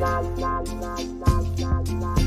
la la la la la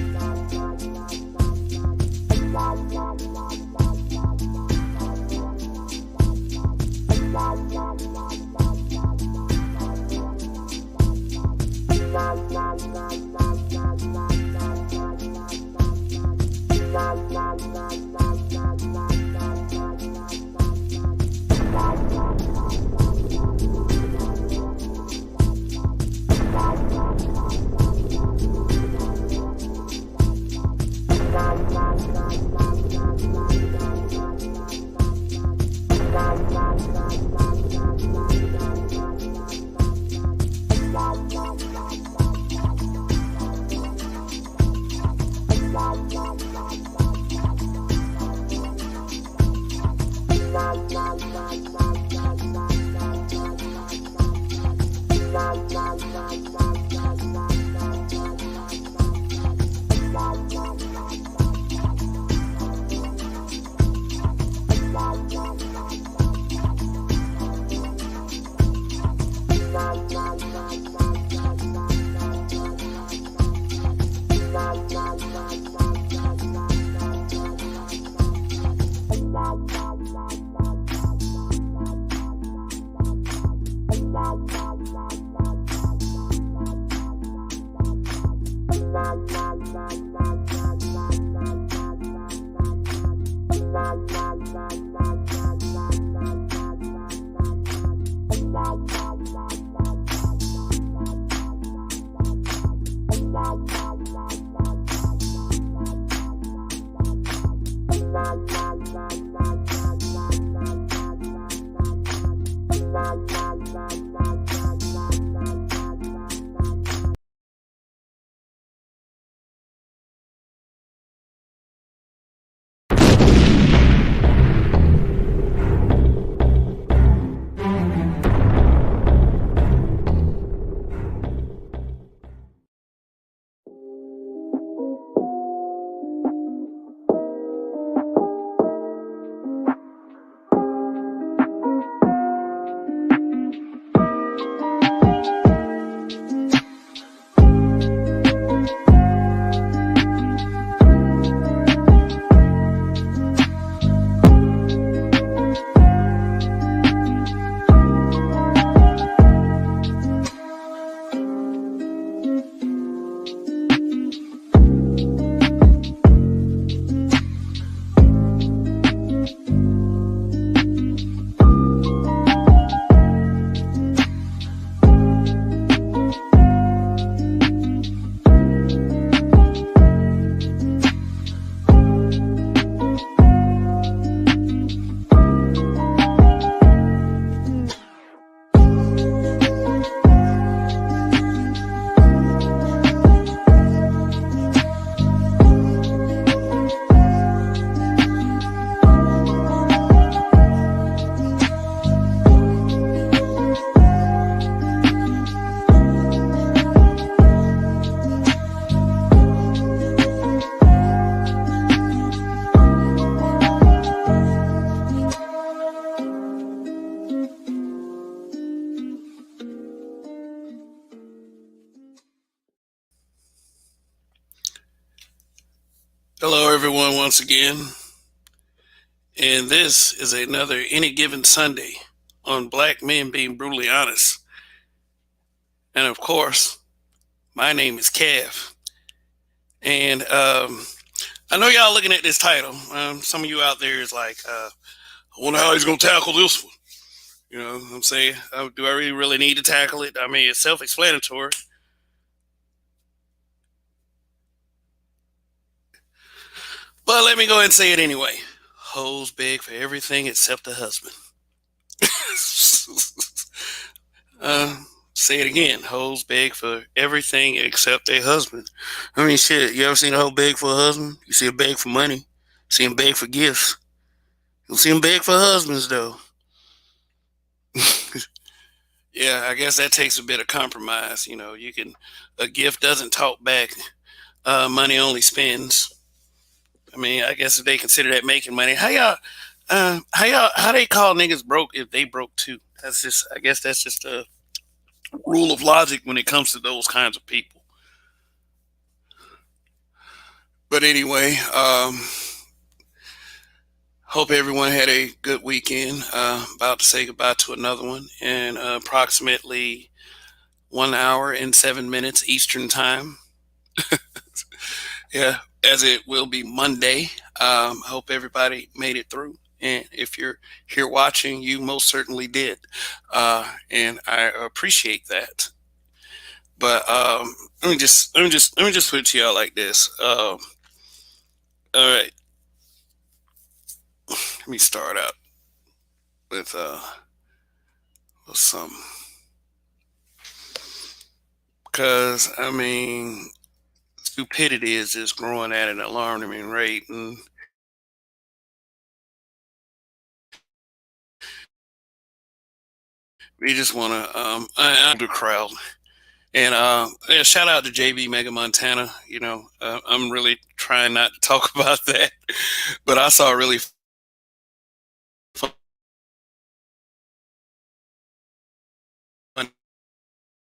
everyone once again, and this is another Any Given Sunday on Black Men Being Brutally Honest. And of course, my name is Kev, and I know y'all looking at this title. Some of you out there is like, I wonder how he's going to tackle this one. You know what I'm saying? Do I really need to tackle it? I mean, it's self-explanatory. But let me go ahead and say it anyway. Hoes beg for everything except the husband. uh, Say it again. Hoes beg for everything except a husband. I mean, shit. You ever seen a hoe beg for a husband? You see a beg for money. You see him beg for gifts. You see him beg for husbands, though. Yeah, I guess that takes a bit of compromise. You know, a gift doesn't talk back. Money only spends. I mean, I guess if they consider that making money, how they call niggas broke if they broke too? I guess that's just a rule of logic when it comes to those kinds of people. But anyway, hope everyone had a good weekend. About to say goodbye to another one in approximately 1 hour and 7 minutes Eastern time. Yeah, as it will be Monday. Hope everybody made it through. And if you're here watching, you most certainly did. And I appreciate that. But let me just put it to y'all like this. All right, let me start out with some, because I mean, stupidity is just growing at an alarming rate, and we just want to the crowd. And yeah, shout out to JB Mega Montana. You know, I'm really trying not to talk about that, but I saw a really funny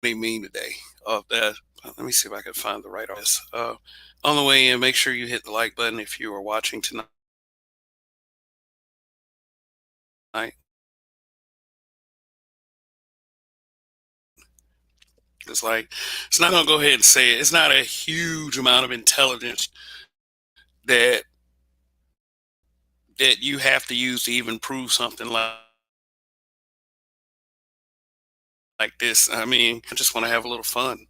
meme today of that. Let me see if I can find the right artist. On the way in, make sure you hit the like button if you are watching tonight. It's like, it's not gonna go ahead and say it. It's not a huge amount of intelligence that you have to use to even prove something like this. I mean, I just want to have a little fun.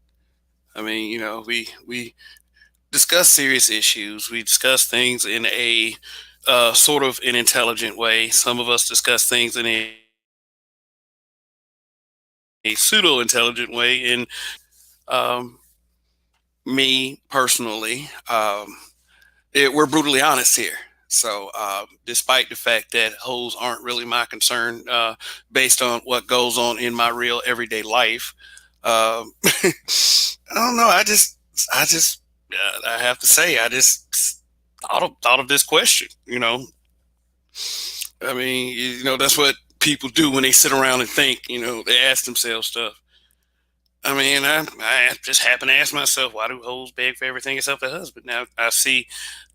I mean, you know, we discuss serious issues. We discuss things in a sort of an intelligent way. Some of us discuss things in a pseudo intelligent way. And um, me personally, we're brutally honest here. So, despite the fact that hoes aren't really my concern, based on what goes on in my real everyday life, I don't know. I have to say, I just thought of this question. You know, I mean, that's what people do when they sit around and think. You know, they ask themselves stuff. I mean, I just happen to ask myself, why do hoes beg for everything except their husband? Now I see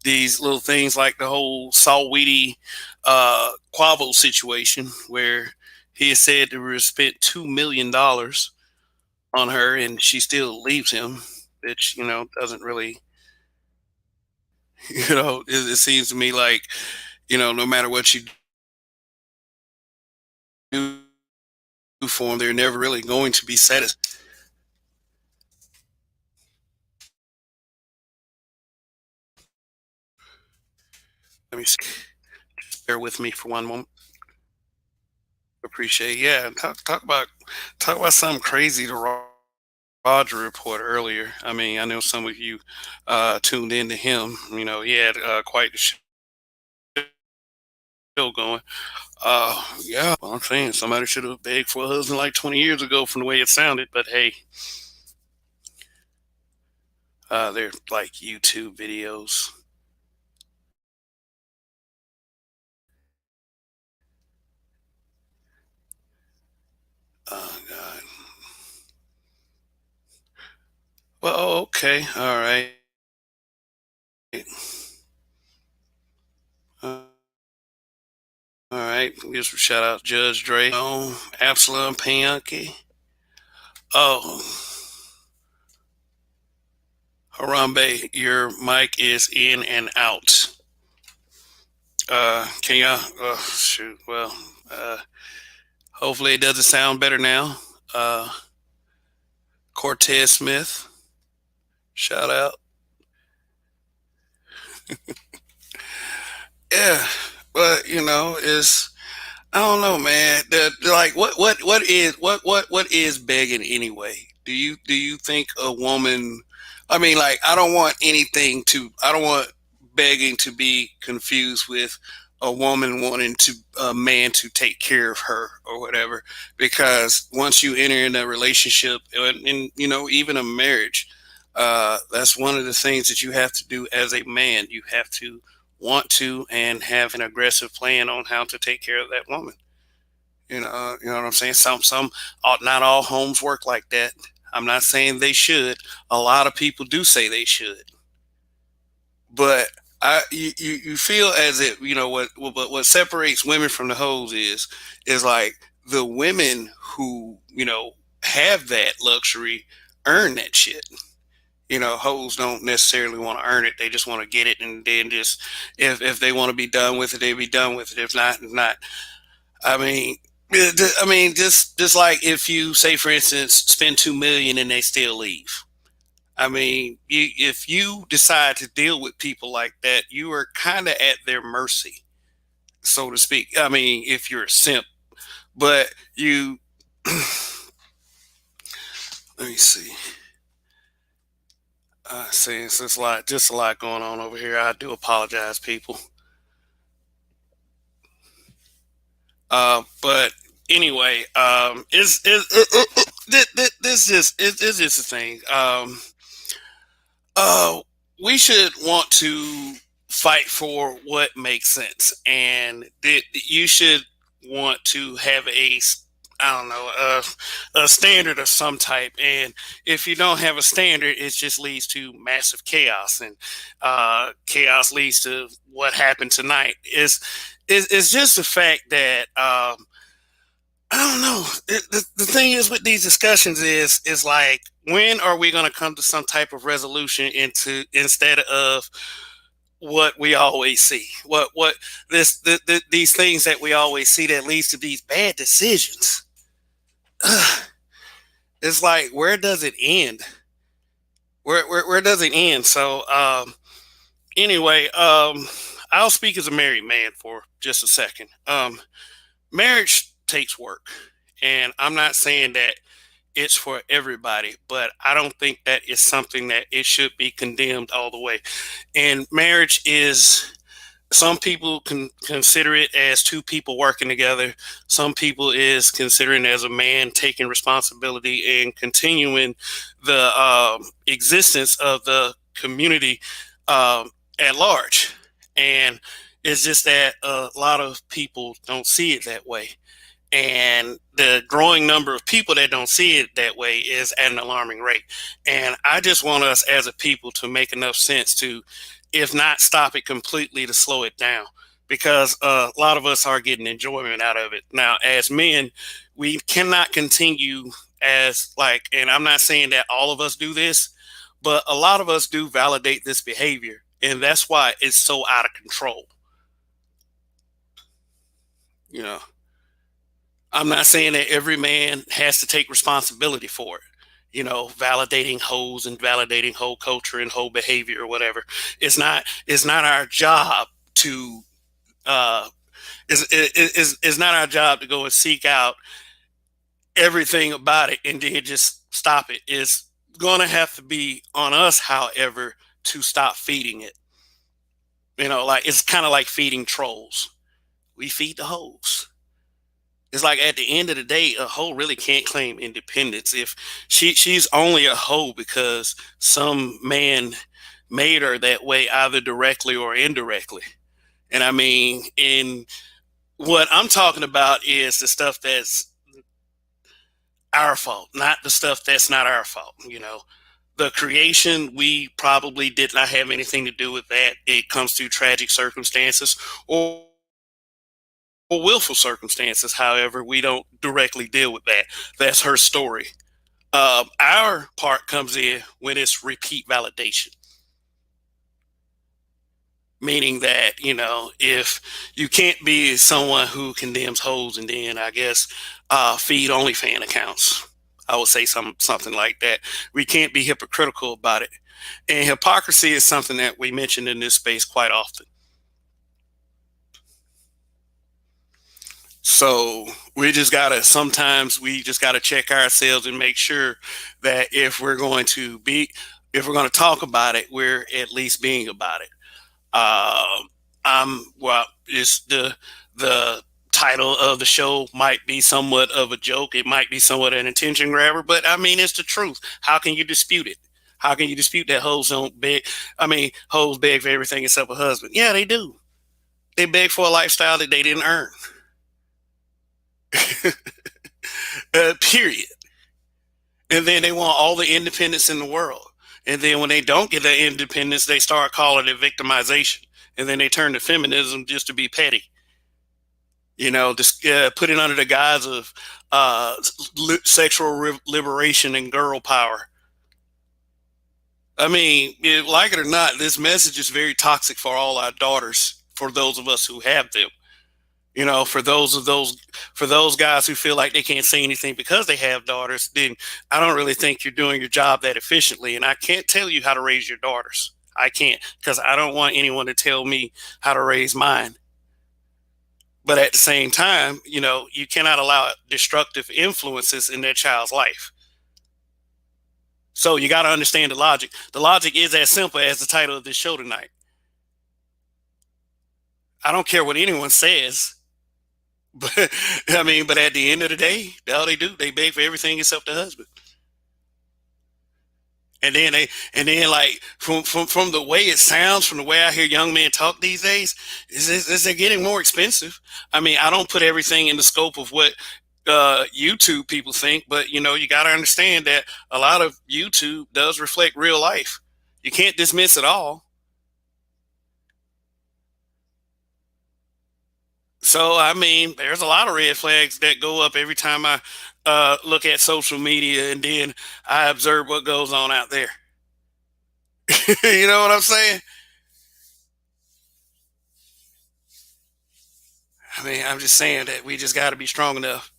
these little things like the whole Saul Weedy Quavo situation where he is said to have spent $2 million on her and she still leaves him, which, doesn't really, it seems to me like, no matter what you do for them, they're never really going to be satisfied. Let me see. Just bear with me for one moment. Appreciate. Yeah, talk about something crazy to Roger report earlier. I mean, I know some of you tuned into him. You know, he had quite the show going. Yeah, well, I'm saying somebody should have begged for a husband like 20 years ago from the way it sounded. But hey, they're like YouTube videos. Oh God. Well, okay, all right. right. Give some shout out Judge Dre. Absalom Payanke. Oh, Harambe, your mic is in and out. Can y'all? Oh, shoot. Well, uh, hopefully it doesn't sound better now. Uh, Cortez Smith, shout out. Yeah, but it's I don't know, man. Like, what is begging anyway? Do you think a woman? I mean, like, I don't want begging to be confused with a woman wanting to a man to take care of her or whatever. Because once you enter in a relationship and even a marriage, that's one of the things that you have to do as a man. You have to want to and have an aggressive plan on how to take care of that woman. You know what I'm saying. Not all homes work like that. I'm not saying they should. A lot of people do say they should, but you feel as if what separates women from the hoes is like the women who have that luxury earn that shit. Hoes don't necessarily want to earn it. They just want to get it, and then just if they want to be done with it, they be done with it. If not, not. I mean, just like if you say, for instance, spend 2 million and they still leave. I mean, if you decide to deal with people like that, you are kind of at their mercy, so to speak. I mean, if you're a simp, but let me see. See, it's just a lot going on over here. I do apologize, people. But anyway, this is the thing. Uh, we should want to fight for what makes sense, and you should want to have I don't know, a standard of some type. And if you don't have a standard, it just leads to massive chaos, and chaos leads to what happened tonight. It's just the fact that I don't know. The thing is with these discussions is like, when are we going to come to some type of resolution into instead of what we always see? What these things that we always see that leads to these bad decisions. It's like, where does it end? Where does it end? So anyway, I'll speak as a married man for just a second. Marriage takes work, and I'm not saying that it's for everybody, but I don't think that is something that it should be condemned all the way. And marriage is, some people can consider it as two people working together. Some people is considering as a man taking responsibility and continuing the existence of the community at large. And it's just that a lot of people don't see it that way, and the growing number of people that don't see it that way is at an alarming rate. And I just want us as a people to make enough sense to, if not stop it completely, to slow it down, because a lot of us are getting enjoyment out of it now. As men, we cannot continue as like, and I'm not saying that all of us do this, but a lot of us do validate this behavior, and that's why it's so out of control. you know I'm not saying that every man has to take responsibility for it. Validating hoes and validating whole culture and whole behavior or whatever. It's not our job to uh is not our job to go and seek out everything about it and then just stop it. It's gonna have to be on us, however, to stop feeding it. Like, it's kind of like feeding trolls. We feed the hoes. It's like, at the end of the day, a hoe really can't claim independence if she's only a hoe because some man made her that way, either directly or indirectly. And I mean, in what I'm talking about is the stuff that's our fault, not the stuff that's not our fault. The creation, we probably did not have anything to do with that. It comes through tragic circumstances, or willful circumstances. However, we don't directly deal with that. That's her story. Our part comes in when it's repeat validation, meaning that, if you can't be someone who condemns hoes and then, I guess, feed OnlyFans accounts, I would say something like that. We can't be hypocritical about it, and hypocrisy is something that we mention in this space quite often. So sometimes we just gotta check ourselves and make sure that if we're going to talk about it, we're at least being about it. Well, it's the title of the show might be somewhat of a joke. It might be somewhat an attention grabber, but I mean, it's the truth. How can you dispute it? How can you dispute that hoes don't beg? I mean, hoes beg for everything except a husband. Yeah, they do. They beg for a lifestyle that they didn't earn. Period. And then they want all the independence in the world. And then when they don't get that independence, they start calling it victimization. And then they turn to feminism just to be petty. Just put it under the guise of sexual liberation and girl power. I mean, like it or not, this message is very toxic for all our daughters, for those of us who have them. For those guys who feel like they can't say anything because they have daughters, then I don't really think you're doing your job that efficiently. And I can't tell you how to raise your daughters. I can't, because I don't want anyone to tell me how to raise mine. But at the same time, you cannot allow destructive influences in that child's life. So you got to understand the logic. The logic is as simple as the title of this show tonight. I don't care what anyone says. But but at the end of the day, all they do, they beg for everything except the husband. And then like from the way it sounds, from the way I hear young men talk these days, is they're getting more expensive. I mean, I don't put everything in the scope of what YouTube people think, but you got to understand that a lot of YouTube does reflect real life. You can't dismiss it all. So I mean, there's a lot of red flags that go up every time I look at social media, and then I observe what goes on out there. You know what I'm saying? I mean, I'm just saying that we just got to be strong enough.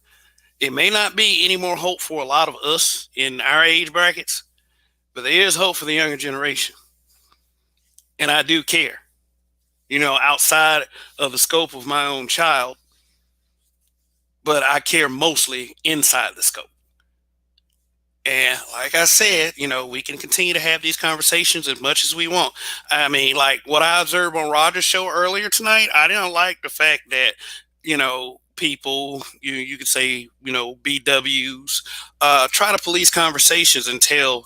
It may not be any more hope for a lot of us in our age brackets, but there is hope for the younger generation. And I do care, outside of the scope of my own child, but I care mostly inside the scope. And like I said, we can continue to have these conversations as much as we want. I mean, like what I observed on Roger's show earlier tonight, I didn't like the fact that, people, you could say, BWs, try to police conversations and tell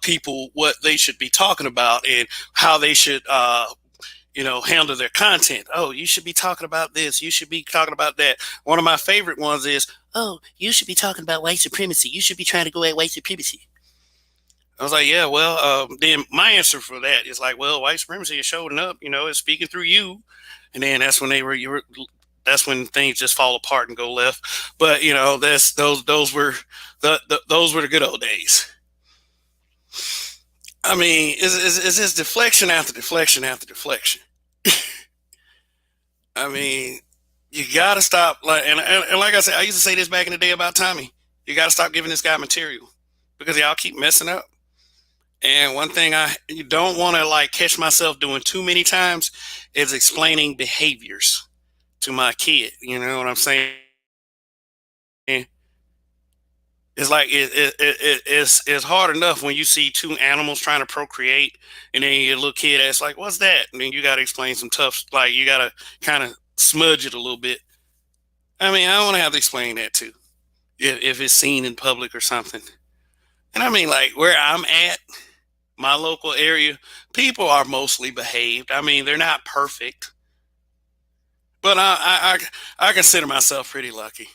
people what they should be talking about and how they should, handle their content. Oh, you should be talking about this. You should be talking about that. One of my favorite ones is, oh, you should be talking about white supremacy. You should be trying to go at white supremacy. I was like, yeah, well, then my answer for that is like, well, white supremacy is showing up, it's speaking through you. And then that's when that's when things just fall apart and go left. But, those were the good old days. I mean, it's just deflection after deflection after deflection. I mean, you gotta stop. And like I said, I used to say this back in the day about Tommy. You gotta stop giving this guy material because y'all keep messing up. And one thing I don't want to like catch myself doing too many times is explaining behaviors to my kid. You know what I'm saying? It's like it's hard enough when you see two animals trying to procreate, and then your little kid asks like, "What's that?" And then you got to explain some tough, like you got to kind of smudge it a little bit. I mean, I don't want to have to explain that too, if it's seen in public or something. And I mean, like where I'm at, my local area, people are mostly behaved. I mean, they're not perfect, but I consider myself pretty lucky.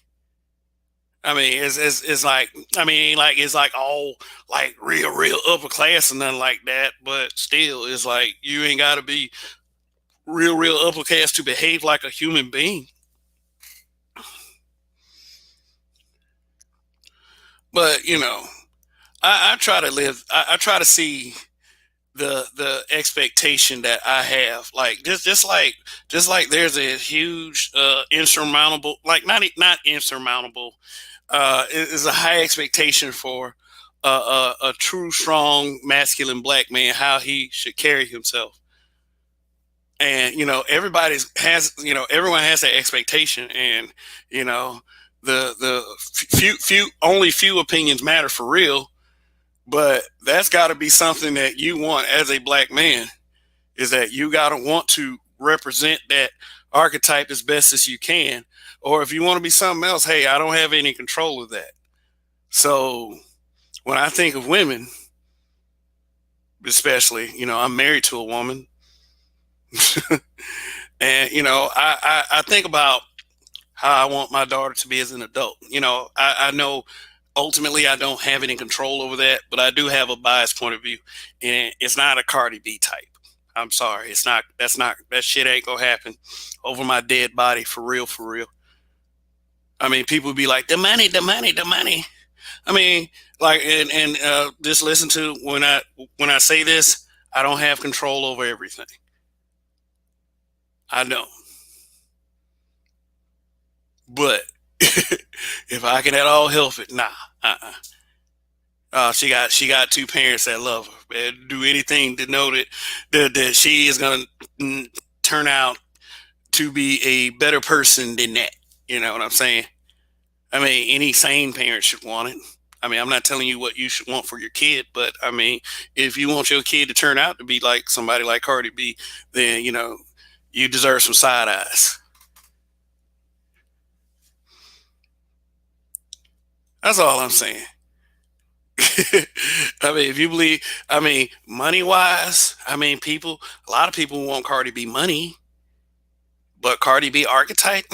I mean, it's like it's like all like real upper class and nothing like that. But still, it's like you ain't got to be real upper class to behave like a human being. But I try to live. I try to see the expectation that I have, like just like there's a huge insurmountable, like not insurmountable, is a high expectation for a true strong masculine black man, how he should carry himself. And everybody's has everyone has that expectation. And you know the few only few opinions matter for real. But that's got to be something that you want as a black man, is that you got to want to represent that archetype as best as you can. Or if you want to be something else, hey, I don't have any control of that. So when I think of women, especially, I'm married to a woman. And I think about how I want my daughter to be as an adult. I know ultimately I don't have any control over that, but I do have a biased point of view, and it's not a Cardi B type. I'm sorry, it's not. That shit ain't gonna happen over my dead body, for real, for real. I mean, people be like, the money, the money, the money. I mean, like, and just listen to when I say this, I don't have control over everything. I don't. But if I can at all help it, nah. She got two parents that love her. And do anything to know that she is gonna turn out to be a better person than that. You know what I'm saying? I mean, any sane parent should want it. I mean, I'm not telling you what you should want for your kid, but I mean, if you want your kid to turn out to be like somebody like Cardi B, then you deserve some side eyes. That's all I'm saying. I mean, if you believe, I mean, money wise, I mean, a lot of people want Cardi B money, but Cardi B archetype,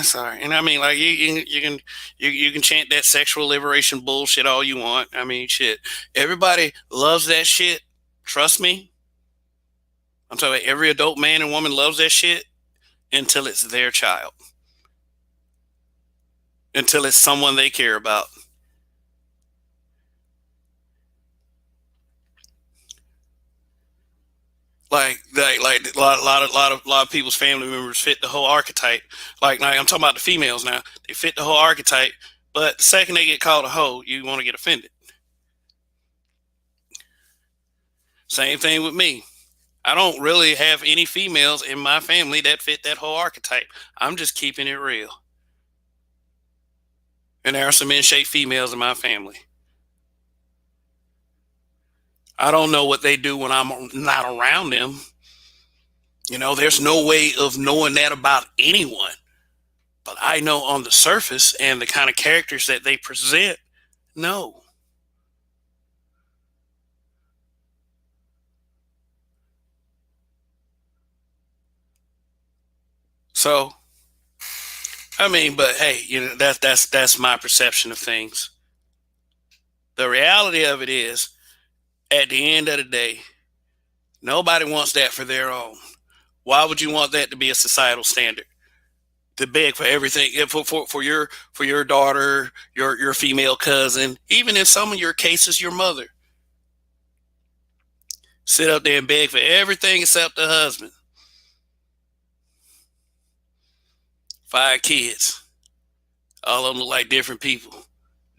sorry. And I mean, like you can chant that sexual liberation bullshit all you want. I mean, shit, everybody loves that shit. Trust me, I'm talking about every adult man and woman loves that shit until it's their child, until it's someone they care about. Like a lot of people's family members fit the whole archetype. Like I'm talking about the females now. They fit the whole archetype, but the second they get called a hoe, you want to get offended. Same thing with me. I don't really have any females in my family that fit that whole archetype. I'm just keeping it real. And there are some in shape females in my family. I don't know what they do when I'm not around them. There's no way of knowing that about anyone. But I know on the surface and the kind of characters that they present, no. So, I mean, but hey, that's my perception of things. The reality of it is, at the end of the day, nobody wants that for their own. Why would you want that to be a societal standard? To beg for everything, for your daughter, your female cousin, even in some of your cases, your mother, sit up there and beg for everything except the husband. 5 kids, all of them look like different people,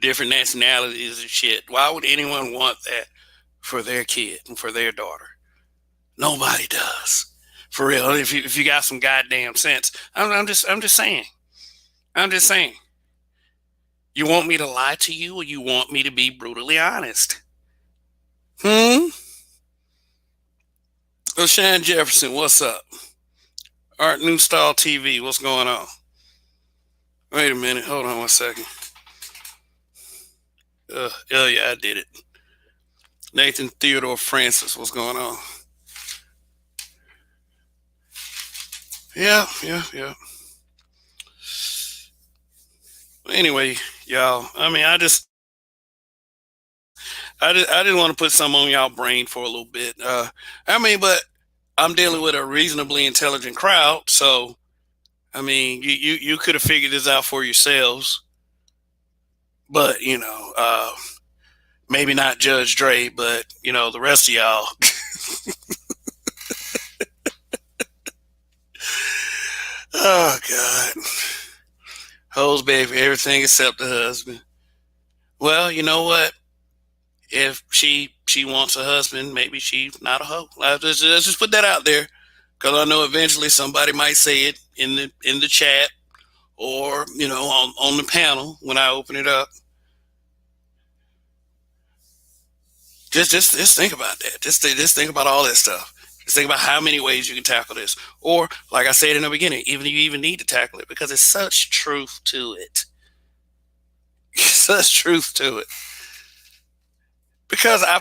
different nationalities and shit. Why would anyone want that for their kid and for their daughter? Nobody does. For real. If you got some goddamn sense, I'm just saying. I'm just saying. You want me to lie to you, or you want me to be brutally honest? Hmm. O'Shane Jefferson, what's up? Art New Style TV, what's going on? Wait a minute. Hold on one second. Oh yeah, I did it. Nathan Theodore Francis, what's going on? Yeah, yeah, yeah. Anyway, y'all. I mean, I just want to put some on y'all brain for a little bit. I mean, but I'm dealing with a reasonably intelligent crowd, so I mean, you could have figured this out for yourselves. But maybe not Judge Dre, but the rest of y'all. Oh God, hoes beg for everything except the husband. Well, you know what? If she wants a husband, maybe she's not a hoe. Let's just put that out there, because I know eventually somebody might say it in the chat, or on the panel when I open it up. Just think about that. Just think about all that stuff. Just think about how many ways you can tackle this, or like I said in the beginning, even you even need to tackle it because it's such truth to it. Such truth to it. Because I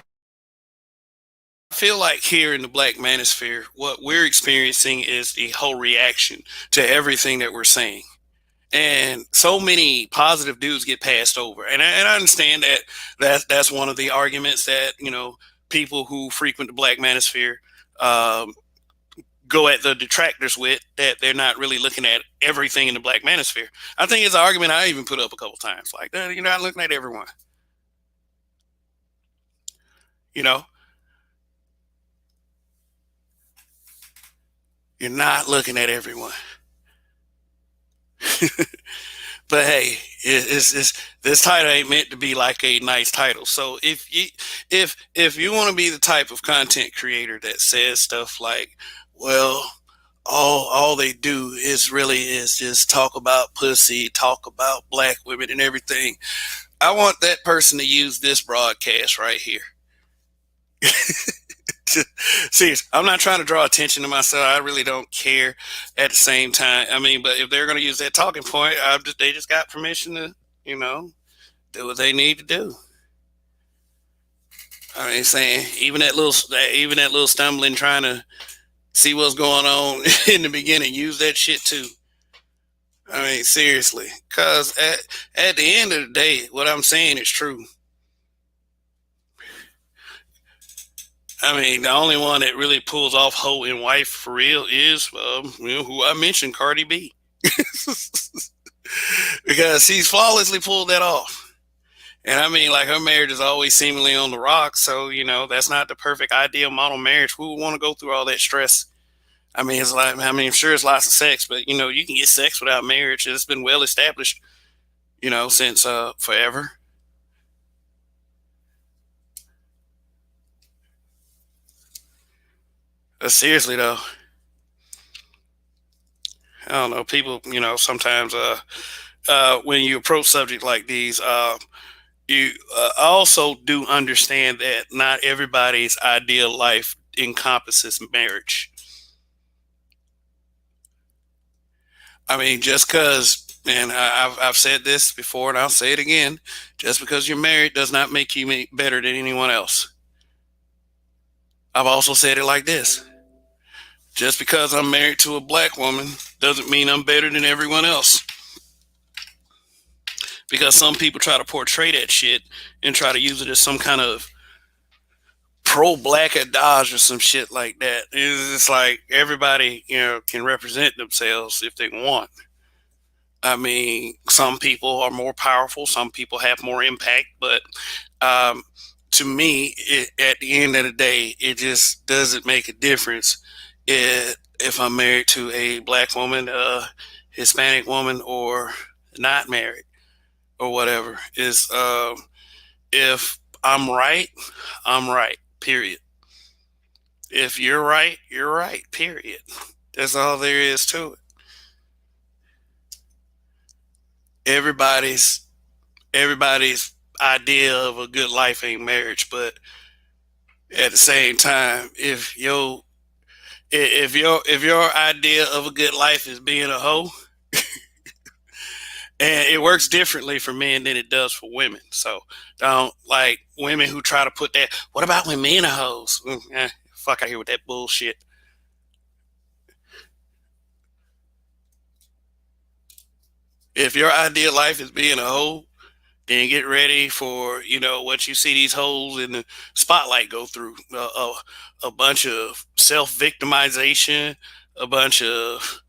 feel like here in the Black Manosphere, what we're experiencing is the whole reaction to everything that we're saying. And so many positive dudes get passed over. And I understand that that's one of the arguments that, people who frequent the Black Manosphere um, go at the detractors with, that they're not really looking at everything in the Black Manosphere. I think it's an argument I even put up a couple times. Like, you're not looking at everyone. You know, you're not looking at everyone. But hey, it's this title ain't meant to be like a nice title. So if you want to be the type of content creator that says stuff like, well, all they do is just talk about pussy, talk about black women and everything, I want that person to use this broadcast right here. Serious. I'm not trying to draw attention to myself. I really don't care at the same time. I mean, but if they're going to use that talking point, they just got permission to, you know, do what they need to do. I mean, saying even that little stumbling, trying to see what's going on in the beginning, use that shit too. I mean, seriously, because at the end of the day, what I'm saying is true. I mean, the only one that really pulls off hoe and wife for real is, who I mentioned, Cardi B, because she's flawlessly pulled that off. And I mean, like, her marriage is always seemingly on the rocks. So that's not the perfect ideal model marriage. Who would want to go through all that stress? I mean, it's like, I mean, I'm sure it's lots of sex, but you can get sex without marriage. It's been well established, since forever. Seriously though, I don't know. People, sometimes when you approach subjects like these, you also do understand that not everybody's ideal life encompasses marriage. I mean, just because, and I've said this before and I'll say it again, just because you're married does not make you better than anyone else. I've also said it like this: just because I'm married to a black woman doesn't mean I'm better than everyone else. Because some people try to portray that shit and try to use it as some kind of pro black adage or some shit like that. It's just like everybody, can represent themselves if they want. I mean, some people are more powerful, some people have more impact, but um, to me, at the end of the day, it just doesn't make a difference if I'm married to a black woman, a Hispanic woman, or not married, or whatever. Is if I'm right, I'm right. Period. If you're right, you're right. Period. That's all there is to it. Everybody's everybody's idea of a good life ain't marriage, but at the same time, if your idea of a good life is being a hoe, and it works differently for men than it does for women. So don't, like, women who try to put that. What about when men are hoes? Fuck out here with that bullshit. If your ideal life is being a hoe, then get ready for what you see these hoes in the spotlight go through. A bunch of self victimization, a bunch of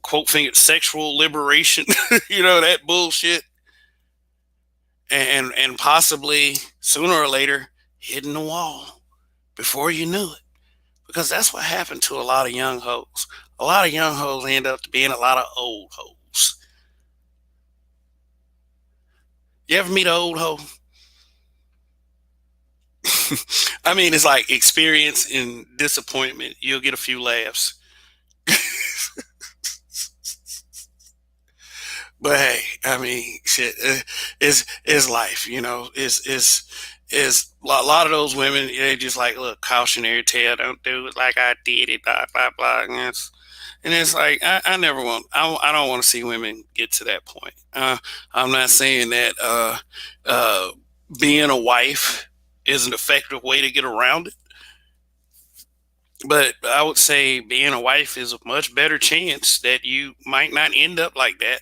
quote finger sexual liberation. That bullshit. and possibly sooner or later hitting the wall before you knew it. Because that's what happened to a lot of young hoes. A lot of young hoes end up being a lot of old hoes. You ever meet an old hoe? I mean, it's like experience and disappointment. You'll get a few laughs. But hey, I mean, shit is life. Is a lot of those women. They just like, look, cautionary tale. Don't do it like I did it. Blah blah blah. And it's like I never want. I don't want to see women get to that point. I'm not saying that uh, being a wife is an effective way to get around it, but I would say being a wife is a much better chance that you might not end up like that.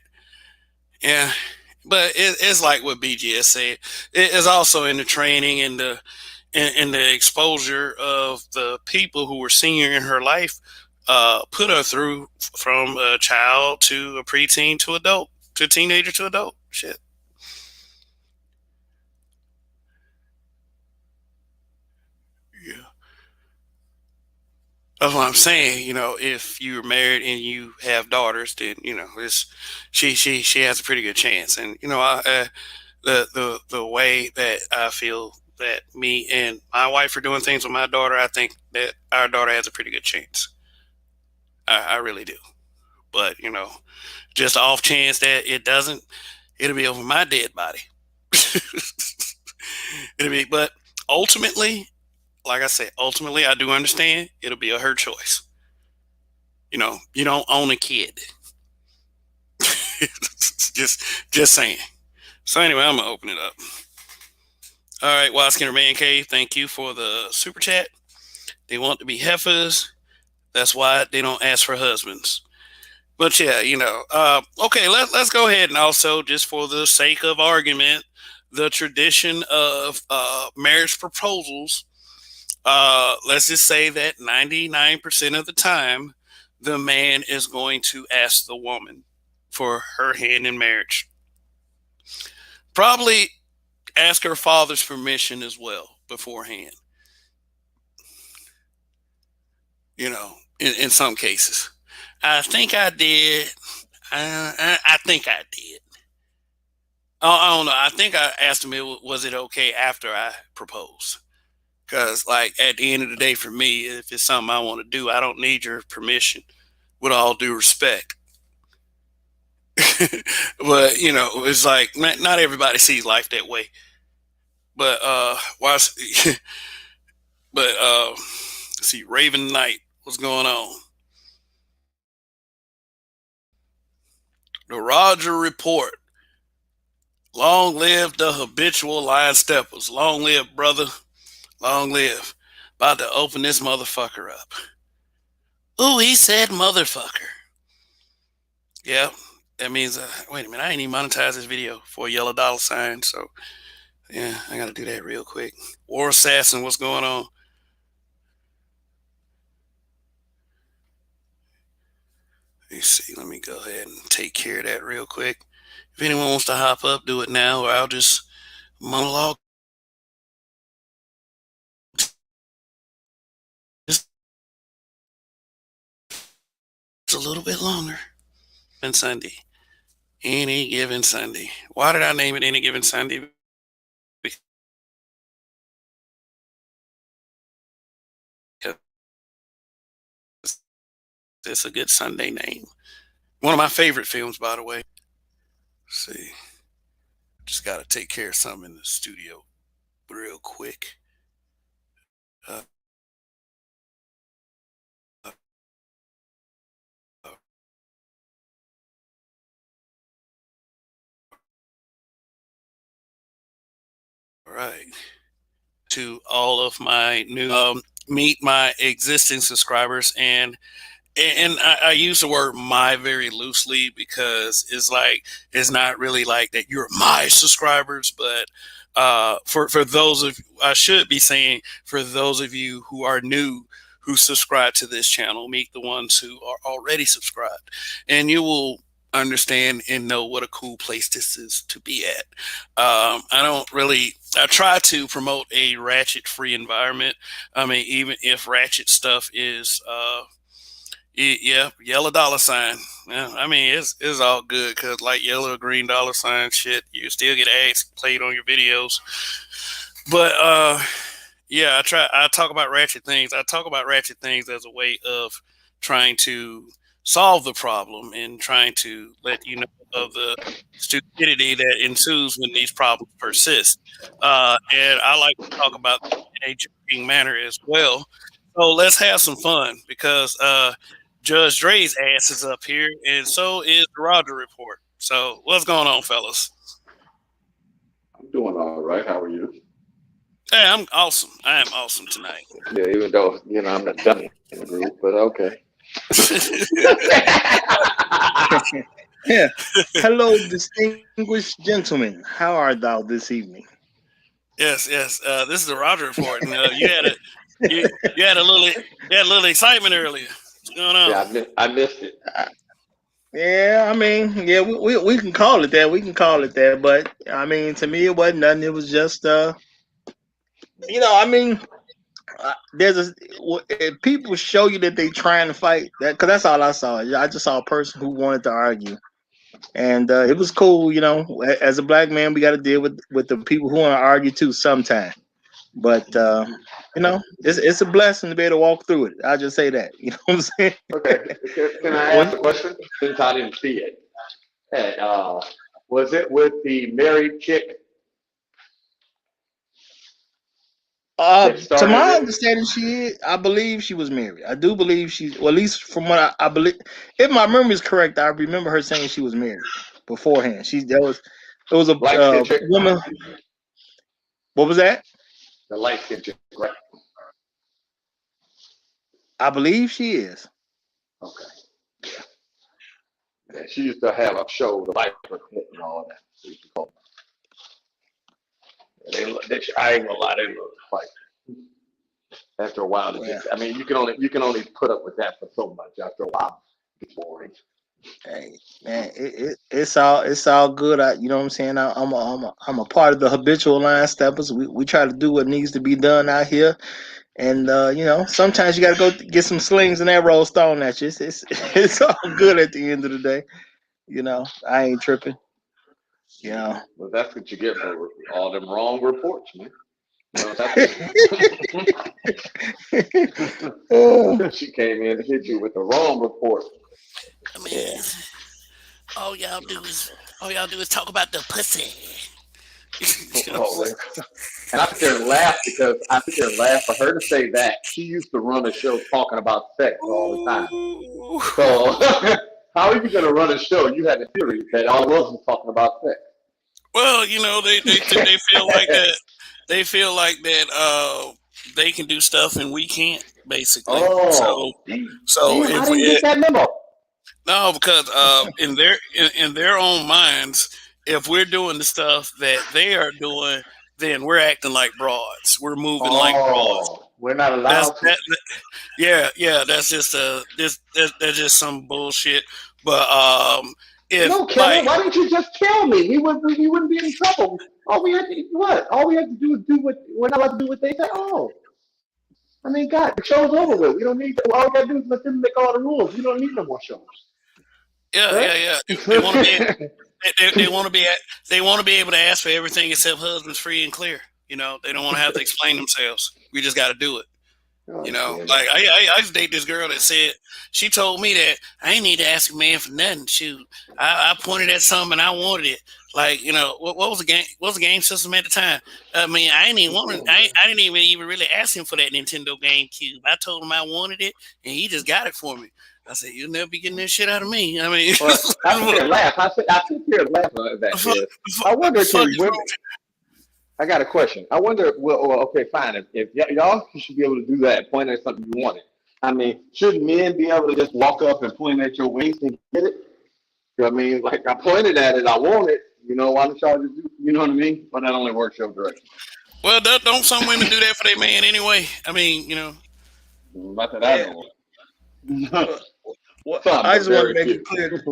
Yeah, but it's like what BGS said. It is also in the training and the exposure of the people who were senior in her life, put her through from a child to a preteen to adult to teenager to adult. Shit. Yeah. That's what I'm saying. If you're married and you have daughters, then it's she has a pretty good chance. And the way that I feel that me and my wife are doing things with my daughter, I think that our daughter has a pretty good chance. I really do. But just off chance that it doesn't, it'll be over my dead body. It'll be, but ultimately, like I said, ultimately, I do understand it'll be her choice. You don't own a kid. just saying. So anyway, I'm gonna open it up. All right, Wild Skinner Man Cave, thank you for the super chat. They want to be heifers. That's why they don't ask for husbands. But yeah, okay, let's go ahead and also, just for the sake of argument, the tradition of marriage proposals. Let's just say that 99% of the time, the man is going to ask the woman for her hand in marriage. Probably ask her father's permission as well beforehand. In some cases. I think I did. I think I did. I don't know. I think I asked him, was it okay after I proposed? Because, like, at the end of the day, for me, if it's something I want to do, I don't need your permission, with all due respect. But, it's like, not everybody sees life that way. But, but, see, Raven Knight, what's going on? The Roger Report. Long live the habitual line steppers. Long live, brother. Long live. About to open this motherfucker up. Ooh, he said motherfucker. Yeah, that means, wait a minute, I ain't even monetized this video for a yellow dollar sign. So, yeah, I got to do that real quick. War Assassin, what's going on? Let me see. Let me go ahead and take care of that real quick. If anyone wants to hop up, do it now, or I'll just monologue just a little bit longer. And Sunday. Any given Sunday. Why did I name it Any Given Sunday? Because it's a good Sunday name. One of my favorite films, by the way. Let's see. Just got to take care of something in the studio real quick. Uh, uh, all right. To all of my new, meet my existing subscribers, and I use the word "my" very loosely, because it's not really like that you're my subscribers, but for those of, I should be saying, for those of you who are new, who subscribe to this channel, meet the ones who are already subscribed, and you will understand and know what a cool place this is to be at. I don't really. I try to promote a ratchet-free environment. I mean, even if ratchet stuff is, yeah, yellow dollar sign. Yeah, I mean, it's all good because like yellow or green dollar sign shit, you still get ads played on your videos. But yeah, I talk about ratchet things. I talk about ratchet things as a way of trying to solve the problem and trying to let you know of the stupidity that ensues when these problems persist. And I like to talk about in a joking manner as well. So let's have some fun because Judge Dre's ass is up here, and so is the Roger Report. So what's going on, fellas? I'm doing all right. How are you? Hey, I'm awesome. I am awesome tonight. Yeah, even though I'm the dummy in the group, but okay. Yeah. Hello, distinguished gentlemen. How art thou this evening? Yes, yes. This is the Roger Report, and you had a little excitement earlier. What's going on? Yeah, I missed it. Yeah, I mean, yeah, we can call it that. We can call it that. But I mean, to me, it wasn't nothing. It was just, I mean, there's if people show you that they trying to fight that because that's all I saw. I just saw a person who wanted to argue, and it was cool. As a black man, we got to deal with the people who want to argue too sometime. But it's a blessing to be able to walk through it. I'll just say that. You know what I'm saying? Okay, can I ask a question since I didn't see it? Hey, was it with the married chick that To started my it? understanding, I believe she was married. I do believe well, at least from what I believe, if my memory is correct, I remember her saying she was married beforehand. It was a Light skin chick? woman. What was that? The light skin chick, right? I believe she is. Okay. Yeah, she used to have a show, The Life of Pit and all that. She used to call them. I ain't gonna lie, they look like after a while. Yeah. I mean, you can only put up with that for so much. After a while, it's boring. Hey, man, it's all good. You know what I'm saying? I'm a part of the habitual line steppers. We try to do what needs to be done out here. And sometimes you got to go get some slings and arrows thrown at you. It's all good at the end of the day. I ain't tripping. You know. Well, that's what you get for all them wrong reports, man. Oh, She came in and hit you with the wrong report. I mean, yeah. all y'all do is talk about the pussy. You know? Oh, and I sit there and laugh because I sit there and laugh for her to say that. She used to run a show talking about sex all the time. Ooh. So how are you going to run a show? You had a theory that all it was talking about sex. Well, they feel like that. They feel like that. They can do stuff and we can't. Basically. Oh, So damn! I if didn't get that memo. no, because in their own minds, if we're doing the stuff that they are doing, then we're acting like broads. We're moving like broads. Oh, we're not That's allowed to. yeah. That's just that's just some bullshit. But if No, killer. like Why didn't you just tell me? We wouldn't be in trouble. All we had to what? All we had to do is do what we're not allowed to do. What they say. Oh, I mean, God, the show's over with. We don't need. All we gotta do is let them make all the rules. We don't need no more shows. yeah, they want to be they want to be they want to be able to ask for everything except husbands free and clear. They don't want to have to explain themselves. We just got to do it. Like I used to date this girl that said she told me that I ain't need to ask a man for nothing. Shoot, I pointed at something and I wanted it. Like what was the game? What was the game system at the time? I mean, I ain't even wanted. I didn't even really ask him for that Nintendo GameCube. I told him I wanted it, and he just got it for me. I said, "You'll never be getting that shit out of me." I mean, well, I sit there and laugh. I sit here and laugh at that. I wonder can women. I got a question. I wonder. Well, okay, fine. If y'all should be able to do that, point at something you wanted. I mean, should men be able to just walk up and point at your waist and get it? I mean, like I pointed at it, I want it. Why don't y'all just do? You know what I mean? But that only works your direction. Well, don't some women do that for their man anyway? I mean, Not that I know. Well, Some, I but just want to very make few. it clear.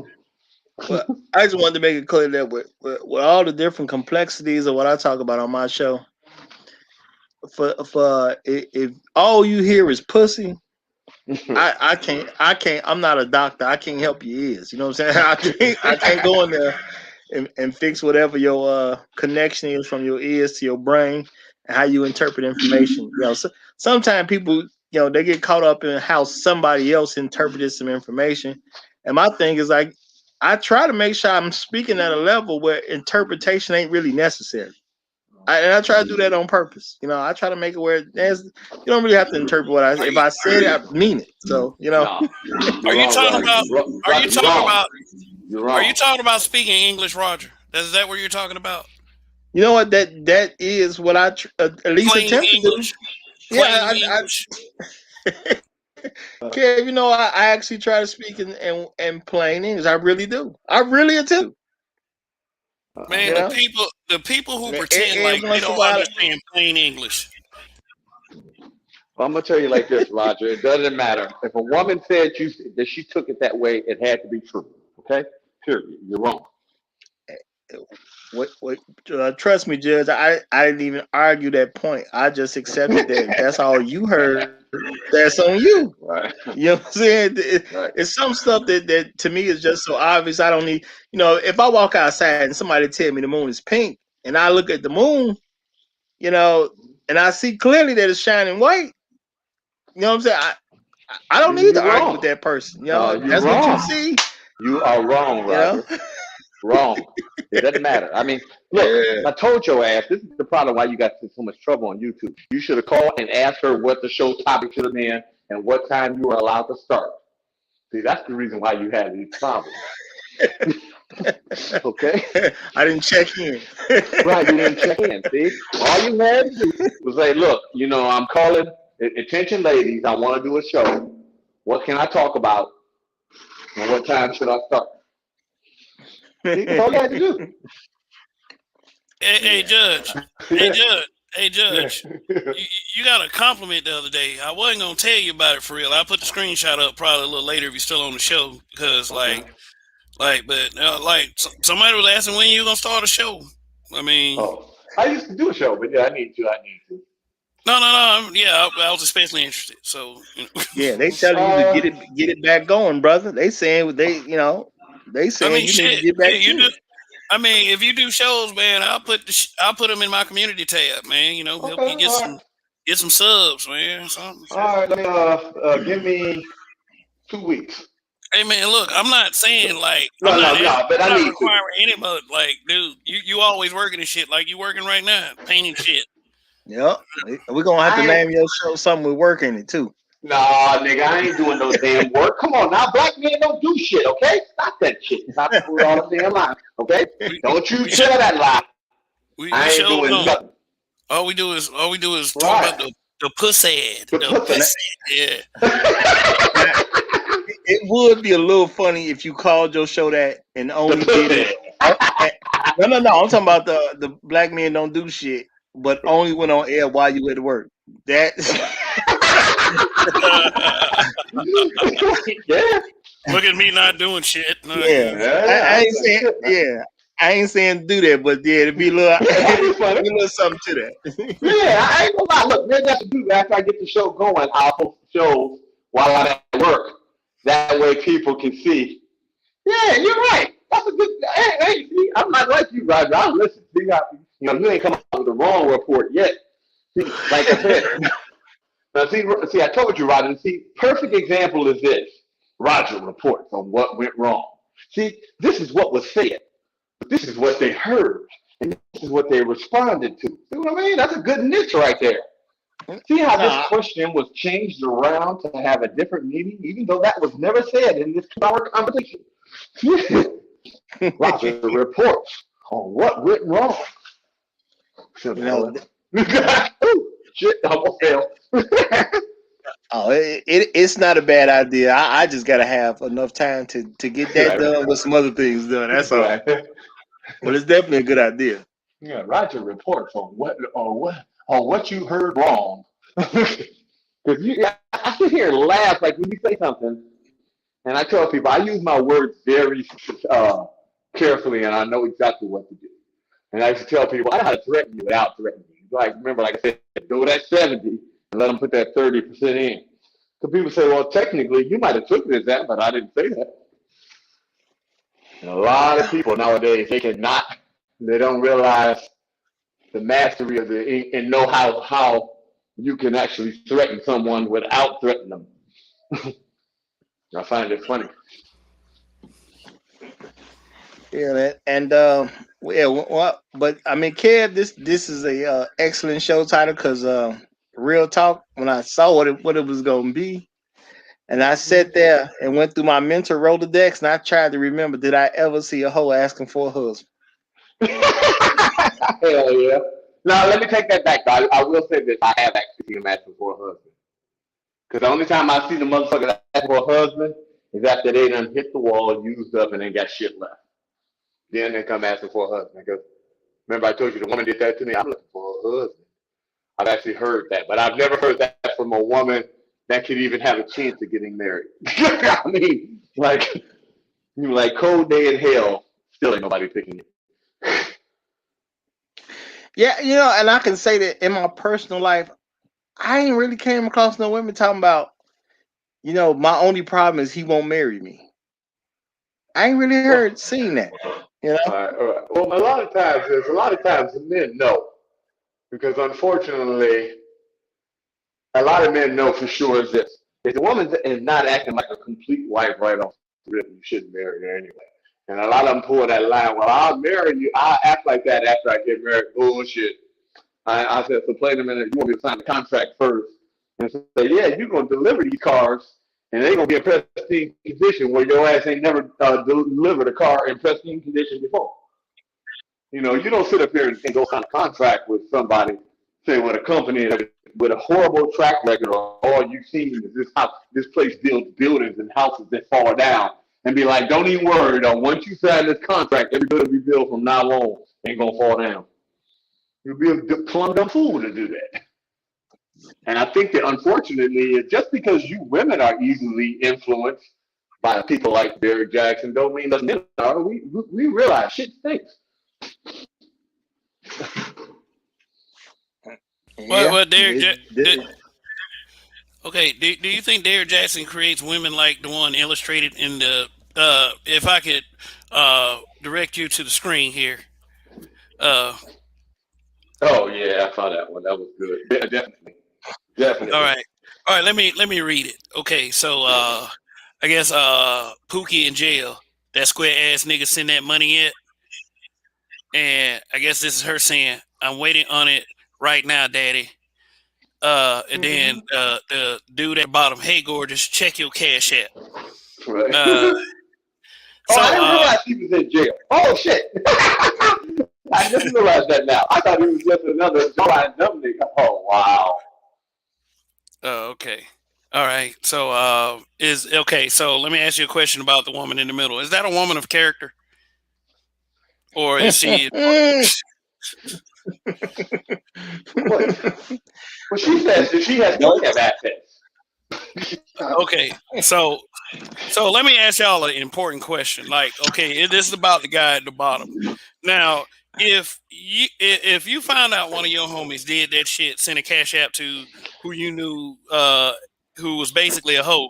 Well, I just wanted to make it clear that with all the different complexities of what I talk about on my show, for if all you hear is pussy, I can't. I'm not a doctor. I can't help your ears. You know what I'm saying? I can't go in there and fix whatever your connection is from your ears to your brain and how you interpret information. Sometimes people, they get caught up in how somebody else interpreted some information. And my thing is like, I try to make sure I'm speaking at a level where interpretation ain't really necessary. And I try to do that on purpose. I try to make it where you don't really have to interpret what if I said it, I mean it. So, No, Are you're you wrong, talking Roger. about? Are you Roger, you're talking wrong. about? You're Are you wrong. talking about speaking English, Roger? Is that what you're talking about? you know what, that is what I at least Plain attempt to do. English. Plain Yeah, English. Kev, I actually try to speak in plain English. I really do. I really attempt. Man, the people who pretend Every like they once in a don't while. understand plain English. Well, I'm gonna tell you like this, Roger. It doesn't matter if a woman said that she took it that way. It had to be true. Okay, period. You're wrong. What? Trust me, Judge. I didn't even argue that point. I just accepted that. That's all you heard. That's on you. Right. You know what I'm saying? Right. It's some stuff that to me is just so obvious. I don't need. If I walk outside and somebody tell me the moon is pink, and I look at the moon, and I see clearly that it's shining white. You know what I'm saying? I don't need to You're argue with wrong. that person. No, you're That's what you wrong. see. You are wrong, You know? Roger. Wrong. It doesn't matter. I mean, look, Yeah. I told your ass, this is the problem why you got so much trouble on YouTube. You should have called and asked her what the show topic should have been and what time you were allowed to start. See, that's the reason why you had these problems. Okay? I didn't check in. Right, you didn't check in. See? All you had to do was say, look, I'm calling attention ladies, I want to do a show. What can I talk about? And what time should I start? See, that's all you had to do. Hey, Judge. Hey, Judge. You got a compliment the other day. I wasn't gonna tell you about it for real. I'll put the screenshot up probably a little later if you're still on the show because somebody was asking when you gonna start a show. I mean, I used to do a show, but yeah, I need to. no. Yeah, I was especially interested. So Yeah, they telling you to get it back going, brother. They saying they saying you need to get back to it. I mean, if you do shows, man, I'll put them in my community tab, man. Help you get some subs, man. All right, let me give me 2 weeks. Hey, man, look, I'm not saying like but I need requiring anybody. Like, dude, you always working and shit. Like you working right now, painting shit. Yep, we're gonna have to name your show something with work in it too. Nah, nigga, I ain't doing no damn work. Come on now, black men don't do shit, okay? Stop that shit. Stop doing all the damn lie, okay? Don't you tell that lie. I ain't doing nothing. All we do is talk about the pussy. The pussy. Yeah. It would be a little funny if you called your show that and only did it. No. I'm talking about the black men don't do shit, but only went on air while you at work. That. Yeah. Look at me not doing shit. No, I ain't saying. Yeah. I ain't saying do that, but yeah, it'd be a little something to that. Yeah, I ain't gonna lie. Look, maybe I should do that after I get the show going. I'll post the shows while I'm at work. That way people can see. Yeah, you're right. That's a good. Hey, see, I'm not like you, Roger. I'll listen. You ain't come up with the wrong report yet. See, like I said. Now, see, I told you, Roger. See, perfect example is this. Roger reports on what went wrong. See, this is what was said. This is what they heard, and this is what they responded to. See what I mean? That's a good niche right there. See how this question was changed around to have a different meaning, even though that was never said in this 2-hour conversation. Roger reports on what went wrong. Shit, I almost fell. It's not a bad idea. I just gotta have enough time to get that done with some other things done. That's all. Right. But it's definitely a good idea. Yeah, Roger reports on what you heard wrong. Because I sit here and laugh like when you say something, And I tell people I use my words very carefully, and I know exactly what to do. And I used to tell people I know how to threaten you without threatening you. Like remember, like I said, go that 70 and let them put that 30% in. So people say, well, technically, you might have took it as that, but I didn't say that. And a lot of people nowadays they don't realize the mastery of and know how you can actually threaten someone without threatening them. I find it funny. Yeah, and yeah, well, but I mean, Kev, this is a excellent show title because real talk. When I saw what it was gonna be, and I sat there and went through my mental Rolodex, and I tried to remember, did I ever see a hoe asking for a husband? Hell yeah. Now let me take that back. I will say this: I have actually seen him asking for a husband. Because the only time I see the motherfucker ask for a husband is after they done hit the wall, used up, and then got shit left. Then they come asking for a husband. Because remember, I told you the woman did that to me. I'm looking for a husband. I've actually heard that, but I've never heard that from a woman that could even have a chance of getting married. I mean, like cold day in hell, still ain't nobody picking it. Yeah, and I can say that in my personal life, I ain't really came across no women talking about, my only problem is he won't marry me. I ain't really seen that. All right. Well, a lot of times the men know because unfortunately, a lot of men know for sure is this: if the woman is not acting like a complete wife right off the rip, you shouldn't marry her anyway. And a lot of them pull that line. Well, I'll marry you. I'll act like that after I get married. Bullshit. I said, so play a minute. You want me to sign the contract first and say, yeah, you're gonna deliver these cars, and they're gonna be in pristine condition where your ass ain't never delivered a car in pristine condition before. You don't sit up here and go sign a contract with somebody, say with a company with a horrible track record, or all you've seen is this place builds buildings and houses that fall down, and be like, don't even worry, though. Once you sign this contract, every building we build from now on ain't gonna fall down. You'll be a plumb dumb fool to do that. And I think that unfortunately, just because you women are easily influenced by people like Barry Jackson, don't mean us men are. We realize shit stinks. Yeah. Well, okay. Do you think Derek Jackson creates women like the one illustrated in the? If I could direct you to the screen here. Uh, Oh yeah, I saw that one. That was good. Yeah, definitely, all definitely. right, all right. Let me read it. Okay, so I guess Pookie in jail. That square ass nigga send that money yet? And I guess this is her saying, "I'm waiting on it right now, Daddy." And then Mm-hmm. the dude at the bottom, "Hey, gorgeous, check your cash app." Right. Uh, Oh, I so didn't realize he was in jail. Oh shit! I just realized that now. I thought he was just another dumb nigga. Oh wow. okay, all right. So is okay. So let me ask you a question about the woman in the middle. Is that a woman of character, or is she? What? Well, she says that she has plenty of assets. Okay, so let me ask y'all an important question. Like, okay, this is about the guy at the bottom. Now, if you found out one of your homies did that shit, sent a cash app to who you knew, who was basically a hoe,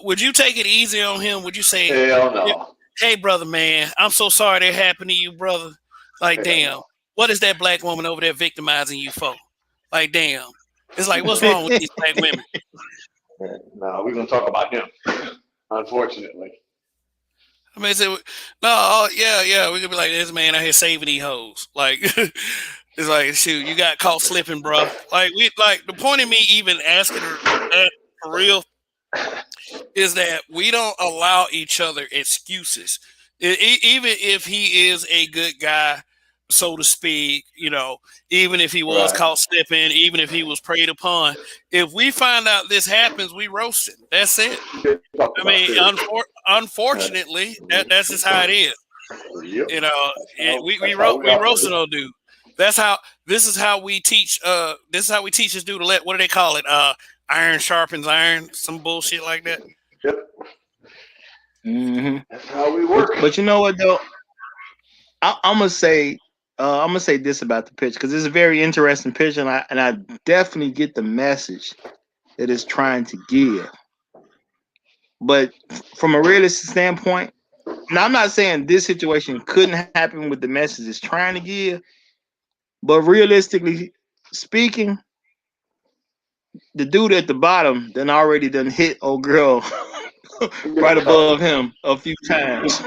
would you take it easy on him? Would you say, Hell no. "Hey, brother, man, I'm so sorry that happened to you, brother. Like, Hell damn, no. what is that black woman over there victimizing you for? Like, damn, it's like, what's wrong with these black women?" No, we're gonna talk about him. Unfortunately. I mean, no, oh, yeah, we could be like, this man out here saving these hoes. Like, it's like, shoot, you got caught slipping, bro. Like the point of me even asking her that for real is that we don't allow each other excuses. Even if he is a good guy, so to speak, even if he was Right. caught slipping, even if he was preyed upon, if we find out this happens, we roast him. That's it. Talk I about mean, period. Right. unfortunately, that's just how it is. Yep. You know, That's how we we roasted operate. old dude. That's how. This is how we teach. This is how we teach this dude to let. What do they call it? Iron sharpens iron. Some bullshit like that. Yep. Mm-hmm. That's how we work. But you know what though? I'm gonna say this about the pitch because it's a very interesting pitch, and I definitely get the message that it's trying to give. But from a realistic standpoint, now I'm not saying this situation couldn't happen with the message it's trying to give, but realistically speaking, the dude at the bottom then already done hit old girl right above him a few times.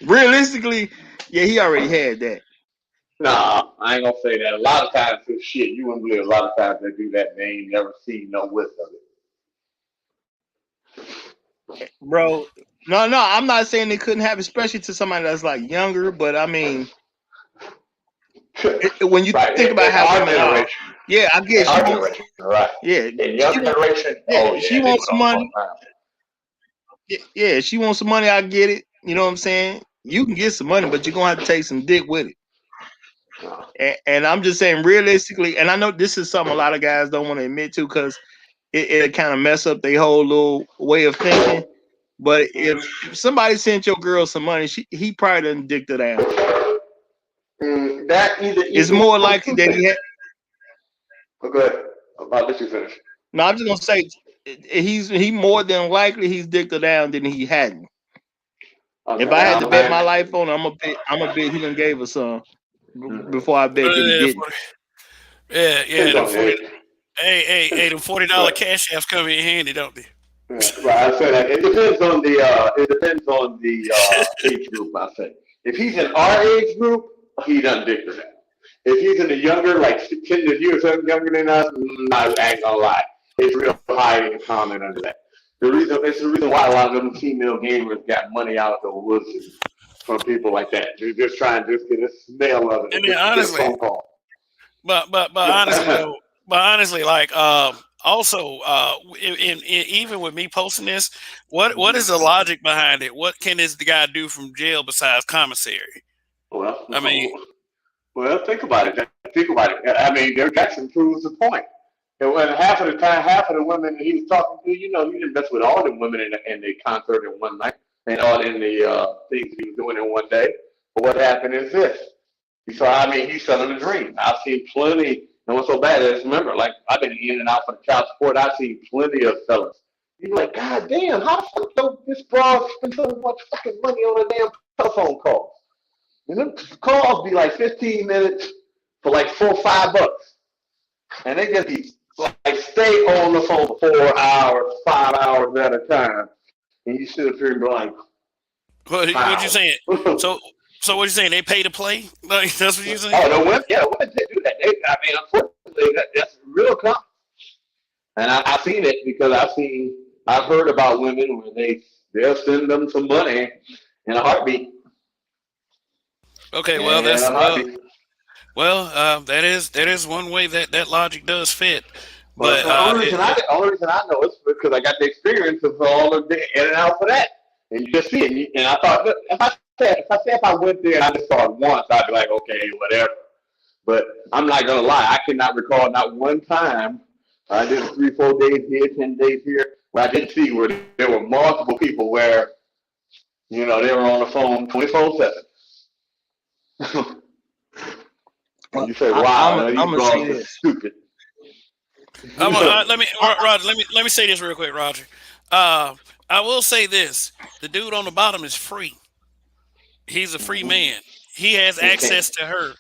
Realistically, yeah, he already had that. Nah, I ain't gonna say that. A lot of times, shit, you wouldn't believe. A lot of times they do that. And they ain't never seen no width of Bro. No, I'm not saying it couldn't happen, especially to somebody that's like younger. But I mean, it. when you Right. think about In how our women are, generation, yeah, I in guess she our wants, generation, right? yeah, In your generation, oh she yeah, they wants went some on the phone money. time. Yeah, she wants some money. I get it. You know what I'm saying? You can get some money, but you're gonna have to take some dick with it. No. And I'm just saying, realistically, and I know this is something a lot of guys don't want to admit to because it kind of mess up their whole little way of thinking. But if somebody sent your girl some money, he probably done dicked her down. That either It's equals more likely two that he things. had. But go ahead. I'll let you finish. No, I'm just gonna say he more than likely he's dicked her down than he hadn't. If Okay. I had to bet my life on, I'm a bet he done gave her some before I bet that he didn't. Yeah. Depends Them on 40. it. Hey, them $40 Right. cash apps come in handy, don't they? Yeah, right. I say that it depends on the age group. I say if he's in our age group, he done dick her down. If he's in the younger, like 10 years younger than us, I ain't gonna lie, it's real high in common under that. It's the reason why a lot of them female gamers got money out of the woods from people like that. They're just trying to just get a smell of it, or And then just to get a honestly, phone call. but honestly though, like also even with me posting this, what is the logic behind it? What can this guy do from jail besides commissary? well, I mean, well, think about it. Think about it. I mean, their Jackson proves the point. And when half of the time, half of the women that he was talking to, he didn't mess with all the women in the concert in one night and all in the things he was doing in one day. But what happened is this. He's selling a dream. I've seen plenty, and what's so bad is, remember, like, I've been in and out for the child support. I've seen plenty of fellas. You're like, God damn, how the fuck this broad spend so much fucking money on a damn telephone call? And them calls be like 15 minutes for like $4 or $5. And they just be like stay on the phone for 4 hours, 5 hours at a time. And you sit up here and be like, what you wow. saying? So what you saying? They pay to play? Like that's what you saying? Oh, the women, yeah, women do that. Unfortunately, that's real common. And I've seen it because I've heard about women where they'll send them some money in a heartbeat. Okay, well In a heartbeat. that is one way that logic does fit, Well, but the only reason I know is because I got the experience of all of the in and out for that, and you just see it. And I thought, if I went there and I just saw it once, I'd be like, okay, whatever. But I'm not gonna lie, I cannot recall not one time I did 3, 4 days here, 10 days here, where I didn't see where there were multiple people where they were on the phone 24/7. And you say, wow, I'm these gonna say girls are this. stupid. Roger, let me say this real quick, Roger. I will say this: the dude on the bottom is free. He's a free man. He has Okay. access to her.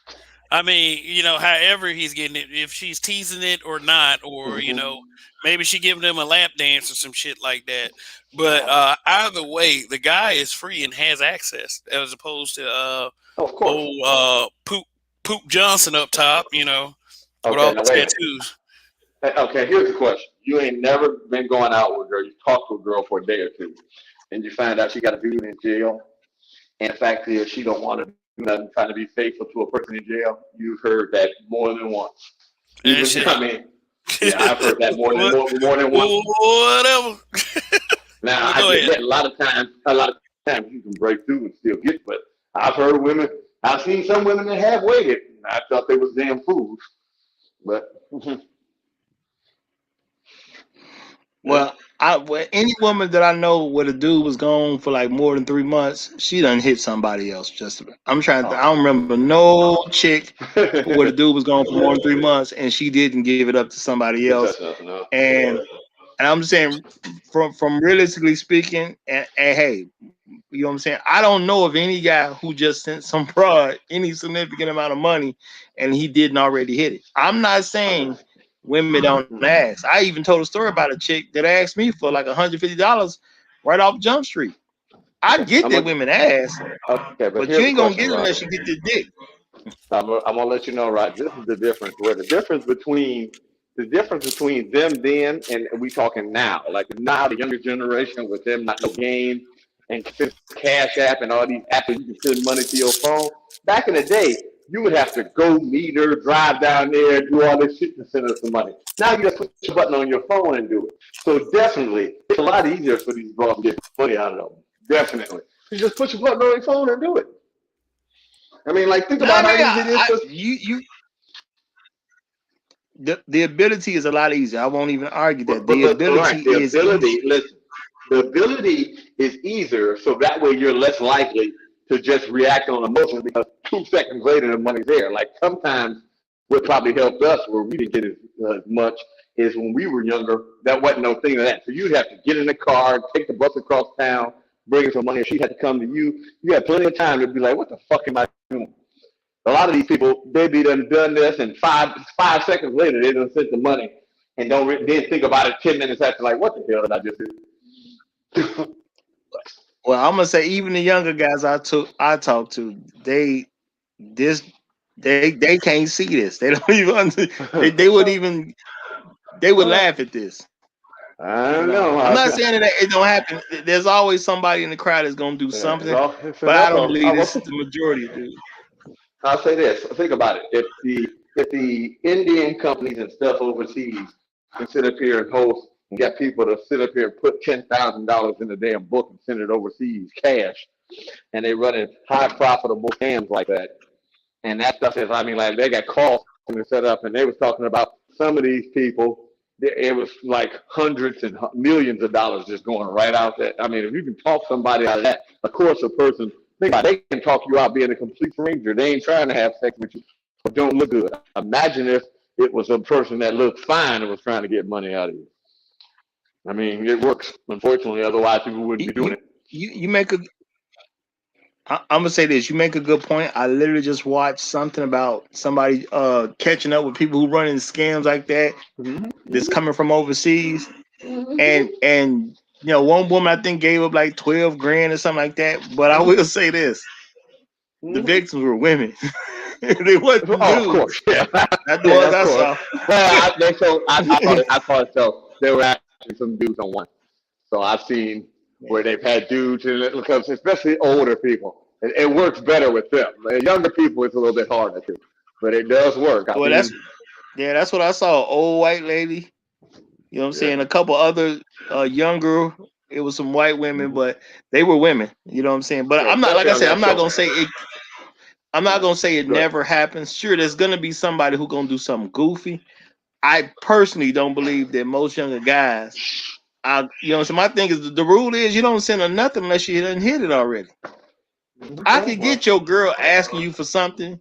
I mean, however he's getting it, if she's teasing it or not, or Mm-hmm. maybe she giving him a lap dance or some shit like that. But either way, the guy is free and has access, as opposed to Oh, of course. old Poop Johnson up top, with Okay, all now the wait a minute. tattoos. Okay, here's the question. You ain't never been going out with a girl. You talked to a girl for a day or two, and you find out she got a dude in jail. And the fact is, she don't want to do nothing, trying to be faithful to a person in jail. You've heard that more than once. And Even, shit. I mean, yeah, I've heard that What? more than once. Whatever. Now, But I go get ahead. that a lot of times you can break through and still get, but I've heard women, I've seen some women that have waited. And I thought they was damn fools, but Well, any woman that I know where the dude was gone for like more than 3 months, she done hit somebody else. Just I'm trying to. I don't remember no chick where the dude was gone for more than 3 months and she didn't give it up to somebody Good else. touch nothing, no. And I'm just saying, from realistically speaking, and hey, you know what I'm saying? I don't know of any guy who just sent some broad any significant amount of money and he didn't already hit it. I'm not saying women don't ask. I even told a story about a chick that asked me for like $150 right off Jump Street. I Okay, get that women ask, okay, but but you here's the ain't gonna question, get it Rod. unless you get this dick. I'm gonna let you know, right? This is the difference. Where the difference between them then and we talking now, like now the younger generation with them not no game and Cash App and all these apps where you can send money to your phone. Back in the day, you would have to go meet her, drive down there, do all this shit to send her some money. Now you just push a button on your phone and do it. So definitely, it's a lot easier for these girls to get money out of them. Definitely, you just push a button on your phone and do it. I mean, like think No, I about how mean, easy it is for the ability is a lot easier. I won't even argue that but the ability right, the is easy. ability, listen, the ability is easier, so that way you're less likely to just react on emotions because 2 seconds later the money's there. Like sometimes what probably helped us where we didn't get as much is when we were younger, that wasn't no thing of that. So you'd have to get in the car, take the bus across town, bring her some money, and she had to come to you. You had plenty of time to be like, what the fuck am I doing? A lot of these people, they be done this, and 5 seconds later, they done sent the money, and don't then think about it 10 minutes after, like, what the hell did I just do? Well, I'm gonna say even the younger guys I talk to, this they can't see this. They don't even they would even they would laugh at this. I You don't know, know. I'm not saying that it don't happen. There's always somebody in the crowd that's gonna do Yeah, something, it's but I enough don't of. believe this is the majority of dudes. I'll say this. Think about it. If the Indian companies and stuff overseas can sit up here and host and get people to sit up here and put $10,000 in a damn book and send it overseas cash, and they running high profitable scams like that, and that stuff is, I mean, like they got calls set up, and they was talking about some of these people. It was like hundreds and millions of dollars just going right out there. I mean, if you can talk somebody out of that, of course, a person, think about it, they can talk you out being a complete stranger. They ain't trying to have sex with you or don't look good. Imagine if it was a person that looked fine and was trying to get money out of you. I mean, it works, unfortunately. Otherwise, people wouldn't be doing You it. you make a. I'm gonna say this. You make a good point. I literally just watched something about somebody catching up with people who running scams like that that's Mm-hmm. coming from overseas, and Mm-hmm. one woman I think gave up like 12 grand or something like that. But I will say this: the Mm-hmm. victims were women. They wasn't Oh, of dudes. course, yeah, Not the yeah, ones of I course. saw. Well, I thought so. There were actually some dudes on one. So I've seen where they've had dudes, and it becomes especially older people. It works better with them. Younger people, it's a little bit harder to, but it does work. I've Well, seen, that's what I saw. Old white lady. You know what I'm yeah, saying? A couple other younger. It was some white women, mm-hmm. but they were women. You know what I'm saying? But Yeah, I'm not like especially I on said. that I'm not show. gonna say it. I'm not Yeah, gonna say it good. never happens. Sure, there's gonna be somebody who gonna do something goofy. I personally don't believe that most younger guys. So my thing is the rule is you don't send her nothing unless she didn't hit it already. I Okay, could well, get your girl asking you for something.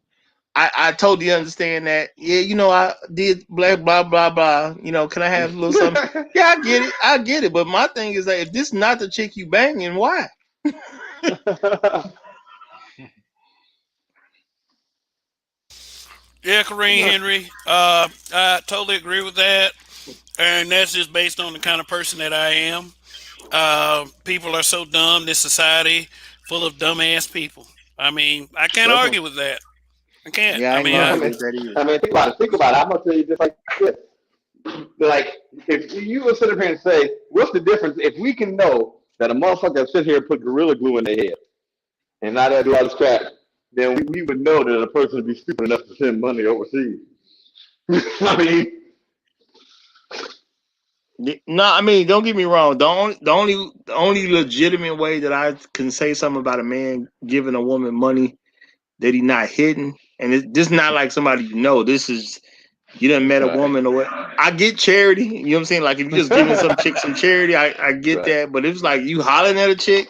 I totally understand that. Yeah, I did blah blah blah. Can I have a little something? Yeah, I get it. I get it. But my thing is that if this is not the chick you banging, why? Yeah, Kareem Henry. I totally agree with that, and that's just based on the kind of person that I am. People are so dumb. This society full of dumbass people. I mean, I can't definitely. argue with that. I can't. Yeah, I I ain't mean, gonna I argue mean, with that either. I mean, think about it. Think about it. I'm gonna tell you just like this. Like, if you would sit up here and say, what's the difference? If we can know that a motherfucker sit here and put gorilla glue in their head and not do all this crap, then we would know that a person would be stupid enough to send money overseas. I mean, No, I mean, don't get me wrong. The only legitimate way that I can say something about a man giving a woman money that he not hitting, and this not like somebody you know. This is You done met a woman or what? I get charity. You know what I'm saying? Like if you just giving some chick some charity, I get that. But it's like you hollering at a chick.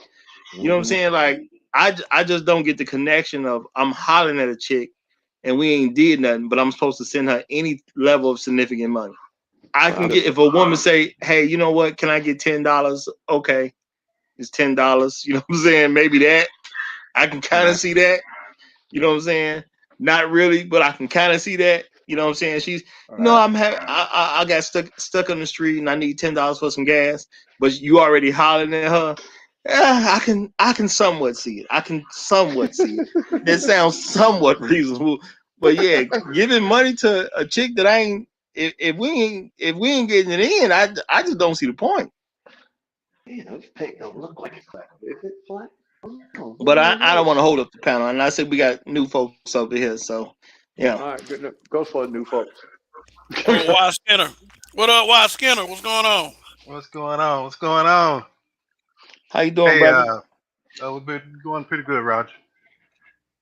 You know what I'm saying? Like I just don't get the connection of I'm hollering at a chick and we ain't did nothing, but I'm supposed to send her any level of significant money. I can get if a woman say, hey, you know what? Can I get $10? Okay, it's $10. You know what I'm saying? Maybe that I can kind of see that. You know what I'm saying? Not really, but I can kind of see that. You know what I'm saying? She's, I got stuck on the street and I need $10 for some gas, but you already hollering at her. I can somewhat see it. I can somewhat see it. That sounds somewhat reasonable. But yeah, giving money to a chick that I ain't if we ain't getting it in, I just don't see the point. Yeah, this tape don't look like it's flat. Is it flat? But I don't want to hold up the panel, and I said we got new folks over here, so yeah. All right, good. Go for new folks. Oh, Why Skinner? What up, Why Skinner? What's going on? What's going on? What's going on? How you doing, Hey, brother? we've been going pretty good, Roger.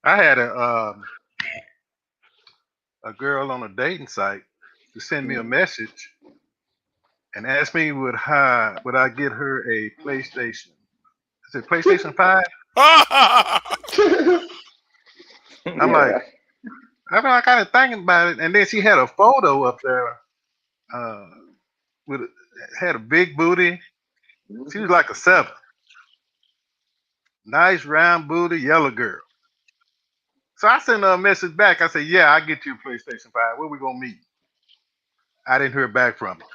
I had a girl on a dating site to send me a message and ask me would I get her a PlayStation? Is it PlayStation 5? I'm like, I'm like kind of thinking about it, and then she had a photo up there, with had a big booty. She was like a 7, nice round booty, yellow girl. So I sent her a message back. I said, "Yeah, I get you a PlayStation 5. Where we gonna meet?" I didn't hear back from her.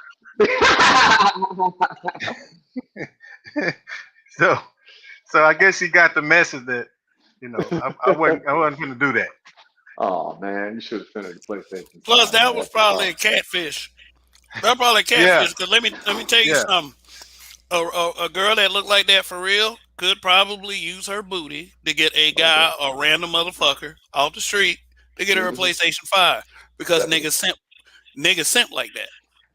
so, so I guess she got the message that I wasn't gonna do that. Oh man, you should have sent her the PlayStation Plus, 5. that Man. was That's probably a awesome. catfish. That probably a Yeah, catfish. Because let me tell you yeah. something. A girl that looked like that for real could probably use her booty to get a guy, a random motherfucker off the street to get her a PlayStation 5 because niggas simp like that.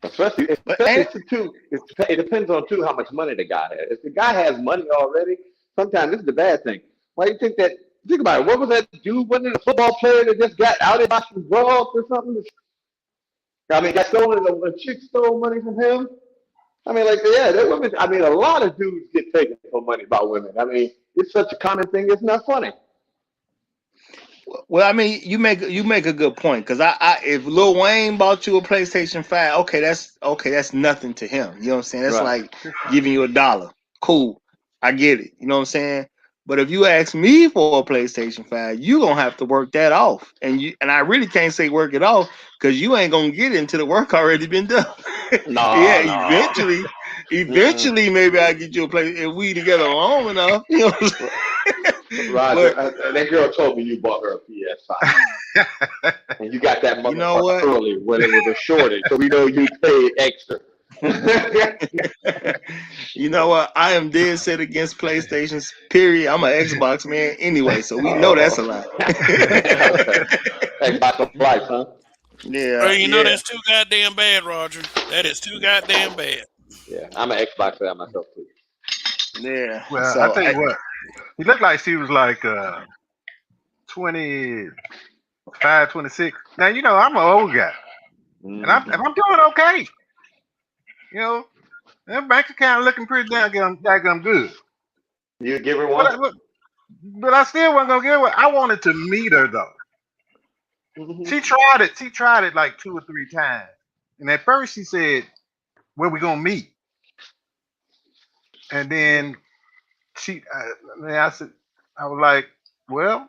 Especially, But ain't too. It depends on too how much money the guy has. If the guy has money already, sometimes this is the bad thing. Why do you think that? Think about it. What was that dude? Wasn't it a football player that just got outed by some drugs or something? I mean, got stolen. A chick stole money from him. I mean, like, yeah, there women. I mean, a lot of dudes get taken for money by women. I mean, it's such a common thing. It's not funny. well, I mean, you make a good point because I if Lil Wayne bought you a PlayStation 5, that's nothing to him. You know what I'm saying? That's Right. like giving you $1. Cool, I get it. You know what I'm saying? But if you ask me for a PlayStation 5, you gonna have to work that off, and I really can't say work it off because you ain't gonna get it until the work already been done. Yeah, No, no. eventually, maybe I get you a place if we together long enough. You know what I'm saying? Roger, But that girl told me you bought her a PS5, and you got that you know motherfucker what? early when it was a shortage, so we know you paid extra. You know what? I am dead set against PlayStations. Period. I'm an Xbox man anyway, so we know that's a Oh, lie. okay. Xbox for life, huh? Yeah, Well, you know yeah, that's too goddamn bad, Roger. That is too goddamn bad. Yeah, I'm an Xbox fan myself too. yeah. Well, I So tell you what, he looked like she was like 25, 26. Now I'm an old guy, and I'm doing okay. You know, that bank account looking pretty daggum good. You give her But one? I still wasn't gonna give her. I wanted to meet her though. Mm-hmm. She tried it. She tried it like 2 or 3 times, and at first she said, "Where we gonna meet?" And then I said, I was like, "Well,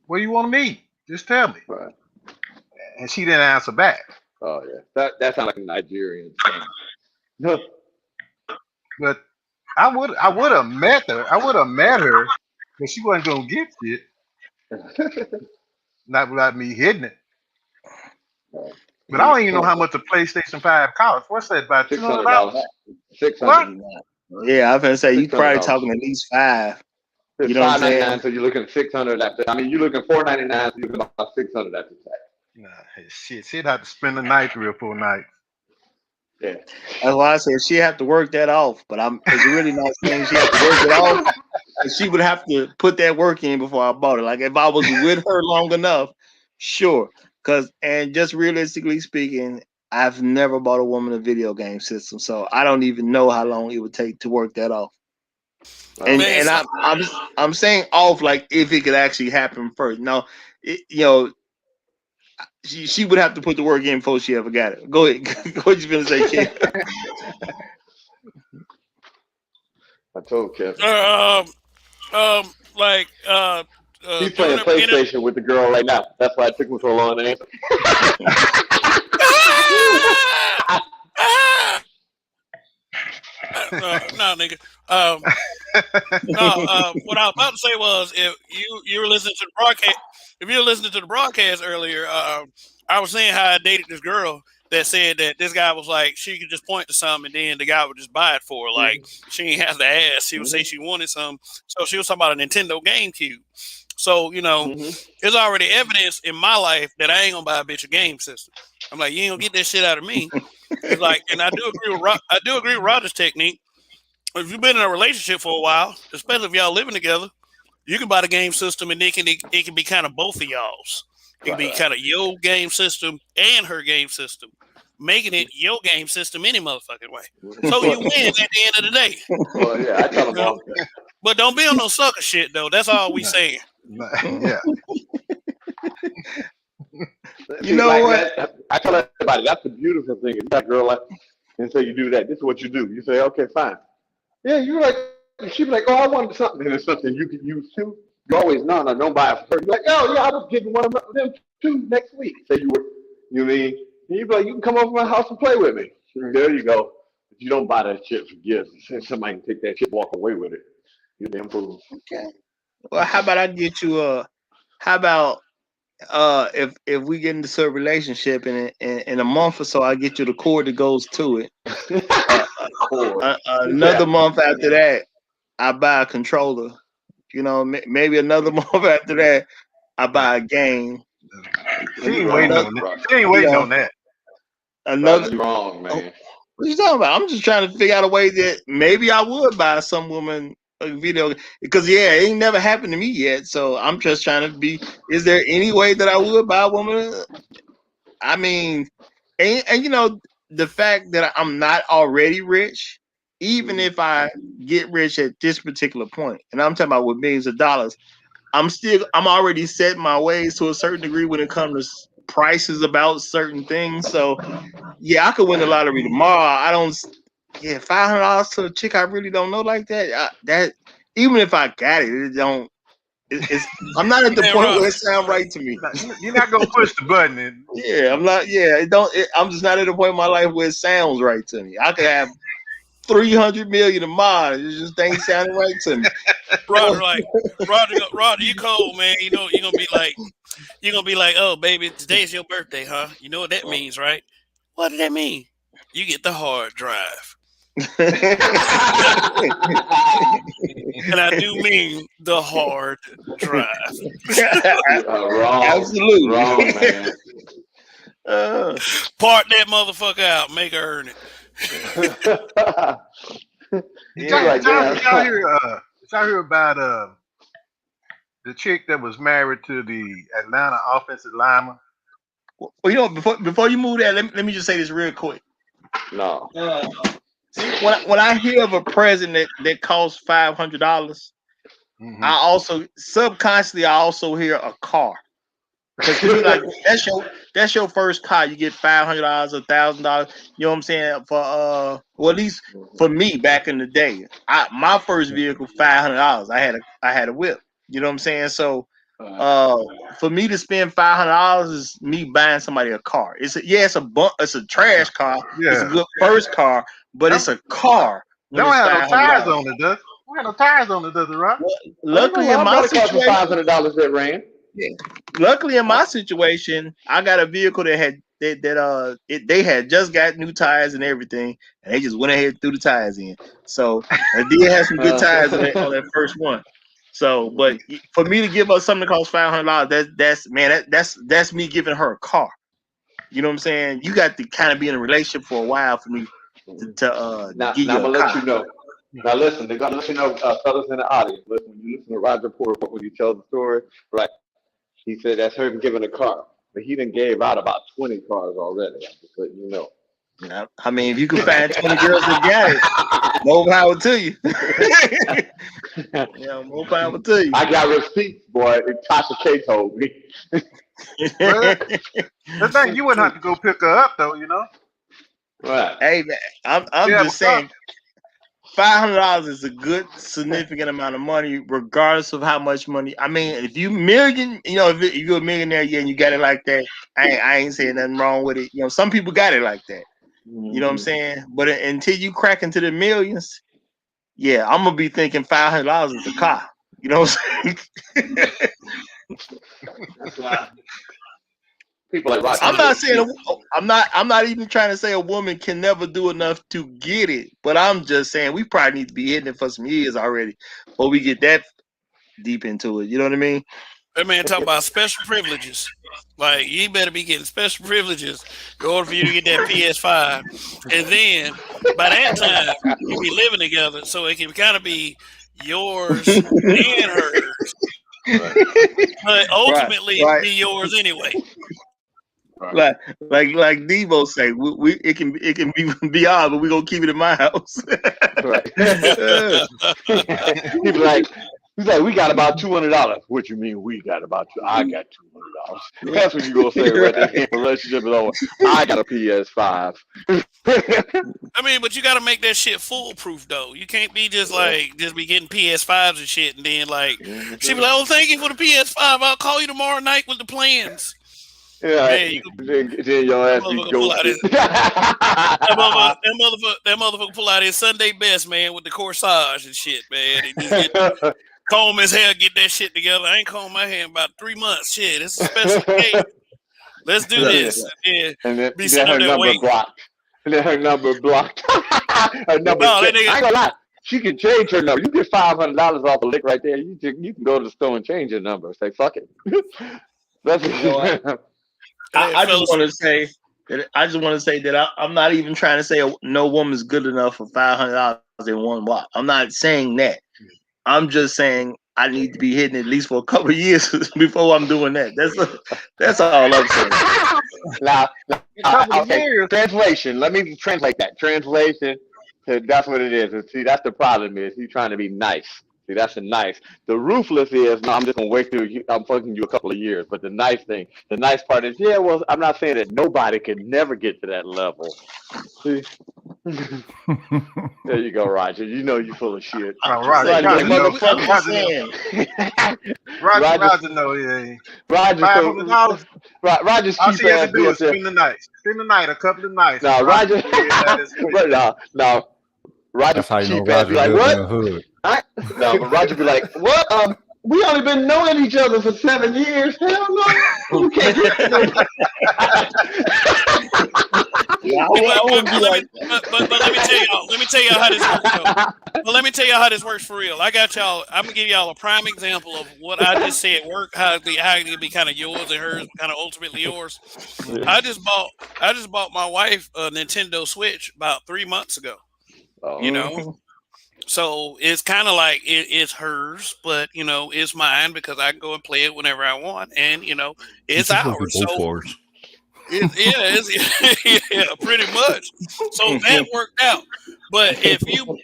where you want to meet? Just tell me." Right. And she didn't answer back. Oh yeah, that sounds like a Nigerian thing. But I would have met her. I would have met her, but she wasn't gonna get shit. Not without me hitting it. But I don't even know how much a PlayStation 5 costs. What's that? About Six $200? hundred dollars. Six What? hundred. yeah, I'm gonna say you Six hundred probably dollars. talking at least 5. You It's know what I'm $5.99, saying? so you're looking at 600 after. I mean, you're looking $4.99, so you're looking about 600 after tax. Nah, shit. She'd have to spend the night 3 or 4 nights. Yeah. That's why I said she have to work that off. But it's really not saying she have to work it off. And she would have to put that work in before I bought it. Like if I was with her long enough, sure. And just realistically speaking, I've never bought a woman a video game system, so I don't even know how long it would take to work that off. And Man, I'm saying off like if it could actually happen first. Now, she would have to put the work in before she ever got it. Go ahead. What you gonna say, kid? I told Kevin. like He's playing PlayStation with the girl right now. That's why it took him so long to answer. No, nigga. What I was about to say was, if you were listening to the broadcast, if you were listening to the broadcast earlier, I was saying how I dated this girl that said that this guy was like, she could just point to something and then the guy would just buy it for her. Like, she ain't have to ask. She would say she wanted something. So she was talking about a Nintendo GameCube. So, there's already evidence in my life that I ain't gonna buy a bitch a game system. I'm like, you ain't gonna get that shit out of me. It's like, and I do agree with Roger's technique. If you've been in a relationship for a while, especially if y'all living together, you can buy the game system and it can be kind of both of y'all's. It can be kind of your game system and her game system, making it your game system any motherfucking way. So you win at the end of the day. Well, yeah, I tell them all. But don't be on no sucker shit though. That's all we saying. Yeah. You know what? I tell everybody that's the beautiful thing. You got a girl like, and say you do that. This is what you do. You say, okay, fine. Yeah, you're like, she'd be like, oh, I wanted something. And it's something you could use too. You always, no, don't buy it for her. You're like, oh, yeah, I was getting one of them too next week. Say you were, you mean? And you'd be like, you can come over to my house and play with me. And there you go. But you don't buy that shit for gifts. Somebody can take that shit, walk away with it. You damn fool. Okay. Well, how about I get you how about if we get into a relationship and in a month or so, I get you the cord that goes to it. Another month after that, I buy a controller. Maybe another month after that, I buy a game. She ain't waiting on that. She ain't waiting on that. Another wrong, man. What are you talking about? I'm just trying to figure out a way that maybe I would buy some woman a video, because it ain't never happened to me yet. So I'm just trying to be. Is there any way that I would buy a woman? I mean, and the fact that I'm not already rich, even if I get rich at this particular point, and I'm talking about with millions of dollars, I'm already set my ways to a certain degree when it comes to prices about certain things. So yeah, I could win the lottery tomorrow. I don't. Yeah, $500 to a chick I really don't know like that. That even if I got it, it don't. I'm not at the point where it sounds right to me. You're not gonna push the button. Yeah, I'm not. Yeah, I'm just not at the point in my life where it sounds right to me. I could have 300 million of mine. It just ain't sounding right to me. Roger, you cold, man. You're gonna be like, oh baby, today's your birthday, huh? You know what that means, right? What did that mean? You get the hard drive. And I do mean the hard drive. Wrong. Absolutely. Wrong, man. Part that motherfucker out. Make her earn it. Did y'all hear about the chick that was married to the Atlanta offensive lineman? Well, before you move that, let me just say this real quick. No. When I hear of a present that costs $500, I also subconsciously hear a car. Because to me, like that's your first car. You get $500, $1,000. You know what I'm saying? For well, at least for me back in the day, my first vehicle $500. I had a whip. You know what I'm saying? So for me to spend $500 is me buying somebody a car. It's a trash car. Yeah. It's a good first car, but it's a car. Don't have no tires on it, does it? We have no tires on it, does it, right? Well, luckily in my situation, $500 that ran. Yeah. Luckily in my situation, I got a vehicle that they had just got new tires and everything, and they just went ahead and threw the tires in. So I did have some good tires on that first one. So, but for me to give her something that costs $500, that's me giving her a car. You know what I'm saying? You got to kind of be in a relationship for a while for me to give you a car. I'm gonna let you know. Now listen, they're gonna let you know, fellas in the audience. Listen, when you listen to Roger Porter when he tells the story, right? He said that's her giving a car. but he done gave out about 20 cars already. I'm just letting you know. I mean, if you can find 20 girls that got it, more power to you. Yeah, more power to you. I got receipts, boy. Tasha K told me. The thing, you wouldn't have to go pick her up, though, you know? Right. Hey, man, I'm just saying, $500 is a good, significant amount of money, regardless of how much money. I mean, if you million, you know, if you're a millionaire, yeah, and you got it like that, I ain't saying nothing wrong with it. You know, some people got it like that. You know what I'm saying? But until you crack into the millions, yeah, I'm gonna be thinking $500 is a car. You know what I'm saying? That's why people like Roger. I'm not saying I'm not even trying to say a woman can never do enough to get it, but I'm just saying we probably need to be hitting it for some years already before we get that deep into it. You know what I mean? That man talking about special privileges. Like, you better be getting special privileges in order for you to get that PS5. And then by that time, you be living together, so it can kind of be yours and hers. But ultimately, right. it'll be yours anyway. Right. Like Devo say, it can be ours, but we gonna keep it in my house. Right. He's like, we got about $200. What you mean we got about $200? I got $200. That's what you gonna say right there. The relationship is over. I got a PS5. I mean, but you got to make that shit foolproof, though. You can't be just be getting PS5s and shit, and then she be like, "Oh, thank you for the PS5. I'll call you tomorrow night with the plans." Yeah, man, then your ass be ghosted. That motherfucker pull out his Sunday best, man, with the corsage and shit, man. And just comb his hair, get that shit together. I ain't combed my hair in about 3 months. Shit, it's a special occasion. Let's do this. Yeah. And then Be sitting her up there number waiting. blocked. And then her number blocked. Her number. I ain't gonna lie. She can change her number. You get $500 off a lick right there. You can go to the store and change your number. Say fuck it. That's I just want to say that I'm not even trying to say no woman's good enough for $500 in one walk. I'm not saying that. I'm just saying I need to be hitting at least for a couple of years before I'm doing that. That's all I'm saying. Now, translation. Let me translate that. Translation. That's what it is. And see, that's the problem is he's trying to be nice. See, that's the nice. The ruthless is, no, I'm just going to wait till I'm fucking you a couple of years. But the nice part is, yeah, well, I'm not saying that nobody can never get to that level. See? There you go, Roger. You know you full of shit. Roger know, yeah. $500. Roger's all cheap she has ass to do is spend the night, a couple of nights. No, Roger. No. Roger, that's how you know cheap ass Roger be like, lives what? in the hood. No, but Roger be like, what? We only been knowing each other for 7 years. Hell no. You can't get But let me tell y'all how this works, though. Well, let me tell y'all how this works for real. I got y'all. I'm gonna give y'all a prime example of what I just said work. How it can be kind of yours and hers, kind of ultimately yours. I just bought my wife a Nintendo Switch about 3 months ago. You know, so it's kind of like it's hers, but it's mine because I can go and play it whenever I want, and it's ours. So. Yeah, pretty much. So that worked out. But if you,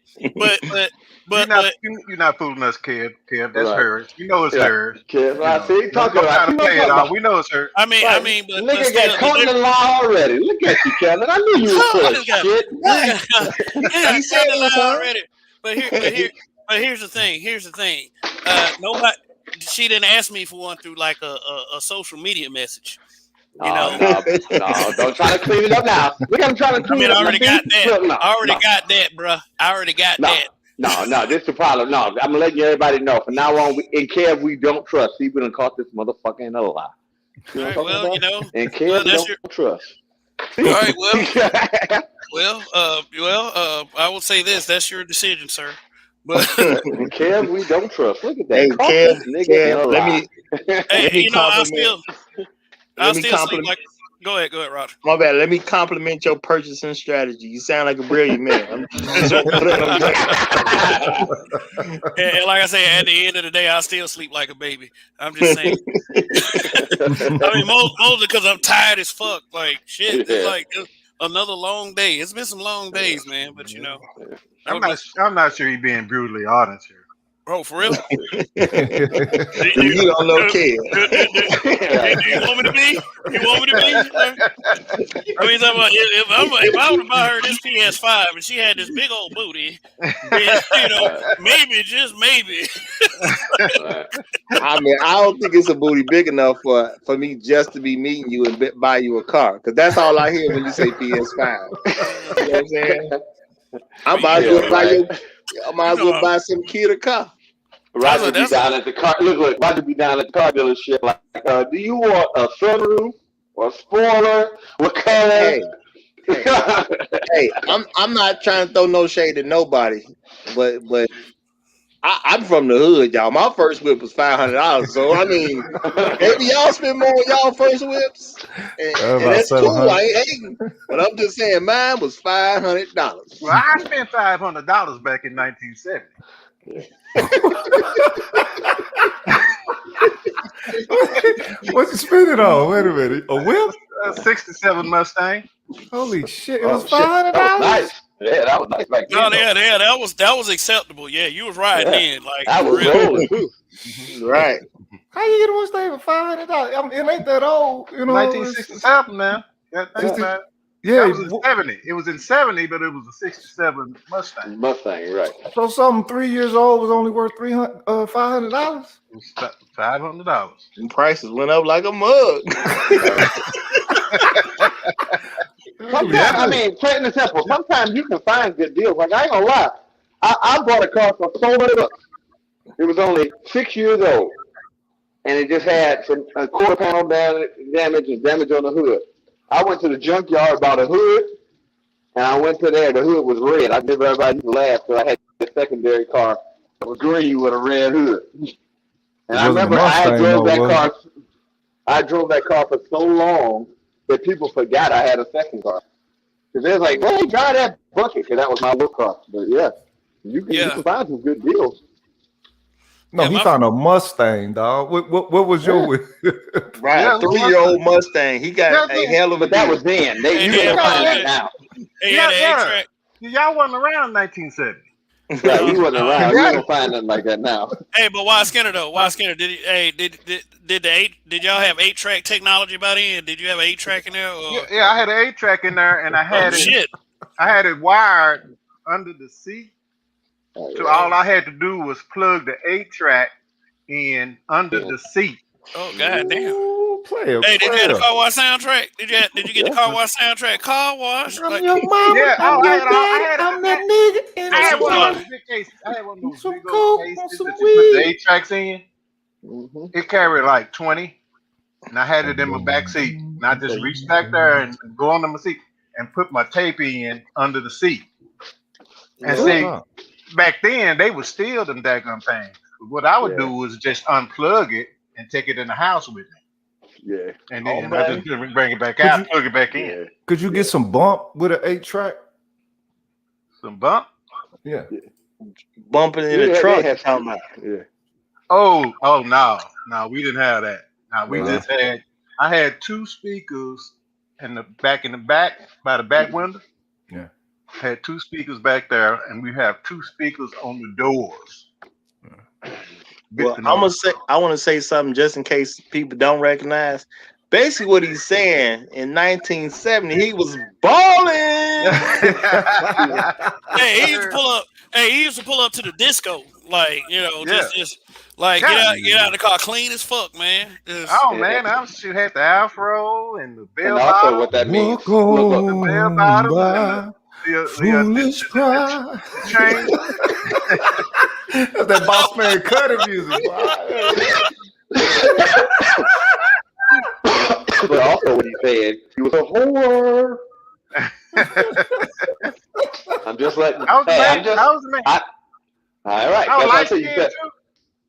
you're not fooling us, kid. That's hers. You know it's hers. Kid, see, talking about to play it off. We know it's hers. I mean, but nigga got caught in the law already. Look at you, Kevin. I knew you were full of shit. He said the lie already. But here's the thing. Nobody. She didn't ask me for one through like a social media message. No, don't try to clean it up now. Look at him trying to clean it up. I already got that, bro. I already got that. No, this is the problem. No, I'm letting everybody know. From now on, in Kev, we don't trust. See, we done caught this motherfucker in a lie. All right, well, in Kev, we don't trust. All right, I will say this. That's your decision, sir. But in Kev, we don't trust. Look at that. Hey, Kev, I still sleep like. Go ahead, Roger. My bad. Let me compliment your purchasing strategy. You sound like a brilliant man. And like I say, at the end of the day, I still sleep like a baby. I'm just saying. I mean, mostly because I'm tired as fuck. Like shit, it's Yeah. like another long day. It's been some long days, man. But you know, I'm not sure he's being brutally honest here. bro, for real. You don't know, kid. Do you want me to be? You want me to be? I mean, if I would have bought her this PS5 and she had this big old booty, then, you know, maybe, just maybe. I mean, I don't think it's a booty big enough for me just to be meeting you and buy you a car. Because that's all I hear when you say PS5. You know what I'm saying? I might as well buy some kid a car. Roger be down at the car. Look, Roger be down at the car dealership. Like, do you want a sunroof or a spoiler? What color? Hey, I'm not trying to throw no shade at nobody, but I'm from the hood, y'all. My first whip was $500. So I mean, maybe y'all spend more on y'all first whips, and that's cool. I ain't hating, but I'm just saying mine was $500. Well, I spent $500 back in 1970. What'd you spend it on? Wait a minute. A whip? A 67 Mustang. Holy shit. It was $500? Nice. Yeah, that was nice back then. No, yeah, that was acceptable. Yeah, you was riding in. Like, I was rolling too. Right. How you get a Mustang for $500? I mean, it ain't that old, you know. 1967 now. Yeah, it was in 70. It was in 70, but it was a 67 Mustang. Mustang, right. So something 3 years old was only worth $500? It was $500. And prices went up like a mug. I mean, plain and simple. Sometimes you can find good deals. Like, I ain't gonna lie. I bought a car for so many bucks. It was only 6 years old. And it just had some quarter panel damage and damage on the hood. I went to the junkyard, bought a hood, and I went to there. The hood was red. I remember everybody used to laugh, so I had a secondary car that was green with a red hood. And I remember I drove that car for so long that people forgot I had a second car. Because they was like, well, drive that bucket, because that was my little car. But yeah, you can find some good deals. No, he found a Mustang, dog. What was your whip? Right, Yeah, 3-year-old Mustang. He got a hell of a. But that was then. You can find that now. Y'all wasn't around in 1970. Right, we wasn't around. You don't find nothing like that now. Hey, but why Skinner though? Why Skinner? Did y'all have 8-track technology by then? Did you have an 8-track in there? Or? Yeah, I had an 8-track in there, and I had I had it wired under the seat. So all I had to do was plug the 8-track in under the seat. Oh goddamn! Hey, did you get the car wash soundtrack? Did you get the car wash soundtrack? Car wash? I'm your mama. Yeah, I'm that nigga. I had one of those big cases. I had one of those big old cases that you put the 8-tracks in. Mm-hmm. It carried like 20, and I had it in my back seat. And I just reached back there and go under my seat and put my tape in under the seat. And see, back then they would steal them daggum things. What I would do was just unplug it and take it in the house with me. Yeah. And then I just bring it back out, plug it back in. Could you get some bump with an 8-track? Some bump? Yeah. Bumping in the truck. Yeah. Oh no, we didn't have that. No, we just I had 2 speakers in the back by the back window. Yeah. Had 2 speakers back there, and we have 2 speakers on the doors. Well, I want to say something just in case people don't recognize. Basically, what he's saying in 1970, he was balling. Hey, he used to pull up to the disco, like just like get out of the car clean as fuck, man. Man, I had the afro and the bell and also bottom. what that means. The bell bottom. Foolish pride. That's that Boss Man Cutter music. But also what he said, he was a whore. I'm just letting. I was a man. All right. I was light skinned too.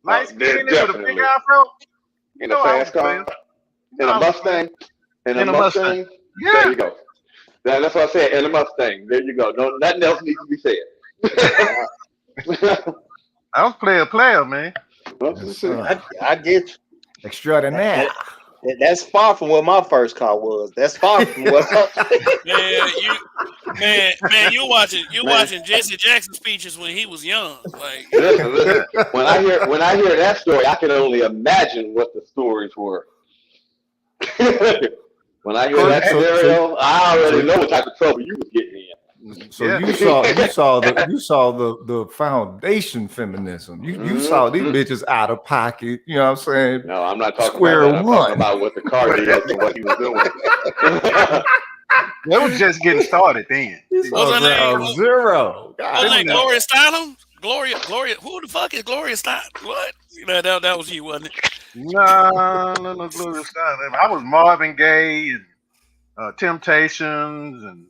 Light skinned with a big afro. In a fast car. In a Mustang. In a Mustang. Yeah. There you go. That's what I said. In a Mustang. There you go. No, nothing else needs to be said. I was player, man. I get you. Extraordinaire. That's far from what my first car was. That's far from what. Man, you watching Jesse Jackson speeches when he was young. Like, listen. When I hear that story, I can only imagine what the stories were. When I hear that scenario, I already know what type of trouble you was getting in. So you saw the foundation feminism. You saw these bitches out of pocket. You know what I'm saying? No, I'm not talking Square about that. I'm one. talking about what the car did and what he was doing. They was just getting started then. What's her name? Zero. What's her name? Gloria Steinem? Gloria. Who the fuck is Gloria Steinem? What? That was you, wasn't it? No, Gloria Steinem. I was Marvin Gaye and Temptations and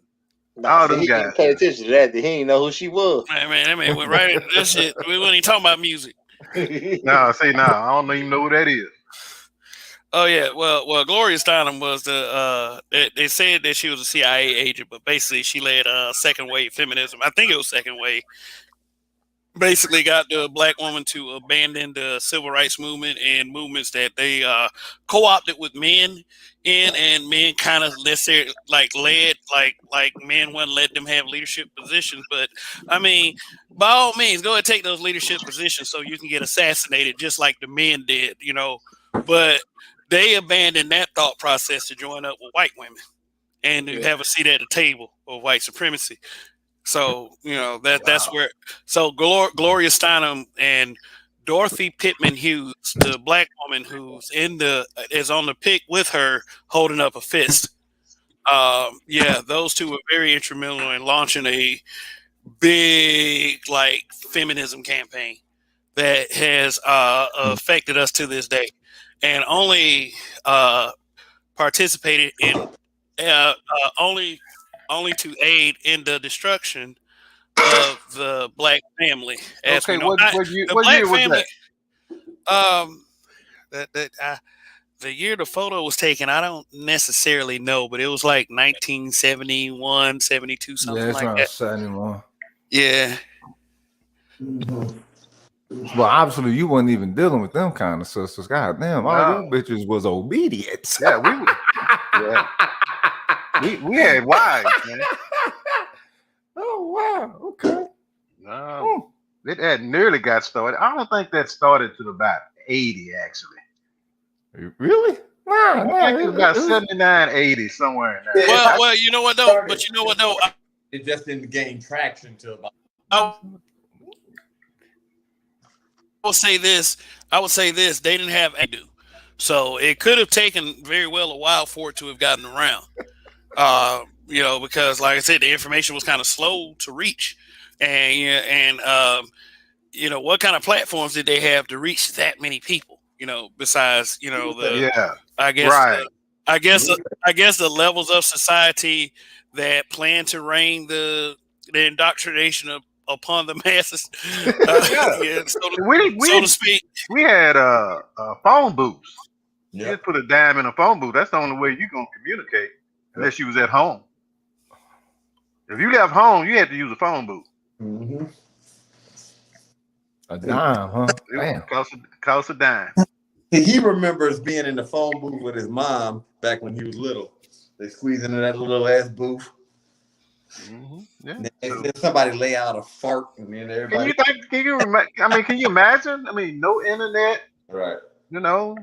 all them He guys. didn't pay attention to that. He didn't know who she was. Man, that man went right into that shit. We weren't even talking about music. No, I don't even know who that is. Oh yeah, well, Gloria Steinem was the. They said that she was a CIA agent, but basically she led second wave feminism. I think it was second wave. Basically, got the black woman to abandon the civil rights movement and movements that they co-opted with men in, and men kind of necessarily led men wouldn't let them have leadership positions. But I mean, by all means, go ahead and take those leadership positions so you can get assassinated just like the men did, you know. But they abandoned that thought process to join up with white women and to have a seat at the table of white supremacy. So, you know, that's where. So Gloria Steinem and Dorothy Pittman Hughes, the black woman who's is on the pic with her holding up a fist. Those two were very instrumental in launching a big feminism campaign that has affected us to this day, and only participated in only to aid in the destruction of the black family. As we know. What year was that? The year the photo was taken, I don't necessarily know, but it was like 1971, 72, something like that. 71. Yeah. Well, obviously, you wasn't even dealing with them kind of sisters. God damn, all them bitches was obedience. Yeah, we had wives, man. Oh wow, okay. It had nearly got started. I don't think that started till about 80, actually. Really? I think it was about 79, 80, somewhere in there. Well, you know what though? But you know what though? It just didn't gain traction till about. I would say this. They didn't have a do. So it could have taken very well a while for it to have gotten around. You know, because like I said, the information was kind of slow to reach. And you know, what kind of platforms did they have to reach that many people? You know, besides, you know, I guess the levels of society that plan to reign the indoctrination upon the masses. So to speak. We had phone booths. You just put a dime in a phone booth. That's the only way you're gonna communicate, unless you was at home. If you left home, you had to use a phone booth. Mm-hmm. A dime, huh? Damn. Cost a dime. He remembers being in the phone booth with his mom back when he was little. They squeeze into that little ass booth. Mm-hmm. Yeah. And then somebody lay out a fart, and then everybody. Can you imagine? I mean, no internet. Right. You know,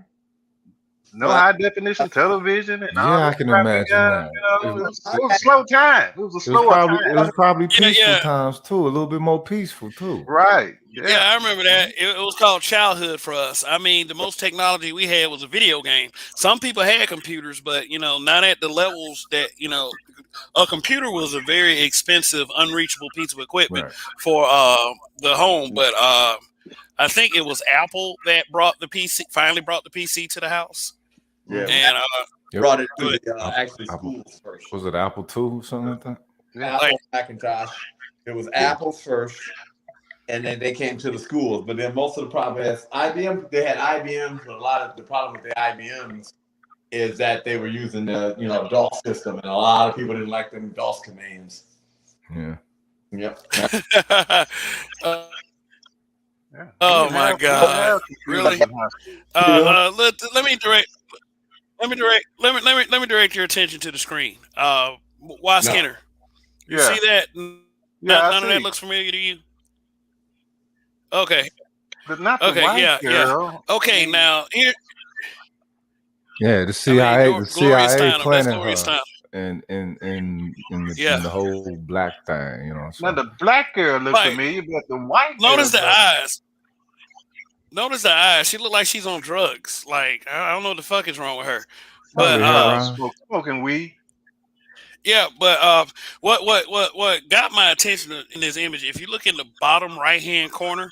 no high definition television. And all I can imagine that. You know, it was a slow time. It was a slower time. It was probably peaceful times too. A little bit more peaceful too. Right. Yeah, I remember that. It was called childhood for us. I mean, the most technology we had was a video game. Some people had computers, but, you know, not at the levels that, you know, a computer was a very expensive, unreachable piece of equipment for the home. But I think it was Apple that finally brought the PC to the house. Yeah. And brought it to the schools first. Was it Apple II or something like that? Apple Macintosh. It was Apple first. And then they came to the schools, but then most of the problem is IBM. They had IBMs, but a lot of the problem with the IBMs is that they were using the DOS system, and a lot of people didn't like them DOS commands. Yeah. Yep. Oh my God! Really? Let me direct. let me direct your attention to the screen. Why No. Skinner? You Yeah, see that? yeah, I None of that see. looks familiar to you. Okay. But not the Okay. white Yeah. Yeah. girl. Okay. Now here. Yeah, the I mean, CIA, the Gloria CIA Steinem. That's planted Gloria her Steinem. in Yeah. the whole black thing, you know. Now So the black girl look Like, familiar, but the white girl notice the doesn't. eyes. Notice the eyes. She look like she's on drugs. Like I don't know what the fuck is wrong with her. But probably heroin. Smoking weed. yeah, but what got my attention in this image? If you look in the bottom right hand corner,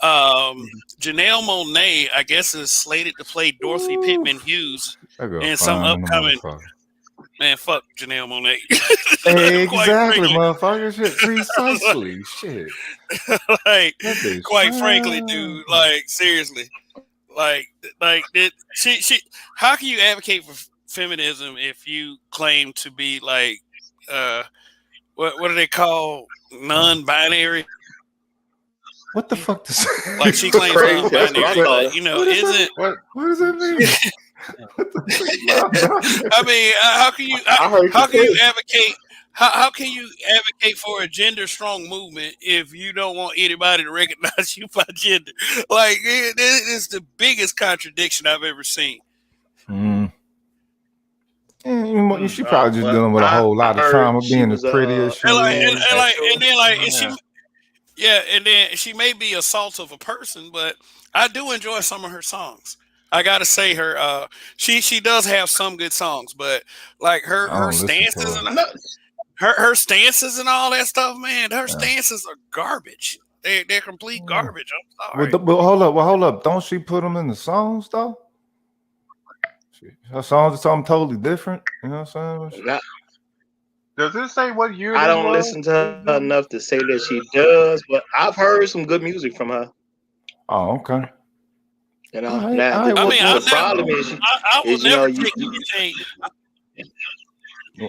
Janelle Monáe, I guess, is slated to play Dorothy Ooh, Pittman Hughes that girl in some fine in the upcoming. motherfucker. Man, fuck Janelle Monáe. Quite Exactly, frankly, motherfucker. Shit, precisely. Shit, like, that bitch quite frankly, fine. dude, like, seriously, like, she. How can you advocate for feminism if you claim to be like, uh, what do they call non-binary? What the fuck does Like she That's claims crazy. That's what I non-binary, call but it. what is that? isn't. What? What does that mean? What the fuck is non-binary? I mean, how can you I heard you how can you too. advocate? How can you advocate for a gender strong movement if you don't want anybody to recognize you by gender? Like it's the biggest contradiction I've ever seen. Mm. Yeah, she probably just Well, dealing with a I whole lot of heard trauma, she being as was pretty as she is. And she Yeah. yeah, and then she may be a salt of a person, but I do enjoy some of her songs. I gotta say she does have some good songs, but like I her don't listen to stances her. and no, her stances and all that stuff, man, her Yeah. stances are garbage. They're complete Yeah. garbage. I'm Well, sorry. but hold up. Don't she put them in the songs though? Her songs are something totally different. You know what I'm saying? not, Does it say what year I this don't was? listen to her enough to say that she does, but I've heard some good music from her. Oh, okay. You know, All right. now All right. I Well, mean, the problem I will is never you, take anything.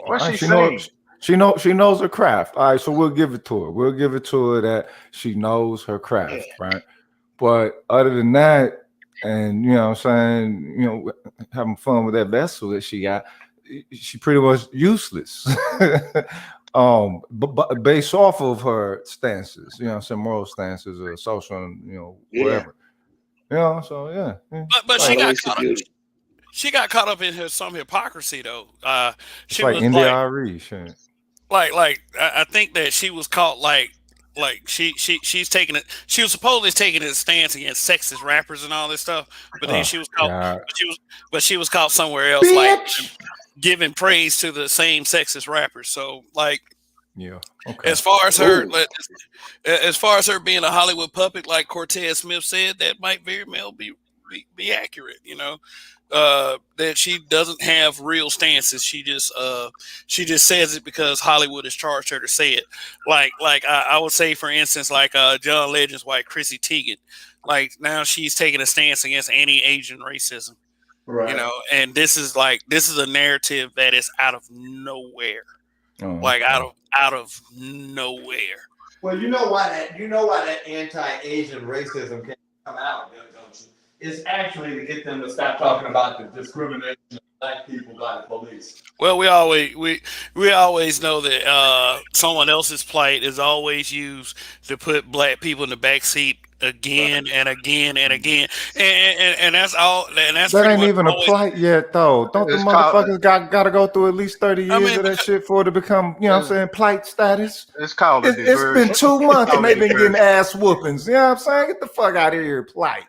What she she sing? knows. She knows her craft. All right, so we'll give it to her. We'll give it to her that she knows her yeah, craft, right? But other than that, and you know what I'm saying, having fun with that vessel that she got, she pretty much useless. But based off of her stances, you know, some moral stances or social, yeah, whatever. So yeah. But a she lot of got wasted caught up. beauty. She got caught up in some hypocrisy though. It's She like was India.Arie shit. like I think that she was caught like she's taking it. She was supposedly taking a stance against sexist rappers and all this stuff, but then Oh she was caught. God, But she was caught somewhere else, like bitch. giving praise to the same sexist rappers. So like Yeah. Okay. as far as her, Ooh, as far as her being a Hollywood puppet, like Cortez Smith said, that might very well be accurate. That she doesn't have real stances. She just says it because Hollywood has charged her to say it. Like I would say, for instance, like John Legend's wife, Chrissy Teigen. Like now she's taking a stance against anti-Asian racism. Right. And this is a narrative that is out of nowhere. Like Okay. out of nowhere. Well, you know why that anti-Asian racism can come out, don't you? It's actually to get them to stop talking about the discrimination of black people by the police. Well, we always know that someone else's plight is always used to put black people in the back seat again and again and again, and that's all. And that's That pretty ain't much even a always. plight yet, though. Don't the It's called motherfuckers got to go through at least 30 I years mean, of that shit for it to become, you know what I'm saying, plight status? it's called a It's been diversion. 2 months and Called a they've been getting diversion. ass whoopings. You know what I'm saying? Get the fuck out of here, plight.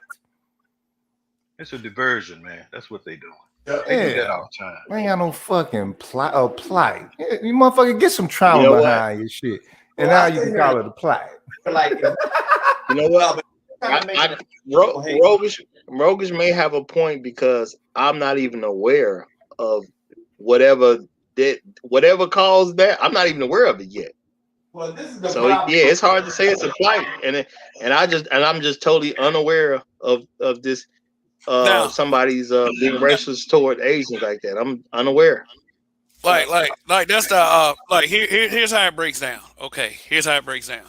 It's a diversion, man. That's what they doing. Yeah. They do that all the time. They ain't got no fucking plight. You motherfucker get some you trauma know what? behind your shit. And Well, now I you sit can here call it a plight. like, You know what? Rogish may have a point because I'm not even aware of whatever whatever caused that. I'm not even aware of it yet. well, this is the So problem. yeah, it's hard to say it's a plight, and I'm just totally unaware of this now, somebody's being racist toward Asians like that. I'm unaware. like that's the here's how it breaks down. Okay, here's how it breaks down,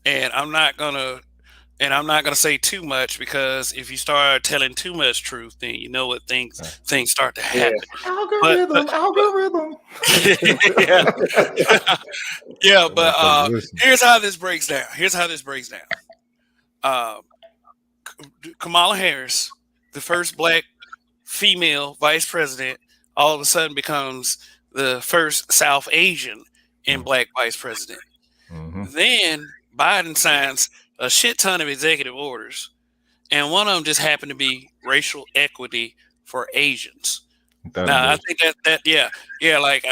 and I'm not gonna and I'm not gonna say too much because if you start telling too much truth, then you know what things start to Yeah. happen. But Algorithm. yeah, yeah. That But motherfucker listen. here's how this breaks down. Uh, Kamala Harris, the first black female vice president, all of a sudden becomes the first South Asian and black vice president. Mm-hmm. Then Biden signs a shit ton of executive orders, and one of them just happened to be racial equity for Asians. Now I think that like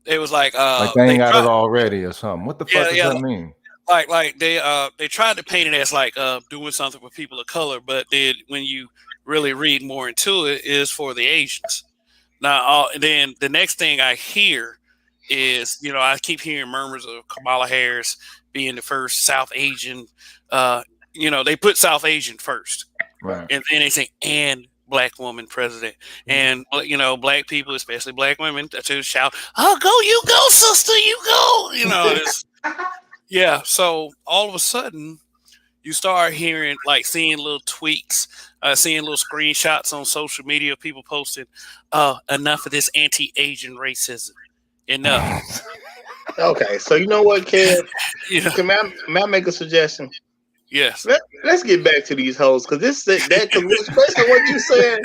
it was like they they ain't got it tried, already or something. What the fuck does that mean? like they tried to paint it as like doing something for people of color, but when you really read more into it, is for the Asians. Now, then the next thing I hear is, I keep hearing murmurs of Kamala Harris being the first South Asian. They put South Asian first, Right. and then they say and black woman president, and black people, especially black women, to shout, "Oh, go you go, sister, you go!" Yeah. So all of a sudden, you start hearing, like, seeing little tweaks, seeing little screenshots on social media of people posting, enough of this anti-Asian racism. Enough. Okay, so you know what, Kev? Yeah. May I make a suggestion? Yes. Let's get back to these hoes, because especially what you said,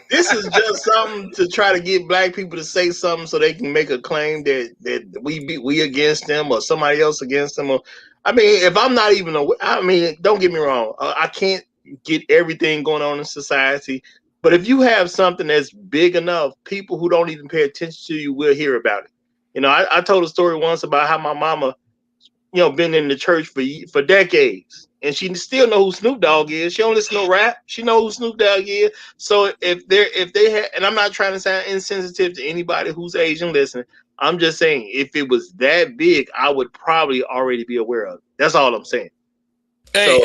this is just something to try to get black people to say something so they can make a claim that we against them or somebody else against them. Or, I mean, if I'm not even aware, I mean, don't get me wrong, I can't get everything going on in society, but if you have something that's big enough, people who don't even pay attention to you will hear about it. I told a story once about how my mama, been in the church for decades, and she still know who Snoop Dogg is. She don't listen to rap. She know who Snoop Dogg is. So if they had, and I'm not trying to sound insensitive to anybody who's Asian listening, I'm just saying if it was that big, I would probably already be aware of it. That's all I'm saying. Hey,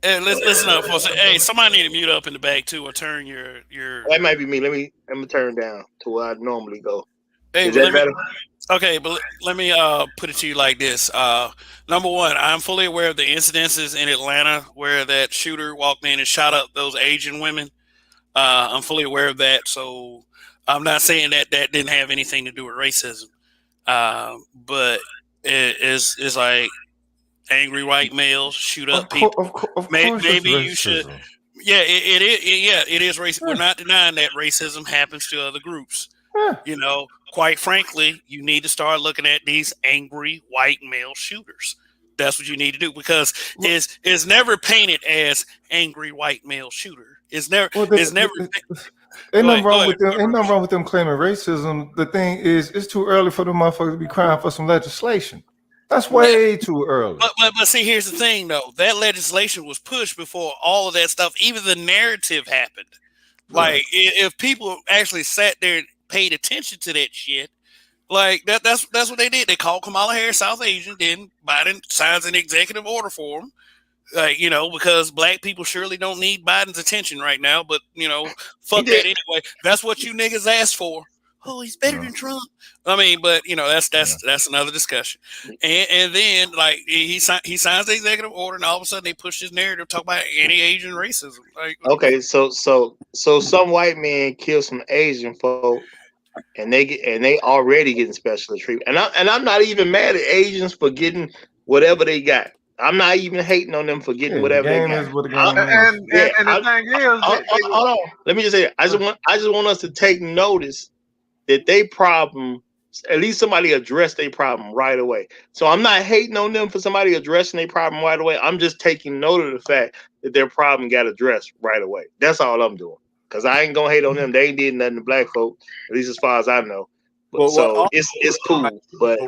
listen up for a second. Hey, somebody need to mute up in the back too, or turn your. That might be me. Let me turn down to where I normally go. Hey, is that better? Okay, but let me put it to you like this. Number one, I'm fully aware of the incidences in Atlanta where that shooter walked in and shot up those Asian women. I'm fully aware of that, so I'm not saying that didn't have anything to do with racism. But it's like angry white males shoot up people. Of course, maybe you should. Yeah, it is racist. We're not denying that racism happens to other groups. Quite frankly, you need to start looking at these angry white male shooters. That's what you need to do, because it's never painted as angry white male shooter. It's never. Ain't nothing wrong with them claiming racism. The thing is, it's too early for the motherfuckers to be crying for some legislation. That's way too early. But see, here's the thing, though. That legislation was pushed before all of that stuff. Even the narrative happened. Like, if people actually sat there and paid attention to that shit, like that's what they did. They called Kamala Harris South Asian. Then Biden signs an executive order for him. Because black people surely don't need Biden's attention right now. But fuck that anyway. That's what you niggas asked for. Oh, he's better than Trump. I mean, but that's another discussion. And then, like, he signs the executive order, and all of a sudden they push his narrative, talk about anti-Asian racism. Like, okay, so some white man killed some Asian folk, and they already getting special treatment. And I'm not even mad at Asians for getting whatever they got. I'm not even hating on them for getting whatever they got. And the thing is, hold on. Let me just say, I just want us to take notice that they problem, at least somebody addressed their problem right away. So I'm not hating on them for somebody addressing their problem right away. I'm just taking note of the fact that their problem got addressed right away. That's all I'm doing. Because I ain't gonna hate on them. They ain't did nothing to black folk, at least as far as I know. But, so it's cool. But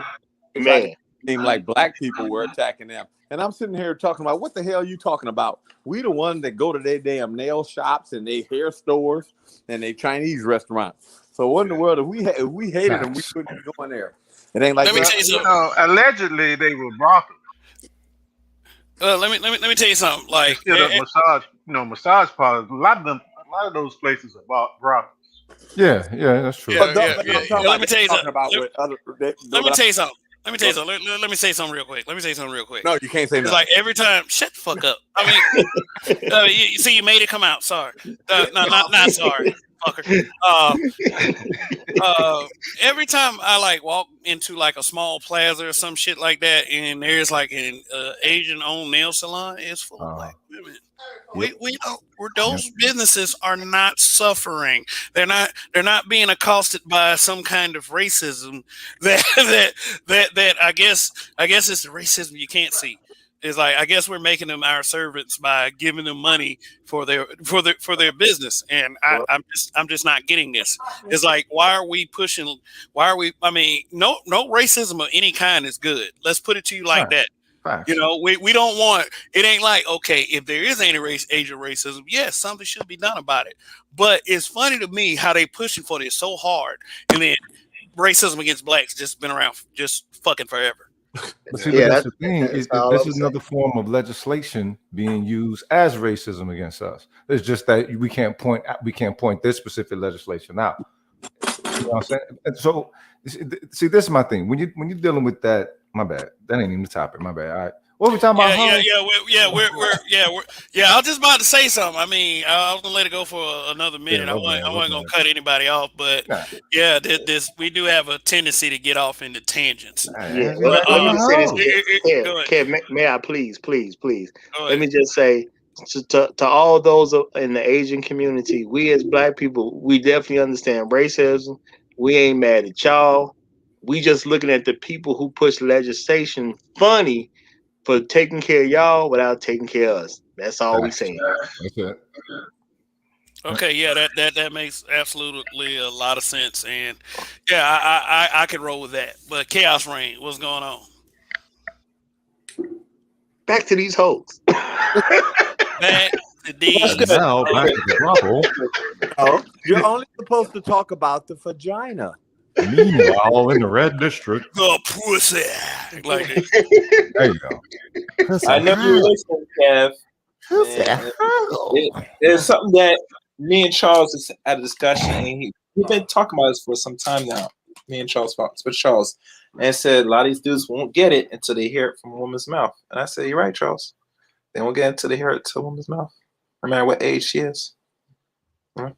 man, it seemed like black people were attacking them. And I'm sitting here talking about, what the hell are you talking about? We the ones that go to their damn nail shops and their hair stores and their Chinese restaurants. So what in the world, if we hated them, we couldn't be going there. It ain't like let me tell you something. Allegedly they were brothels. Let me tell you something. Like, massage parlors. A lot of those places are brothels. Yeah, that's true. Let me tell you something. Let me tell you something. Let me say something real quick. No, you can't say It's no. like every time, shut the fuck up. I mean, you see, you made it come out. Sorry. No, not sorry, fucker. Every time I like walk into like a small plaza or some shit like that, and there's like an Asian-owned nail salon, it's full of black women. We don't. Those businesses are not suffering. They're not being accosted by some kind of racism that I guess it's the racism you can't see. It's like I guess we're making them our servants by giving them money for their business, and I'm just not getting this. It's like why are we pushing? Why are we? I mean, no racism of any kind is good. Let's put it to you like that. Facts. You know, we don't want it. Ain't like okay, if there is any Asian racism, yes, something should be done about it. But it's funny to me how they pushing for this so hard, and then racism against blacks just been around just fucking forever. But see, that's the thing. This is another form of legislation being used as racism against us. It's just that we can't point this specific legislation out. You know what I'm saying? And so, see, this is my thing. When you're dealing with that, my bad. That ain't even the topic. My bad. All right. What are we talking about? I was just about to say something. I mean, I was gonna let it go for another minute. I wasn't gonna cut anybody off, but this we do have a tendency to get off into tangents. Yeah, let me just say this. Kev, may I please? Let me just say to all those in the Asian community, we as black people, we definitely understand racism. We ain't mad at y'all. We just looking at the people who push legislation funny for taking care of y'all without taking care of us. That's all we saying. That's it. Okay, yeah, that makes absolutely a lot of sense, and yeah, I could roll with that. But Chaos Reign, what's going on? Back to these hoes. Back to these. Now back to the trouble. No, you're only supposed to talk about the vagina. Meanwhile, in the red district, the pussy. Like there you go. I know you're listening, Kev. There's something that me and Charles is at a discussion, and we've been talking about this for some time now. Me and Charles, and said a lot of these dudes won't get it until they hear it from a woman's mouth. And I said, you're right, Charles. They won't get it until they hear it to a woman's mouth, no matter what age she is. Right?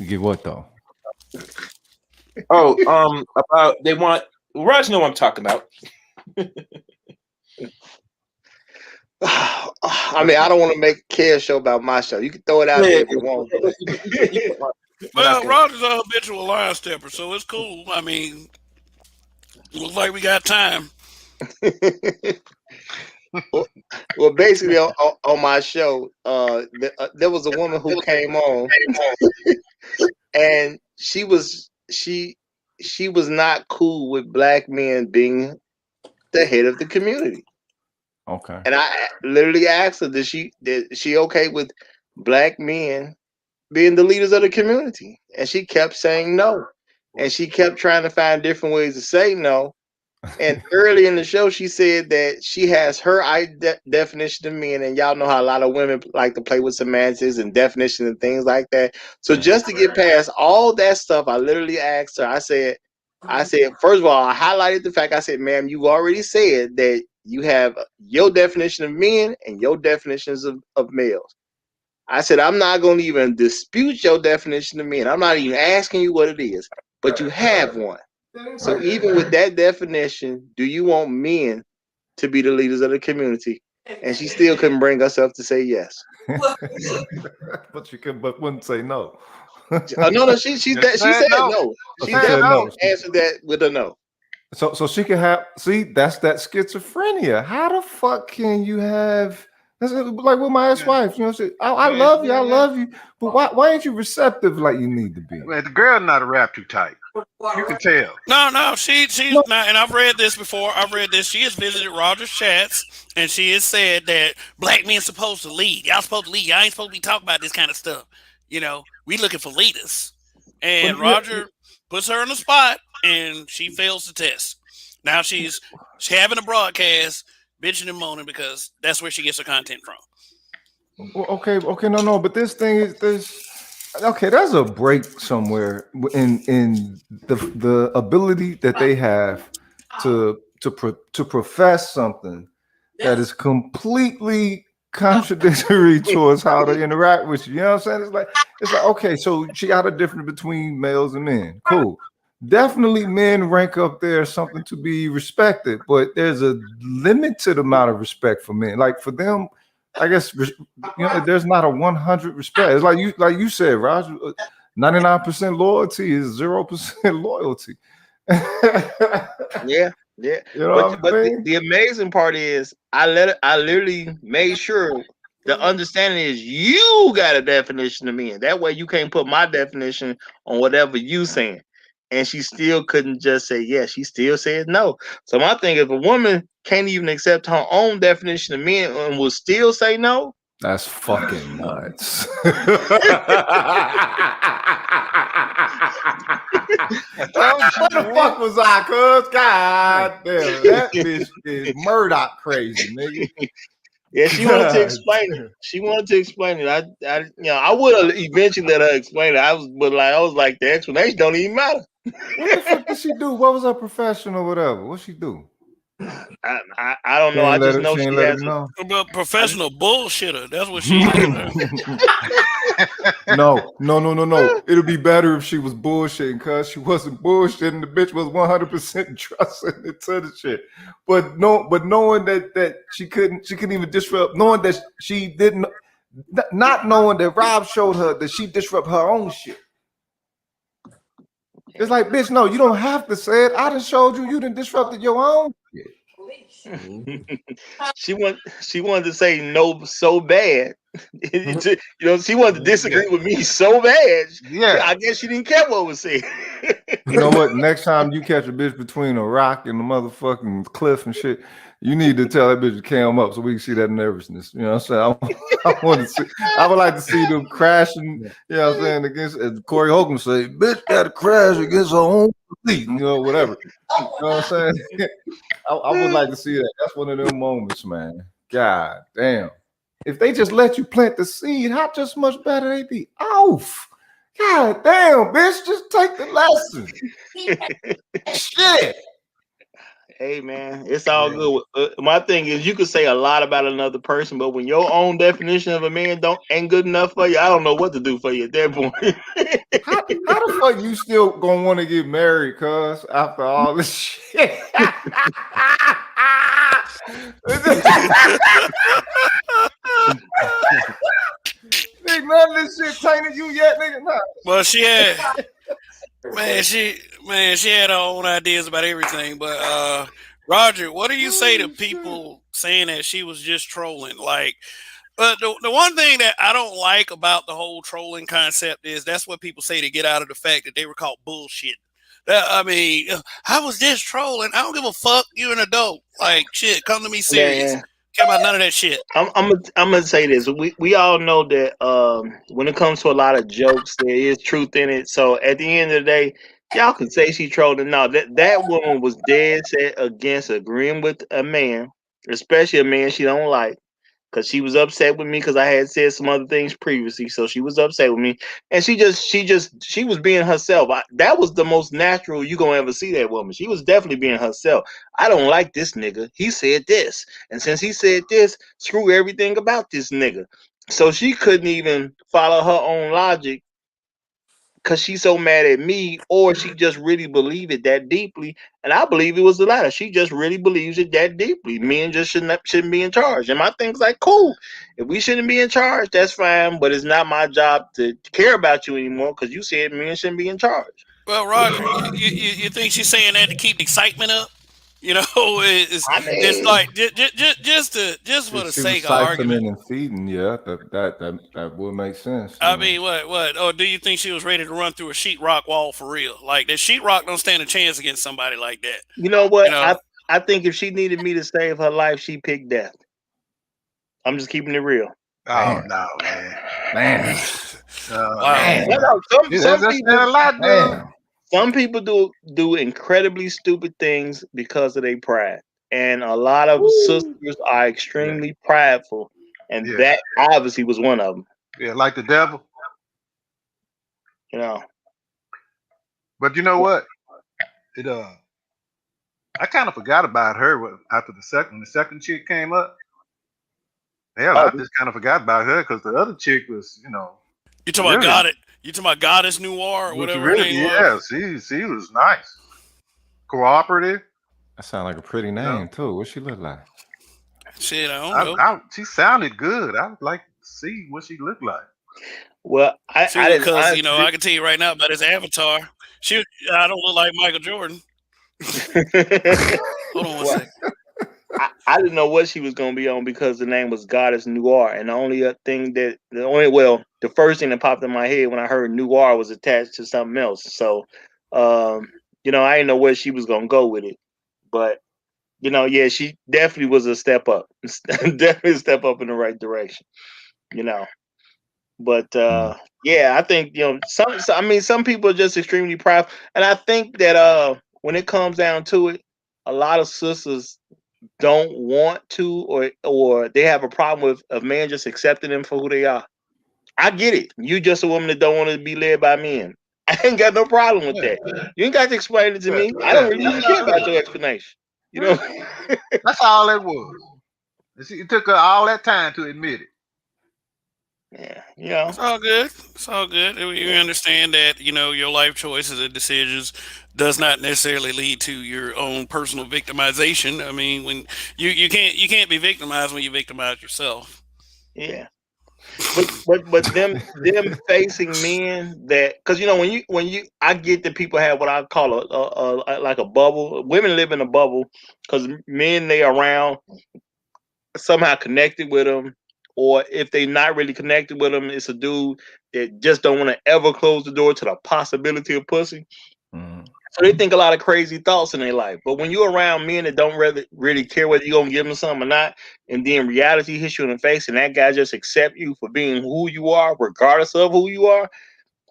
Get what though? About they want. Raj know what I'm talking about. I mean, I don't want to make a care show about my show. You can throw it out there if you want. Well, Roger's a habitual line stepper, so it's cool. I mean, looks like we got time. Well, basically, on my show, there was a woman who came on, and she was not cool with black men being the head of the community. Okay. And I literally asked her, is she okay with black men being the leaders of the community? And she kept saying no. And she kept trying to find different ways to say no. And early in the show, she said that she has her definition of men, and y'all know how a lot of women like to play with semantics and definitions and things like that. So just to get past all that stuff, I literally asked her. I said, first of all, I highlighted the fact. I said, ma'am, you already said that you have your definition of men and your definitions of males. I said, I'm not going to even dispute your definition of men. I'm not even asking you what it is, but you have one. So even with that definition, do you want men to be the leaders of the community? And she still couldn't bring herself to say yes. but wouldn't say no. No, she said no. She definitely answered that with a no. So she can have. See, that's that schizophrenia. How the fuck can you have? That's like with my ex-wife. You know, I love you, but why ain't you receptive like you need to be? Well, the girl's not a rap too tight. You can tell. No, she's not. And I've read this before. She has visited Roger's chats, and she has said that black men supposed to lead. Y'all supposed to lead. Y'all ain't supposed to be talking about this kind of stuff. You know, we looking for leaders. And Roger puts her on the spot, and she fails the test. Now she's having a broadcast, bitching and moaning because that's where she gets her content from. Well, okay, no, but this thing is this. Okay, there's a break somewhere in the ability that they have to profess something that is completely contradictory towards how to interact with you. You know what I'm saying? It's like okay, so she got a difference between males and men. Cool. Definitely men rank up there as something to be respected, but there's a limited amount of respect for men. Like for them, I guess there's not a 100 respect. It's like you said, Roger. 99% loyalty is 0% loyalty. Yeah, yeah. You know what I mean? The amazing part is I literally made sure the understanding is you got a definition of men. That way you can't put my definition on whatever you saying. And she still couldn't just say yes. She still said no. So my thing, if a woman can't even accept her own definition of men and will still say no, That's fucking nuts. What the fuck was I, cuz? God damn, that bitch is Murdoch crazy, nigga. yeah, she wanted to explain it. She wanted to explain it. I would have eventually let her explain it. I was like, the explanation don't even matter. What the fuck did she do? What was her profession or whatever? What she do? I don't know. I just know she she ain't let has him know. A professional bullshitter. That's what she is. No. It'll be better if she was bullshitting, cause she wasn't bullshitting. The bitch was 100% trusting into the shit. But knowing that she couldn't even disrupt, knowing that she didn't, not knowing that Rob showed her that she disrupt her own shit. It's like, bitch, no, you don't have to say it. I done showed you done disrupted your own shit. she wanted to say no so bad. She wanted to disagree with me so bad. Yeah. I guess she didn't care what was said. You know what? Next time you catch a bitch between a rock and a motherfucking cliff and shit, you need to tell that bitch to cam up so we can see that nervousness. You know what I'm saying? I would like to see them crashing, you know what I'm saying, against, as Corey Holcomb say, bitch got to crash against her own feet, you know, whatever. You know what I'm saying? I would like to see that. That's one of them moments, man. God damn. If they just let you plant the seed, how just much better they be off? God damn, bitch, just take the lesson. Shit. Hey man, it's all good. My thing is, you could say a lot about another person, but when your own definition of a man ain't good enough for you, I don't know what to do for you at that point. How the fuck you still gonna want to get married, cuz, after all this shit? Nigga, none of this shit tainted you yet, nigga. No. Well, she had she had her own ideas about everything. But Roger, what do you say to people saying that she was just trolling? Like, but the one thing that I don't like about the whole trolling concept is that's what people say to get out of the fact that they were caught bullshit. I mean, I was just trolling. I don't give a fuck. You're an adult. Like, shit, come to me serious. Man, Care about none of that shit. I'm gonna say this. We all know that when it comes to a lot of jokes, there is truth in it. So at the end of the day, y'all can say she trolling. No, that woman was dead set against agreeing with a man, especially a man she don't like. Because she was upset with me because I had said some other things previously, so she was upset with me, and she was being herself. That was the most natural you gonna ever see that woman. She was definitely being herself. I don't like this nigga. He said this, and since he said this, screw everything about this nigga. So she couldn't even follow her own logic because she's so mad at me, or she just really believed it that deeply. And I believe it was the latter. She just really believes it that deeply. Men just shouldn't be in charge. And my thing's like, cool. If we shouldn't be in charge, that's fine. But it's not my job to care about you anymore because you said men shouldn't be in charge. Well, Roger, you think she's saying that to keep the excitement up? You know, I it's mean, like just for If the she was sake of argument. siphoning and feeding, yeah, that would make sense. I mean, what? Or do you think she was ready to run through a sheetrock wall for real? Like that sheetrock don't stand a chance against somebody like that. you know You what? know. I think if she needed me to save her life, she picked death. I'm just keeping it real. Oh no, man. Man. Wow. Some people, a lot, dude. some people do incredibly stupid things because of their pride, and a lot of sisters are extremely prideful, and Yeah. that obviously was one of them. Yeah, like the devil. You know. But you know what? It I kind of forgot about her after when the second chick came up. Hell, Oh, I just kind of forgot about her because the other chick was, You talking about really, God? You talking about Goddess Noir or was whatever her really, name yeah, was? she was nice, cooperative. That sounds like a pretty You know, name too. What she look like? Shit, I don't know. she sounded good. I would like to see what she looked like. well, See, I didn't because honestly. I can tell you right now about his avatar. I don't look like Michael Jordan. Hold on one Well, second. I didn't know what she was going to be on because the name was Goddess Noir, and the first thing that popped in my head when I heard Noir was attached to something else. So, I didn't know where she was going to go with it, but yeah, she definitely was a step up, definitely a step up in the right direction. You know, but yeah, I think some people are just extremely proud, and I think that when it comes down to it, a lot of sisters don't want to or they have a problem with a man just accepting them for who they are. I get it. You just a woman that don't want to be led by men. I ain't got no problem with Yeah, that. You ain't got to explain it to yeah, me. I don't yeah. really even That's care about true. your explanation. You know? That's all it was. It took her all that time to admit it. Yeah, It's all good. It's all good. We understand that your life choices and decisions does not necessarily lead to your own personal victimization. I mean, when you can't be victimized when you victimize yourself. yeah. But them facing men that because when you I get that people have what I call like a bubble. Women live in a bubble because men they around somehow connected with them, or if they not really connected with them, it's a dude that just don't want to ever close the door to the possibility of pussy. Mm-hmm. So they think a lot of crazy thoughts in their life. But when you're around men that don't really care whether you're gonna give them something or not, and then reality hits you in the face, and that guy just accept you for being who you are, regardless of who you are,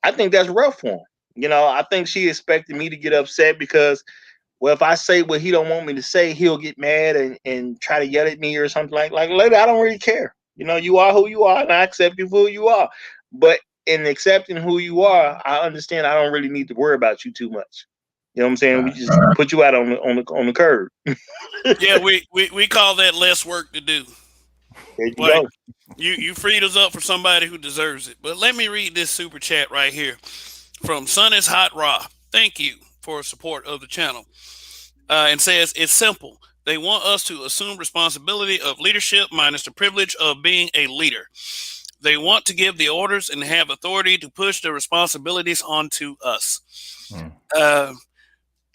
I think that's rough for him. I think she expected me to get upset because, well, if I say what he don't want me to say, he'll get mad and try to yell at me or something like lady, I don't really care. You are who you are, and I accept you for who you are. But in accepting who you are, I understand I don't really need to worry about you too much. You know what I'm saying? We Right. just put you out on the curb. Yeah, we call that less work to do. There you Like go. you freed us up for somebody who deserves it. But let me read this super chat right here from Sun is Hot Raw. Thank you for support of the channel. And says it's simple. They want us to assume responsibility of leadership minus the privilege of being a leader. They want to give the orders and have authority to push the responsibilities onto us. Mm.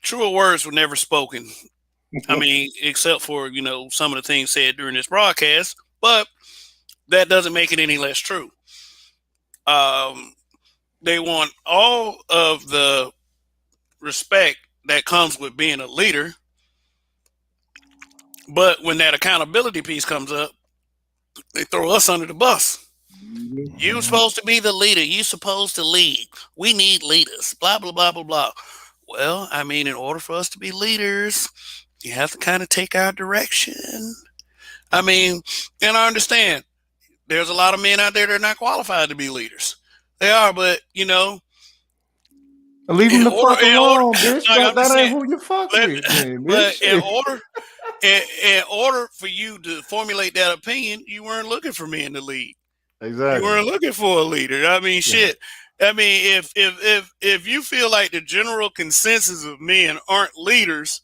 Truer words were never spoken. I mean, except for some of the things said during this broadcast, but that doesn't make it any less true. They want all of the respect that comes with being a leader, but when that accountability piece comes up, they throw us under the bus. You're supposed to be the leader. You're supposed to lead. We need leaders. Blah, blah, blah, blah, blah. Well, I mean, in order for us to be leaders, you have to kind of take our direction. I mean, and I understand there's a lot of men out there that are not qualified to be leaders. They are, but Leave him in the order, fuck alone, bitch. like I'm That just ain't saying, who you fuck with, then, but bitch. in order for you to formulate that opinion, you weren't looking for men to lead. You Exactly. weren't looking for a leader. I mean, Yeah. shit. I mean, if you feel like the general consensus of men aren't leaders,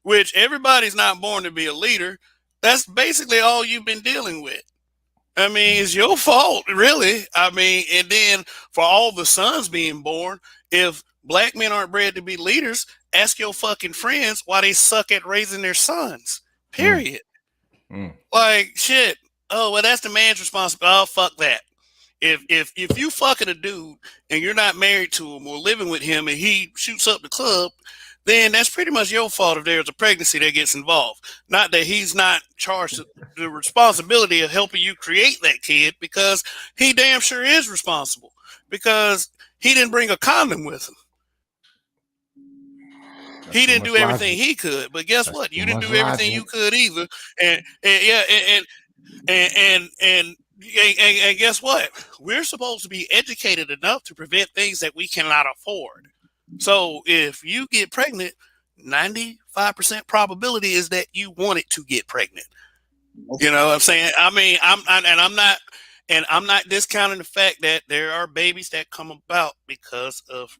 which everybody's not born to be a leader, that's basically all you've been dealing with. I mean, it's your fault, really. I mean, and then for all the sons being born, if black men aren't bred to be leaders, ask your fucking friends why they suck at raising their sons. Mm. Period. Mm. Like shit. Oh well, that's the man's responsibility. Oh fuck that. If you fucking a dude and you're not married to him or living with him and he shoots up the club, then that's pretty much your fault if there's a pregnancy that gets involved. Not that he's not charged with the responsibility of helping you create that kid, because he damn sure is responsible, because he didn't bring a condom with him. That's He too didn't do much everything logic. he could, but guess That's what? too You didn't much do everything logic. you could either. And yeah, and And guess what? We're supposed to be educated enough to prevent things that we cannot afford. So if you get pregnant, 95% probability is that you wanted to get pregnant. You know what I'm saying? I mean, I'm not discounting the fact that there are babies that come about because of,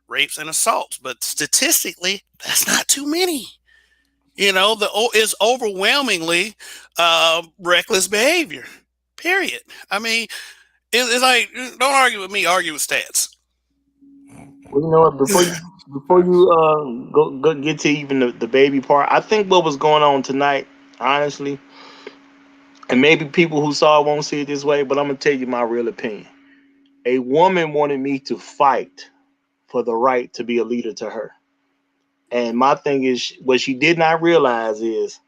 rapes and assaults, but statistically, that's not too many. Is overwhelmingly reckless behavior. Period. I mean, it's like, don't argue with me, argue with stats. Well, you know what? Before you go get to even the baby part, I think what was going on tonight, honestly, and maybe people who saw it won't see it this way, but I'm gonna tell you my real opinion. A woman wanted me to fight for the right to be a leader to her. And my thing is, what she did not realize is,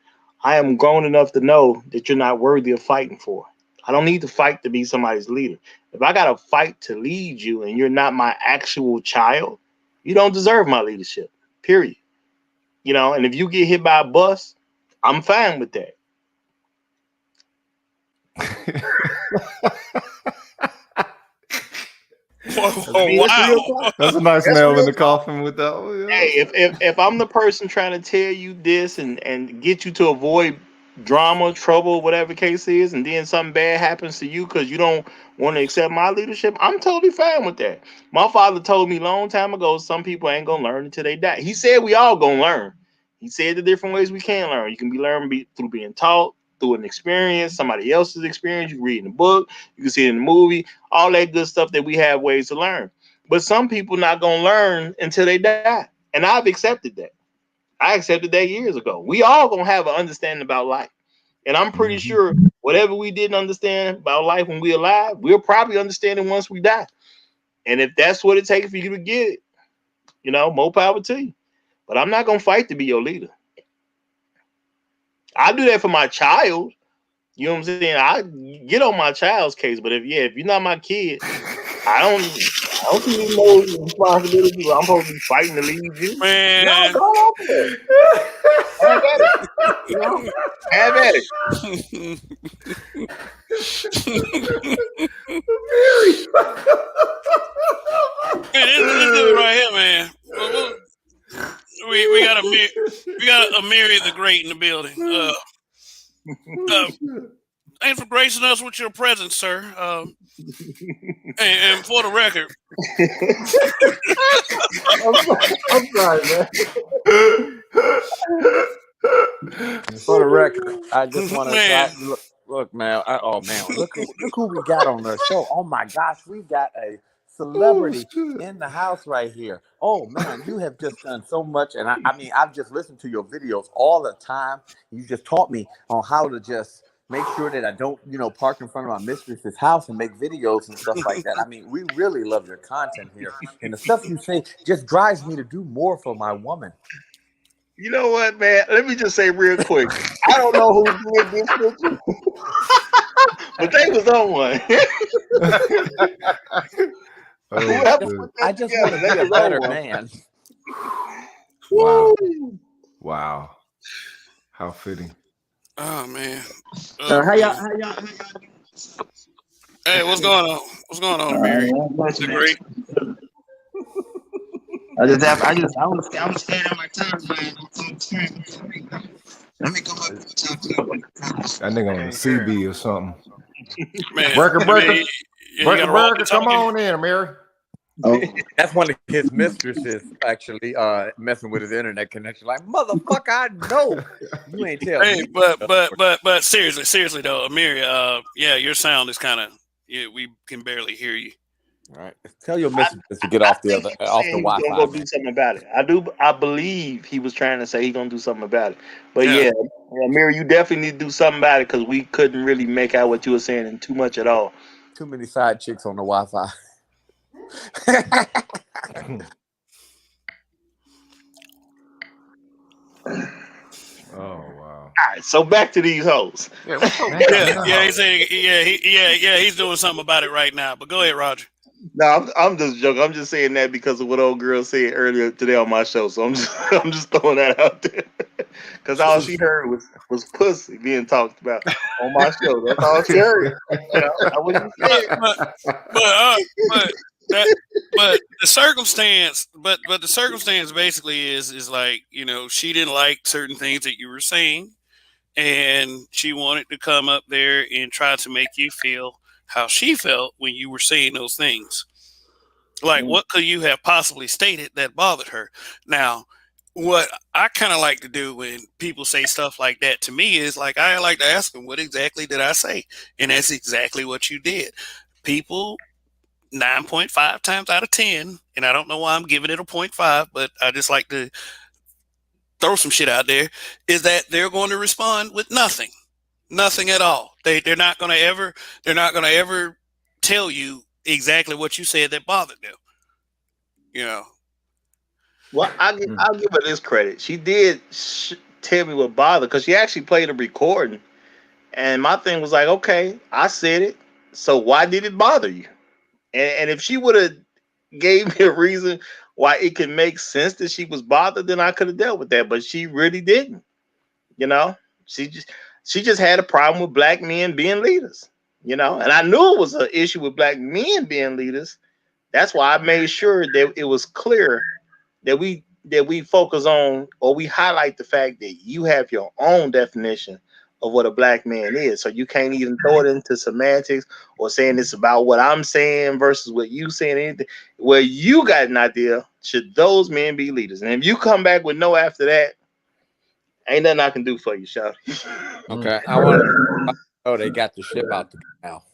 I am grown enough to know that you're not worthy of fighting for. I don't need to fight to be somebody's leader. If I got to fight to lead you and you're not my actual child, you don't deserve my leadership, period. And if you get hit by a bus, I'm fine with that. Wow. That's a nice nail in the coffin with that one. Hey, if I'm the person trying to tell you this and get you to avoid drama, trouble, whatever the case is, and then something bad happens to you because you don't want to accept my leadership, I'm totally fine with that. My father told me a long time ago, some people ain't gonna learn until they die. He said we all gonna learn. He said the different ways we can learn. You can be learning through being taught, through an experience, somebody else's experience. You can read in a book, you can see it in a movie, all that good stuff that we have ways to learn. But some people not gonna learn until they die, and I've accepted that. I accepted that years ago. We all gonna have an understanding about life, and I'm pretty sure whatever we didn't understand about life when we're alive, we'll probably understand it once we die. And if that's what it takes for you to get it, more power to you. But I'm not gonna fight to be your leader. I do that for my child. You know what I'm saying? I get on my child's case, but if you're not my kid, I don't see no responsibility. I'm supposed to be fighting to lead you. Man. No, go off of it. Have at it. Have at it. This dude right here, man. We got Amiri the Great in the building. Thanks for gracing us with your presence, sir. And for the record, I'm sorry, man. For the record, I just want to look, man. Look who we got on the show. Oh my gosh, we got a celebrity in the house right here. Oh man, you have just done so much, and I mean, I've just listened to your videos all the time. You just taught me on how to just make sure that I don't, park in front of my mistress's house and make videos and stuff like that. I mean, we really love your content here, and the stuff you say just drives me to do more for my woman. You know what, man? Let me just say real quick. I don't know who did this picture, but they was on one. I just want to be a better man. Wow. How fitting. Oh man. How y'all? Hey, what's going on? What's going on, Mary? Great. I'm staying on my time, man. Let me go up to the top. That nigga on the CB or something. Man, Breaker, come on in, Mary. Oh. That's one of his mistresses actually messing with his internet connection. Like, motherfucker, I know you ain't tell me. But seriously though, Amiri, your sound is kind of we can barely hear you. All right, tell your mistress to get off the Wi-Fi. He's gonna go do something about it. I believe he was trying to say he's gonna do something about it. But Amiri, you definitely need to do something about it because we couldn't really make out what you were saying and too much at all. Too many side chicks on the Wi-Fi. Oh wow! All right, so back to these hoes. He's saying, he's doing something about it right now. But go ahead, Roger. No, I'm just joking. I'm just saying that because of what old girl said earlier today on my show. So I'm just I'm just throwing that out there because all she heard was pussy being talked about on my show. That's all she heard. That's what she but said. but that but the circumstance basically is like, you know, she didn't like certain things that you were saying, and she wanted to come up there and try to make you feel how she felt when you were saying those things. Like, what could you have possibly stated that bothered her? Now, what I kind of like to do when people say stuff like that to me is like, I like to ask them, what exactly did I say? And that's exactly what you did. People 9.5 times out of 10, and I don't know why I'm giving it a 0.5, but I just like to throw some shit out there, is that they're going to respond with nothing. Nothing at all. They're not going to ever tell you exactly what you said that bothered them. You know. Well, I'll give her this credit. She did tell me what bothered because she actually played a recording, and my thing was like, okay, I said it, so why did it bother you? And if she would have gave me a reason why it can make sense that she was bothered, then I could have dealt with that. But she really didn't. You know, she just had a problem with black men being leaders. You know, and I knew it was an issue with black men being leaders. That's why I made sure that it was clear that we focus on or we highlight the fact that you have your own definition of what a black man is. So you can't even throw it into semantics or saying it's about what I'm saying versus what you saying. Anything where you got an idea, should those men be leaders? And if you come back with no after that, ain't nothing I can do for you, Shawty. Okay, I want to. Oh, they got the ship out the canal.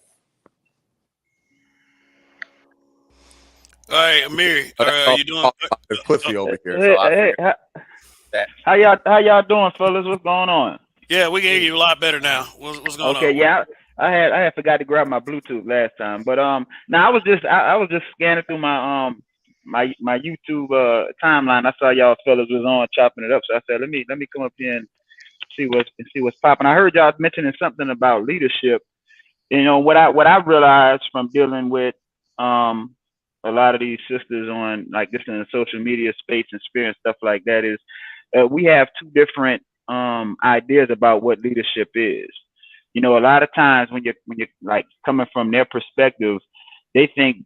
All right, Amiri, you doing? There's pussy over here. So Hey, how y'all doing, fellas? What's going on? Yeah, we can hear you a lot better now. What's going on? Okay, yeah, I had forgot to grab my Bluetooth last time, but now I was just scanning through my my YouTube timeline. I saw y'all fellas was on chopping it up, so I said let me come up here and see what's popping. I heard y'all mentioning something about leadership. You know what I realized from dealing with a lot of these sisters on like this in the social media space and spirit and stuff like that is we have two different ideas about what leadership is. You know, a lot of times when you're like coming from their perspective, they think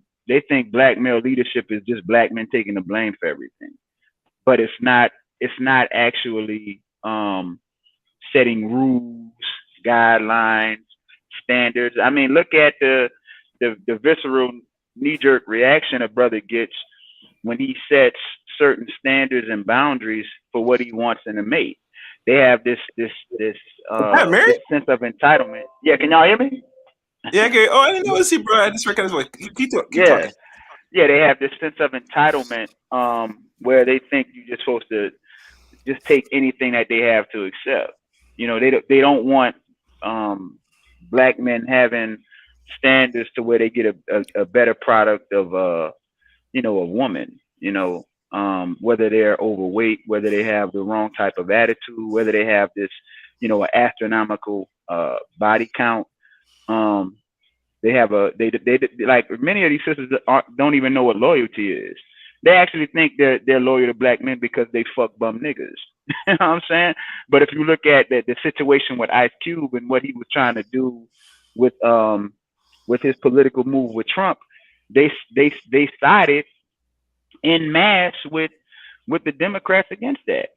black male leadership is just black men taking the blame for everything. But it's not actually setting rules, guidelines, standards. I mean, look at the visceral knee-jerk reaction a brother gets when he sets certain standards and boundaries for what he wants in a mate. They have this sense of entitlement. Yeah, can y'all hear me? Yeah, okay. Oh, I didn't know it was he, bro. I just recognized his voice. Keep talking. Yeah, they have this sense of entitlement where they think you're just supposed to just take anything that they have to accept. You know, they don't want black men having standards to where they get a better product of a woman. You know, whether they're overweight, whether they have the wrong type of attitude, whether they have this, an astronomical body count. They have they like many of these sisters don't even know what loyalty is. They actually think they're loyal to black men because they fuck bum niggas. You know what I'm saying? But if you look at the situation with Ice Cube and what he was trying to do with his political move with Trump, they sided in mass with the Democrats against that.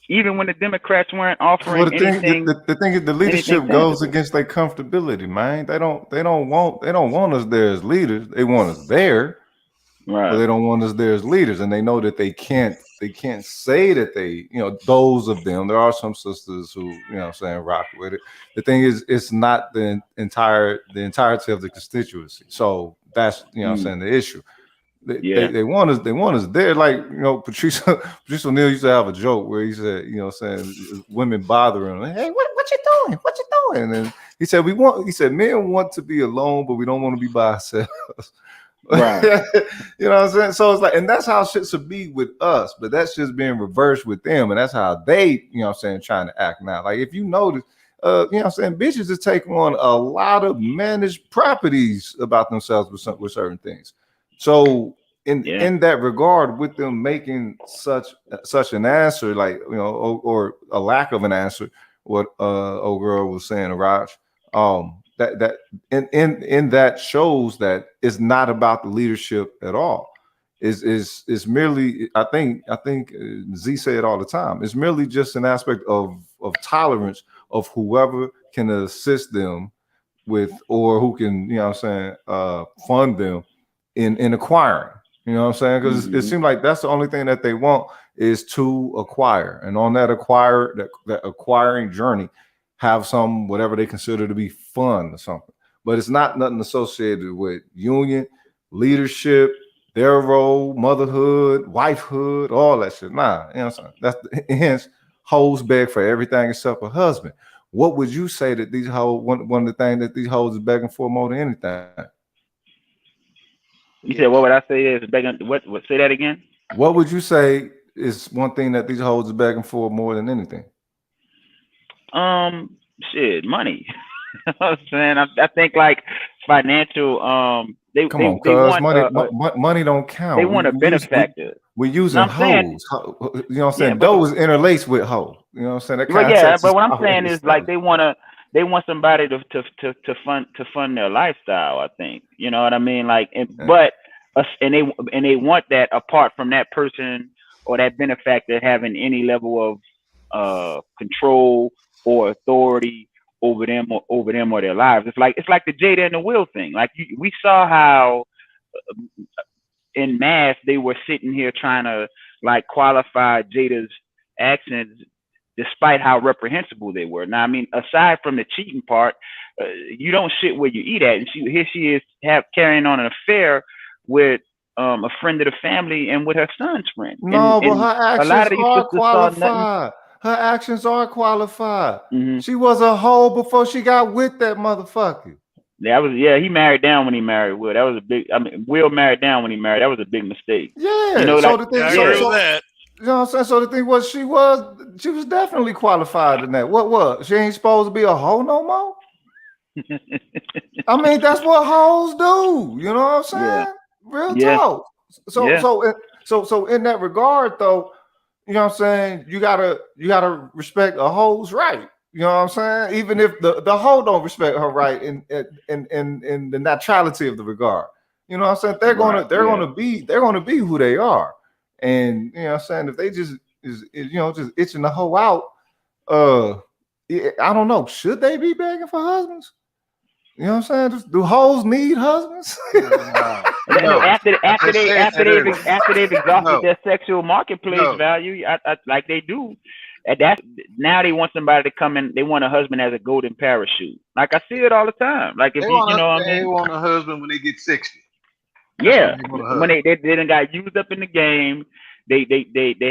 Even when the Democrats weren't offering anything. The thing is, the leadership goes against their comfortability, man. They don't want us there as leaders. They want us there, right? But they don't want us there as leaders, and they know that they can't say that they, those of them. There are some sisters who, rock with it. The thing is, it's not the entirety of the constituency. So that's the issue. They want us there. Like, Patrice O'Neal used to have a joke where he said, women bothering him. Hey, what you doing? What you doing? And then he said, men want to be alone, but we don't want to be by ourselves. Right. You know what I'm saying? So it's like, and that's how shit should be with us, but that's just being reversed with them. And that's how they, trying to act now. Like, if you notice, bitches just take on a lot of managed properties about themselves with certain things. So Yeah. in that regard, with them making such an answer, like or a lack of an answer, what old girl was saying, Raj, that in that shows that it's not about the leadership at all. Is merely, I think Z say it all the time. It's merely just an aspect of tolerance of whoever can assist them with, or who can, fund them in acquiring. You know what I'm saying? Because it seems like that's the only thing that they want is to acquire, and on that that acquiring journey, have some whatever they consider to be fun or something. But it's not nothing associated with union, leadership, their role, motherhood, wifehood, all that shit. Nah, you know what I'm saying? That's hence hoes beg for everything except a husband. What would you say that these hoes, one of the things that these hoes is begging for more than anything? You said, what would I say is begging? What? Say that again. What would you say is one thing that these hoes are begging for more than anything? Shit, money. You know what I'm saying? I think like financial. They want money don't count. They want a benefactor. We're using hoes. You know what I'm saying? Those interlaced with hoe. You know what I'm saying? That context but what I'm saying is like they want somebody to fund their lifestyle. I think, you know what I mean. Like, but they want that apart from that person or that benefactor having any level of control or authority over them or their lives. It's like the Jada and the Will thing. Like we saw how in mass they were sitting here trying to like qualify Jada's actions despite how reprehensible they were. Now, I mean, aside from the cheating part, you don't shit where you eat at. And here she is carrying on an affair with a friend of the family and with her son's friend. No, but her actions are qualified. Her actions are qualified. She was a hoe before she got with that motherfucker. He married down when he married Will. That was a big. I mean, Will married down when he married. That was a big mistake. Yeah. You know, so like, the thing, you know what I'm saying? So the thing was, she was definitely qualified in that. What was? She ain't supposed to be a hoe no more. I mean, that's what hoes do. You know what I'm saying? Yeah. Real talk. So in that regard, though, you know what I'm saying? You gotta respect a hoe's right. You know what I'm saying? Even if the hoe don't respect her right in the naturality of the regard. You know what I'm saying? They're gonna be who they are. And you know what I'm saying? If they just is just itching the hoe out, I don't know. Should they be begging for husbands? You know what I'm saying? Do hoes need husbands? After they've exhausted their sexual marketplace value, like they do. And now they want somebody to come in. They want a husband as a golden parachute. Like I see it all the time. Like if they want a husband when they get 60. Yeah, when they done got used up in the game, they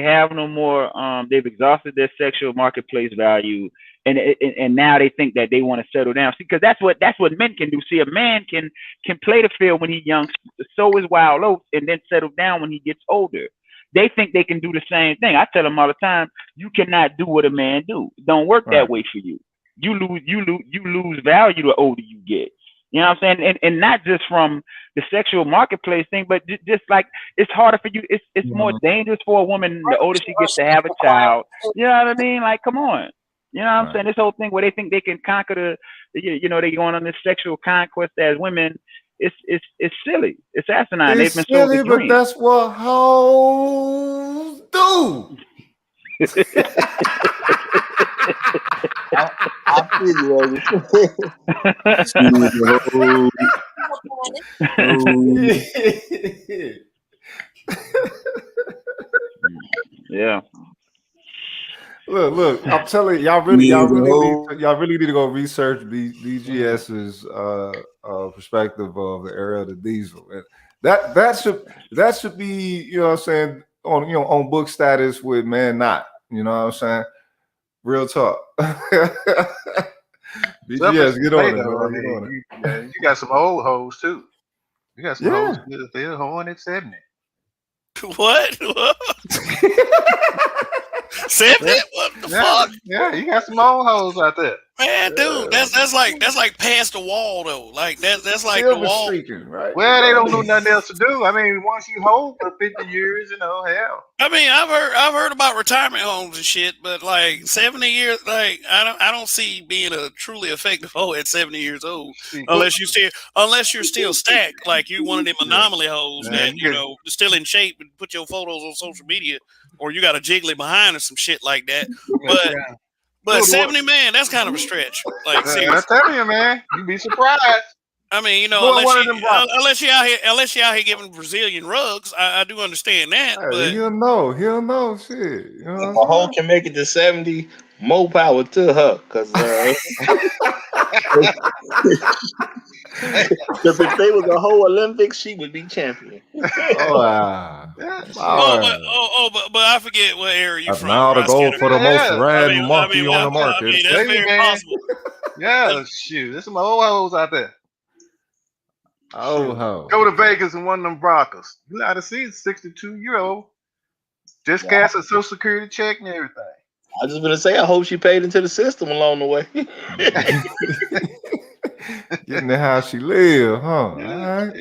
have no more. They've exhausted their sexual marketplace value, and now they think that they want to settle down. See, because that's what men can do. See, a man can play the field when he's young, sow his wild oats, and then settle down when he gets older. They think they can do the same thing. I tell them all the time, you cannot do what a man do. It don't work that way for you. You lose value the older you get. You know what I'm saying? And not just from the sexual marketplace thing, but just like it's harder for you. It's more dangerous for a woman the older she gets to have a child. You know what I mean? Like, come on. You know what I'm saying? This whole thing where they think they can conquer they going on this sexual conquest as women. It's silly. It's asinine. It's silly, but that's what hoes do. I feel you. Yeah. Look, I'm telling you, y'all really need to go research DGS's perspective of the era of the diesel. And that should be, you know what I'm saying, on book status with Man Not. You know what I'm saying? Real talk. DGS, get on it. You got some old hoes too. You got some hoes still hoeing at 70. What? Cept? What the fuck? Yeah, you got some old hoes out there. Man, dude, that's like past the wall though. Like that's like the Silver wall. streaking, right? Well, they don't know nothing else to do. I mean, once you hold for 50 years, hell. I mean, I've heard about retirement homes and shit, but like 70 years, like I don't see being a truly effective hoe at 70 years old unless you're still stacked, like you one of them anomaly hoes that still in shape and put your photos on social media, or you got a jiggly behind or some shit like that. But 70, man, that's kind of a stretch. Like, seriously. I'm telling you, man, you'd be surprised. I mean, unless you're out here giving Brazilian rugs, I do understand that. Hey, but he'll know shit. You know if a hoe can make it to 70, more power to her. Because if they was a whole Olympics, she would be champion. But I forget what area you're from. Now the goal for the most rad monkey on the market. I mean, that's very possible. Yeah, shoot, there's some old hoes out there. Oh, ho. Go to Vegas and one of them Broncos. You ought to see 62-year-old just cast a Social Security check and everything. I was just gonna say, I hope she paid into the system along the way. Getting to how she live, huh? All right.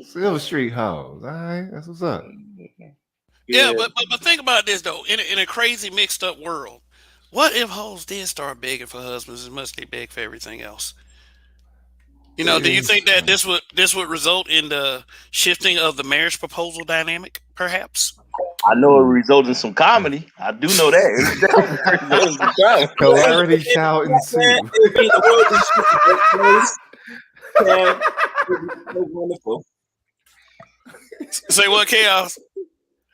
Silver Street hoes. All right, that's what's up. Yeah, but think about this though. In a crazy mixed up world, what if hoes did start begging for husbands as much as they beg for everything else? Do you think that this would result in the shifting of the marriage proposal dynamic, perhaps? I know it results in some comedy. I do know that. Hilarity shall ensue. Wonderful. Say what, Chaos?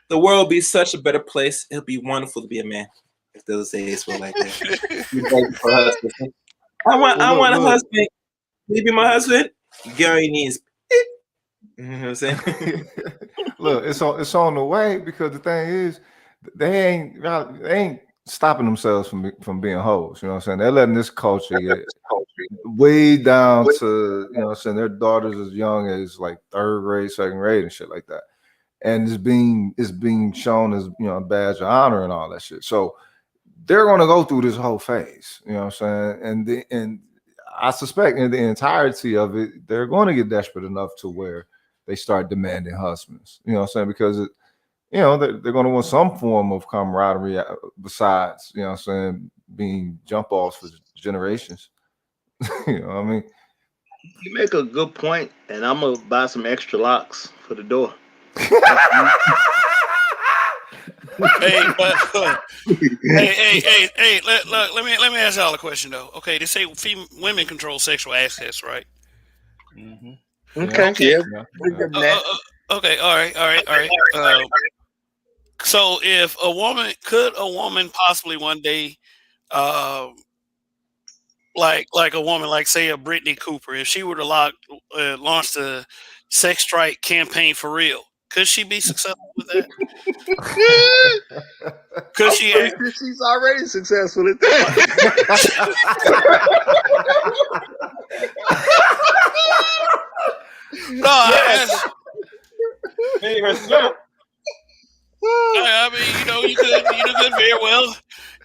The world would be such a better place. It'll be wonderful to be a man if those days were like that. I want a husband. Can you be my husband? Get on your knees. You know what I'm saying? Look, it's on the way, because the thing is, they ain't stopping themselves from being hoes. You know what I'm saying? They're letting this culture get way down to, you know what I'm saying, their daughters as young as like 3rd grade, 2nd grade and shit like that. And it's being shown as, a badge of honor and all that shit. So they're gonna go through this whole phase, you know what I'm saying? And I suspect in the entirety of it, they're going to get desperate enough to where they start demanding husbands. You know what I'm saying? Because they're going to want some form of camaraderie besides, you know what I'm saying, being jump offs for generations. You know what I mean? You make a good point, and I'm gonna buy some extra locks for the door. Hey, let me ask y'all a question though. Okay, they say women control sexual access, right? Mm-hmm. Okay. Yeah. Okay. All right. So, if could a woman possibly one day, like a woman, like say a Brittany Cooper, if she were to launch the sex strike campaign for real, could she be successful with that? Could she? She's already successful at that. No, I mean,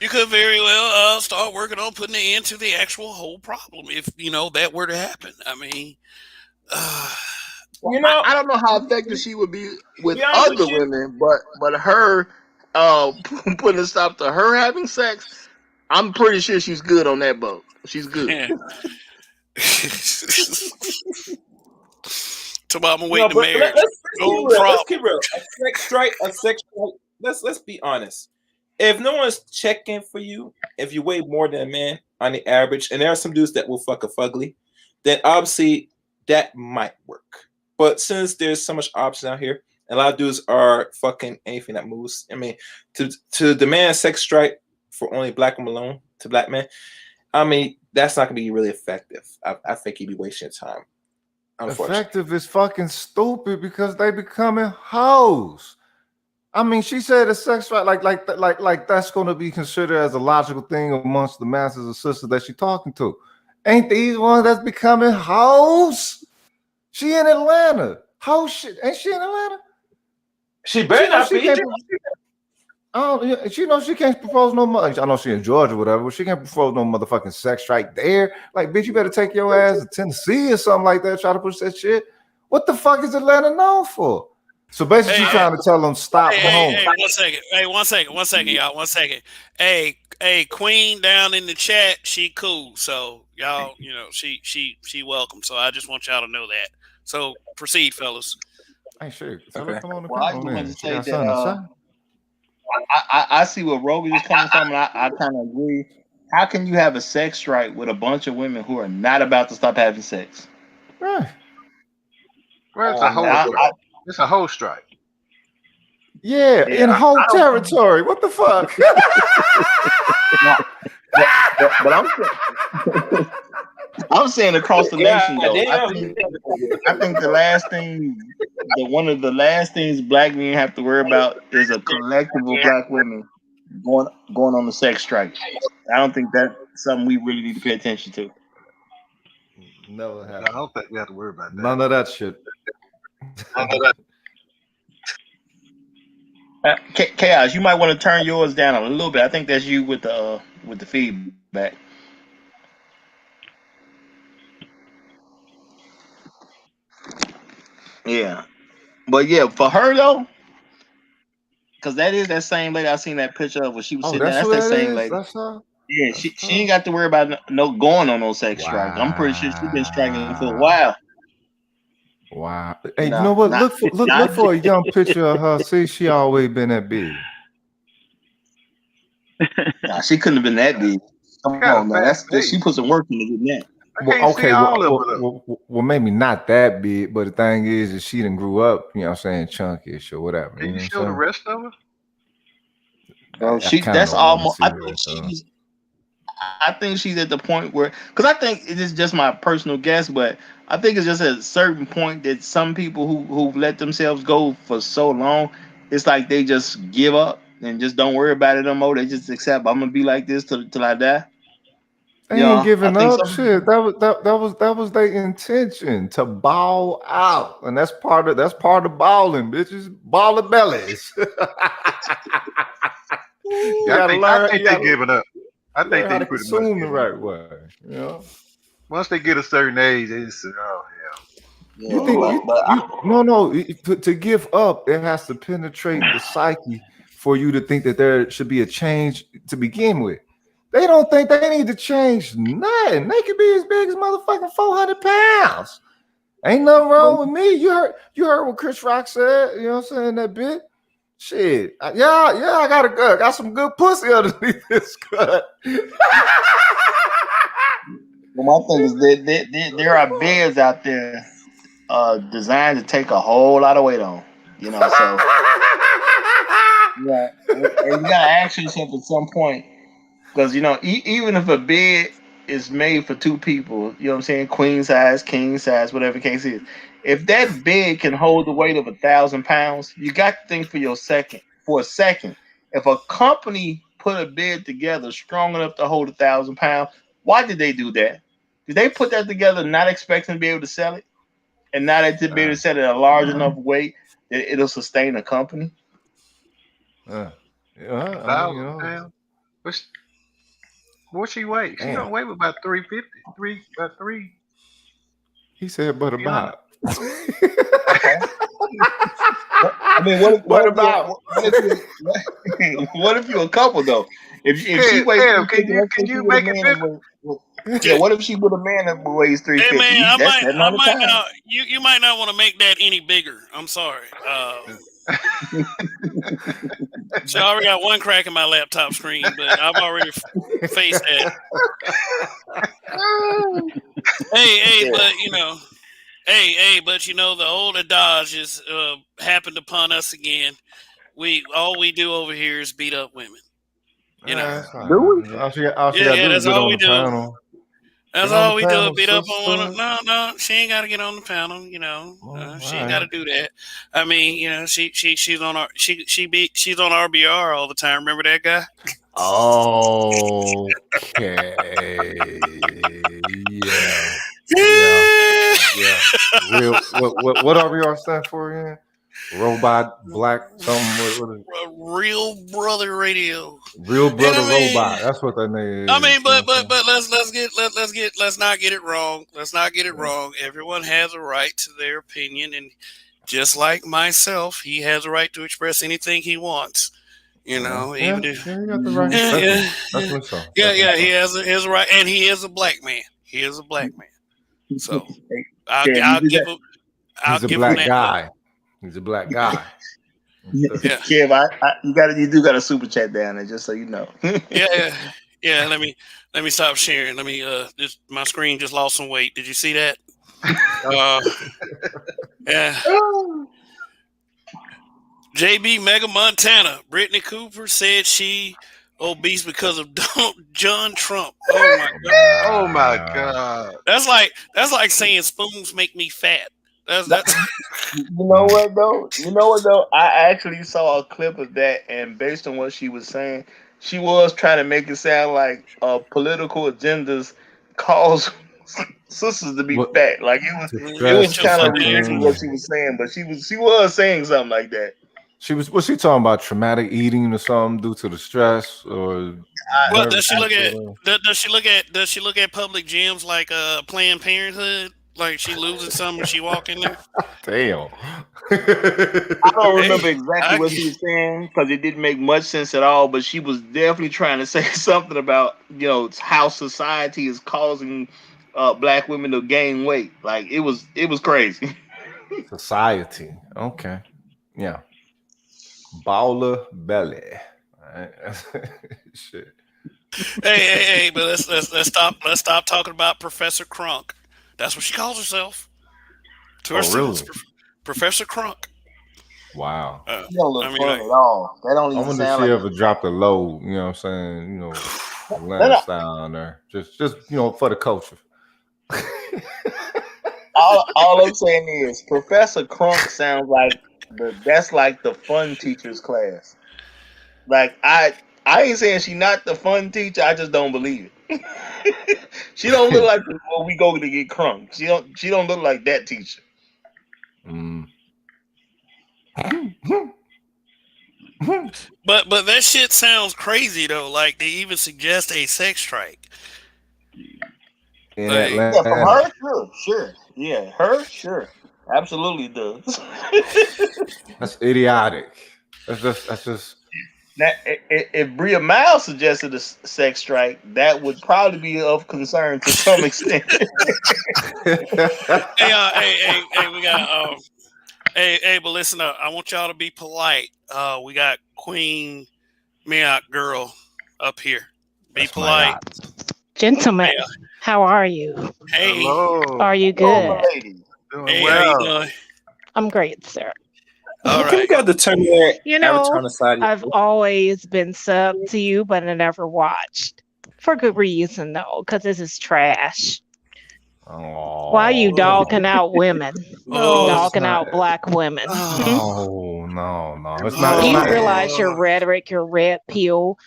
you could very well start working on putting an end to the actual whole problem if that were to happen. I mean, I don't know how effective she would be with other women, but her putting a stop to her having sex, I'm pretty sure she's good on that boat. She's good. Yeah. I'm waiting to marry. Let's keep real. A sex strike. Let's be honest. If no one's checking for you, if you weigh more than a man on the average, and there are some dudes that will fuck a fugly, then obviously that might work. But since there's so much options out here, and a lot of dudes are fucking anything that moves. I mean, to demand a sex strike for only black women alone, to black men, I mean, that's not gonna be really effective. I think you'd be wasting your time. Effective is fucking stupid because they becoming hoes. I mean, she said a sex strike, like that's going to be considered as a logical thing amongst the masses of sisters that she talking to. Ain't these ones that's becoming hoes? She in Atlanta. Hoe shit. Ain't she in Atlanta? She better not be. Oh, she knows she can't propose no. I know she in Georgia or whatever, but she can't propose no motherfucking sex strike there. Like, bitch, you better take your ass to Tennessee or something like that. Try to push that shit. What the fuck is Atlanta known for? So basically, she's trying to tell them stop home. Hey, 1 second. Hey, 1 second, y'all. 1 second. Hey, Queen down in the chat. She cool. So y'all, she welcome. So I just want y'all to know that. So proceed, fellas. Hey, shit. So Okay. let's come on the Well, I panel just wanted then. to She say got something to say. that I see where Roby is coming from, and I kind of agree. How can you have a sex strike with a bunch of women who are not about to stop having sex? Right. Well, it's a whole strike. It's a whole strike. Yeah, in whole territory. What the fuck? but I'm saying across the nation though. I think the last thing, one of the last things black men have to worry about is a collective of black women going on the sex strike. I don't think that's something we really need to pay attention to. Never I happened. don't think we have to worry about that. None of that shit. Chaos, you might want to turn yours down a little bit. I think that's you with the feedback. Yeah, but yeah, for her though, because that is that same lady I seen that picture of when she was sitting there. That's That's who that that same is? lady. That's her? Yeah, That's she ain't got to worry about no going on no sex strike. I'm pretty sure she's been striking for a while. Wow. Hey, you know what? Look for a young picture of her. See, she always been that big. Nah, she couldn't have been that big. Come on, man. She put some work into getting that. Well, maybe not that big, but the thing is she done grew up, you know what I'm saying, chunkish or whatever. Can you show the rest of her? Bro, that's almost. I think she's at the point where, because I think it is just my personal guess, but I think it's just at a certain point that some people who let themselves go for so long, it's like they just give up and just don't worry about it no more. They just accept I'm gonna be like this till I die. They ain't giving up shit. That was their intention to ball out, and that's part of balling, bitches. Baller bellies. You gotta learn. I think they're giving up. I think they to pretty consume much the right way. You know, once they get a certain age, they just say, "Oh hell." You think no? To give up, it has to penetrate the psyche for you to think that there should be a change to begin with. They don't think they need to change nothing. They could be as big as motherfucking 400 pounds. Ain't nothing wrong with me. You heard what Chris Rock said. You know what I'm saying? That bit. Shit. Yeah. I got some good pussy underneath this cut. Well, my thing is that there are beds out there designed to take a whole lot of weight on. You know, so yeah, and you gotta ask yourself at some point, because even if a bed is made for two people, you know what I'm saying, queen size, king size, whatever the case is, if that bed can hold the weight of 1,000 pounds, you got to think for a second. If a company put a bed together strong enough to hold 1,000 pounds, why did they do that? Did they put that together not expecting to be able to sell it, and not to be able to sell it at a large enough weight that it'll sustain a company? Yeah, 1,000 pounds. What she weigh? She don't weigh about 350. About 3. He said, "But about." Okay. I mean, what if you're a couple though? If she weighs 350, can you make it 50? Yeah, what if she with a man that weighs 350? Hey man, I might time. not. You might not want to make that any bigger. I'm sorry. So I already got one crack in my laptop screen, but I've already faced that. Hey, but the old adage is happened upon us again. All we do over here is beat up women. Do we? All she got to do is that's get all on we the do. panel. That's all we do. Beat up on one. No, she ain't got to get on the panel. She ain't got to do that. I mean, she's on our she's on RBR all the time. Remember that guy? Okay. Yeah. Real. What RBR stand for again? Robot Black something. Real Brother Radio. Real Brother I mean, Robot. That's what that name is. I mean, but let's not get it wrong. Let's not get it wrong. Everyone has a right to their opinion, and just like myself, he has a right to express anything he wants. You know, even if he got the right. Definitely so. He has a right, and he is a black man. He is a black man. So I'll give him. He's a black guy. He's a black guy. Yeah. Kev, you do got a super chat down there, just so you know. Yeah. Let me stop sharing. Let me my screen just lost some weight. Did you see that? Yeah. JB Mega Montana. Brittany Cooper said she obese because of John Trump. Oh my god. Oh my god. That's like saying spoons make me fat. That's You know what though? I actually saw a clip of that, and based on what she was saying, she was trying to make it sound like political agendas cause sisters to be fat. Like it was kind of ridiculous what she was saying, but she was saying something like that. Was she talking about traumatic eating or something due to the stress or? Well, does she look at public gyms like Planned Parenthood? Like she losing something when she walk in there? Damn. I don't remember exactly what she was saying because it didn't make much sense at all. But she was definitely trying to say something about how society is causing black women to gain weight. Like it was crazy. Society, okay, yeah. Baller belly. Right. Shit. Hey, but let's stop talking about Professor Crunk. That's what she calls herself. To her students, really? Professor Crunk. Wow. That don't look fun at all. That don't even I wonder sound if she like ever dropped a low, you know what I'm saying? Atlanta style on there. Just for the culture. all I'm saying is Professor Crunk sounds like that's like the fun teacher's class. Like I ain't saying she not the fun teacher. I just don't believe it. She don't look like when we go to get crunk. She don't look like that teacher. But that shit sounds crazy though. Like they even suggest a sex strike. In Like, Atlanta. Yeah, from her, sure. Yeah, her, sure. Absolutely does. That's idiotic. That's just. Now, if Bria Miles suggested a sex strike, that would probably be of concern to some extent. Hey, we got but listen up. I want y'all to be polite. We got Queen Miak girl up here. Be polite. Gentlemen, how are you? Hey. Hello. Are you good? Doing Hey, well. how you doing? I'm great, sir. All Can we right. got the turn there? You know, I've always been sub to you, but I never watched. For good reason, though, because this is trash. Oh. Why are you dogging out women? No, dogging out black women? Oh, no. It's Do not. you realize your rhetoric, your red pill,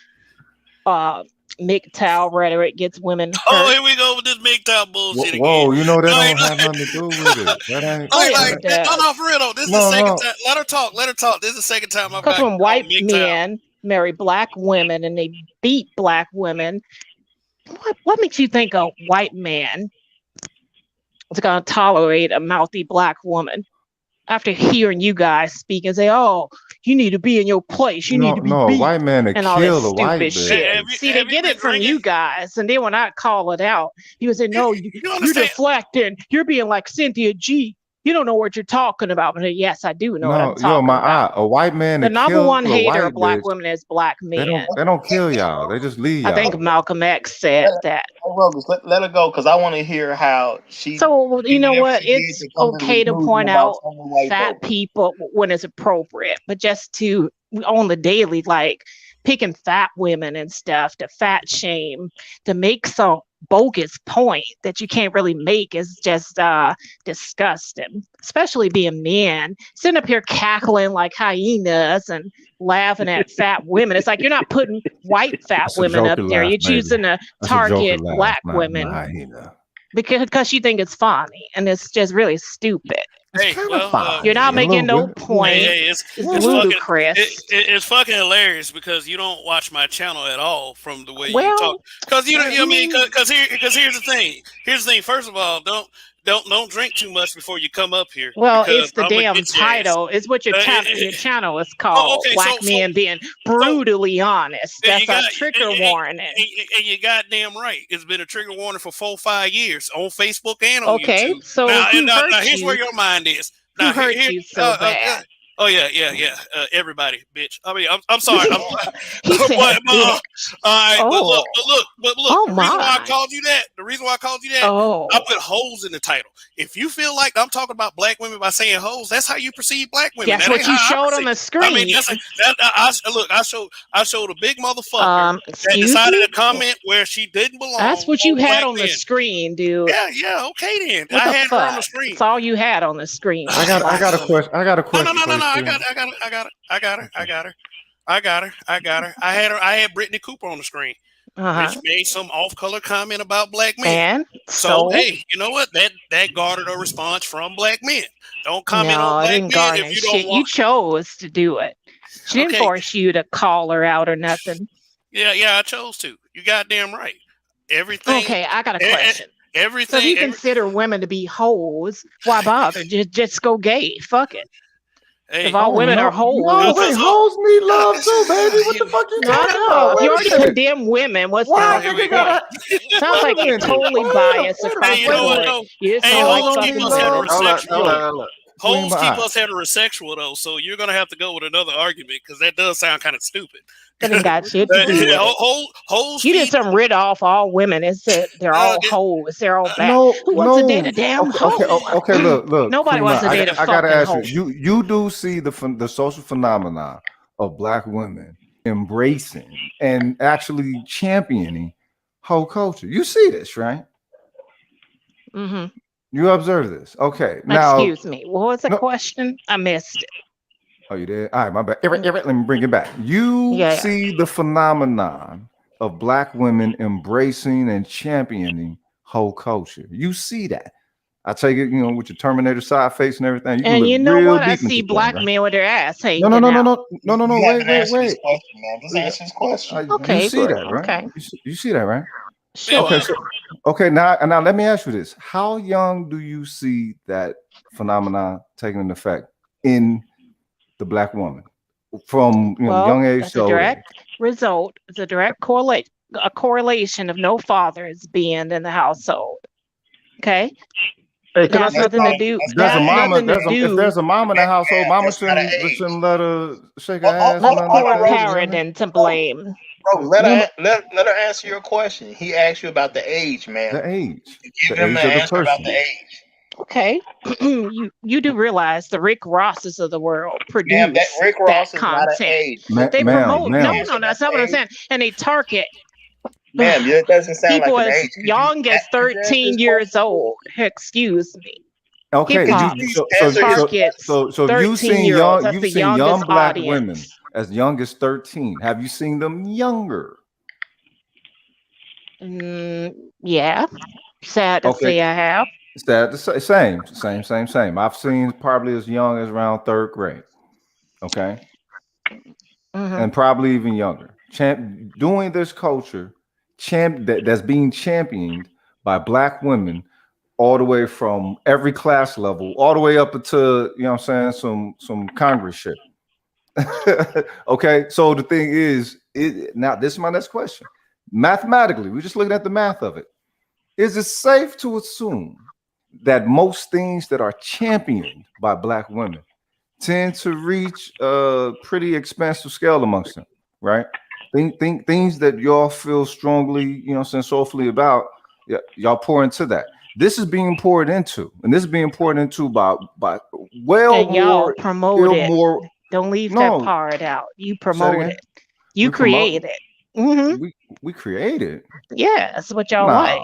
MGTOW rhetoric gets women hurt? Oh, here we go with this MGTOW bullshit again. Whoa, that don't have nothing to do with it. That ain't. No, for real though. This is the second time. Let her talk. This is the second time I've got. Because when white men marry black women and they beat black women, what makes you think a white man is going to tolerate a mouthy black woman? After hearing you guys speak and say, "Oh, you need to be in your place. You need to be beat," white man to and all kill this a white stupid shit. See, they get it from you guys, and then when I call it out, you say, "No, you're deflecting. You're being like Cynthia G. You don't know what you're talking about." But yes, I do know what I'm talking about. A white man. The number one hater of black women is black men. They don't kill y'all. They just leave y'all. I think Malcolm X said that. Let her go because I want to hear how she. So you know what? It's okay to point out fat people when it's appropriate, but just to on the daily, like picking fat women and stuff to fat shame to make some bogus point that you can't really make is just disgusting, especially being men sitting up here cackling like hyenas and laughing at fat women. It's like you're not putting white fat women up there. You're choosing to target black women because you think it's funny, and it's just really stupid. Hey, well, You're not making no point. hey, It's ludicrous. It's fucking hilarious because you don't watch my channel at all from the way you Well, talk. Because you know, I mean, because here's the thing. Here's the thing. First of all, don't drink too much before you come up here. Well, because it's the I'm gonna damn get your ass. title. It's what your channel is called. Okay, Black men being brutally honest. and That's you got a trigger warning. and you goddamn right. It's been a trigger warning for 4-5 years on Facebook and on Okay, YouTube. so now hurt here's you? where your mind is. Who Now, hurt you so bad? Oh yeah. Everybody, bitch. I mean, I'm sorry. He said, all right, oh. but look. Oh, the reason why I my. called you that. Oh. I put hoes in the title. If you feel like I'm talking about black women by saying hoes, that's how you perceive black women. That's that what ain't you how I showed on perceive. the screen. I mean, look. I showed a big motherfucker that Excuse decided me? to comment where she didn't belong. That's what you had black on the men. screen, dude. Yeah. Okay then. What I the had fuck? her on the screen. That's all you had on the screen. I got a question. I got a question. No. for you, I Steve. got her. I had Brittany Cooper on the screen, which made some off-color comment about black men. And so hey, you know what? That garnered a response from black men. Don't comment no, on it black didn't men garner if you shit. don't You want. chose to do it. She didn't Okay. force you to call her out or nothing. Yeah, I chose to. You goddamn right. Everything. Okay, I got a question. Everything. So if you consider women to be hoes, why bother? Just go gay. Fuck it. Hey, If all women are hoes. No, wait, hoes need love too, baby. What the fuck you talking about? If you already Wait a minute. condemn women, what's Why the you gotta- Sounds like you're totally biased across Hey, you the know what board. though? You just Hey, don't like hoes fucking keep us women. heterosexual. Hoes Queen keep Bee. us heterosexual though, so you're gonna have to go with another argument because that does sound kind of stupid. That ain't got shit to do with it. Hoes You did some rid off all women and said they're all hoes. They're all bad. Who wants to date a damn hoe? Okay, look. Nobody Queen wants to Bee, date a I gotta fucking ask hoe. you do see the social phenomenon of black women embracing and actually championing hoe culture. You see this, right? Mm-hmm. You observe this. Okay. Now, excuse me. What was the question? I missed it. Oh, you did? All right, my bad. Let me bring it back. You see the phenomenon of black women embracing and championing hoe culture. You see that. I take it, with your Terminator side face and everything. And you know what? I deep into see things, black right? men with their ass hanging No. out. Wait. Just answer his question. Okay, you see good. that, right? Okay. You see that, right? Sure. Okay. Now let me ask you this: how young do you see that phenomenon taking effect in the black woman from young age? That's a direct result. It's a direct correlation of no fathers being in the household. Okay. Hey, that has nothing to do. If there's a mom in the household, mama shouldn't let her shake her ass. Let's put a parent into blame. Bro, let her answer your question. He asked you about the age, man. The age. Give him the answer about the age. Okay, you do realize the Rick Rosses of the world produce that Rick Ross is content. not an age. They promote. No, that's not what I'm saying. And they target. Ma'am, it doesn't sound people like an as age. young as 13 years old. Excuse me. Okay, so you seen young black audience. women as young as 13. Have you seen them younger? Yeah. Sad to say I have. Sad to say, same. I've seen probably as young as around 3rd grade. Okay. And probably even younger. Doing this culture that's being championed by black women all the way from every class level, all the way up into, some Congress shit. Okay. So the thing is, now this is my next question. Mathematically, we're just looking at the math of it. Is it safe to assume that most things that are championed by black women tend to reach a pretty expansive scale amongst them, right? Things that y'all feel strongly, soulfully about, y'all pour into that. This is being poured into, and this is being poured into by well and y'all more promote it. more. Don't leave that part out. You promote it. You create it. We created. Yeah, that's what y'all like.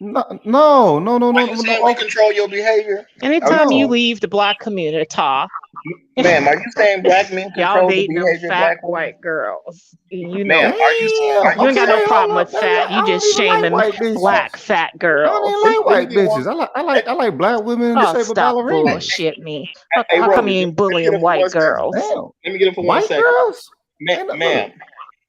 No. You saying we control your behavior? Anytime you leave the black community, ma'am, are you saying black men y'all control the dating them behavior of fat black women? white girls? You know, ma'am, are you you ain't got no problem with fat. You just shaming black fat girls. I don't like white bitches. I like black women in the shape of ballerinas. Bullshit me. How come you ain't bullying white girls? Let me get it for 1 White second. girls? Ma'am.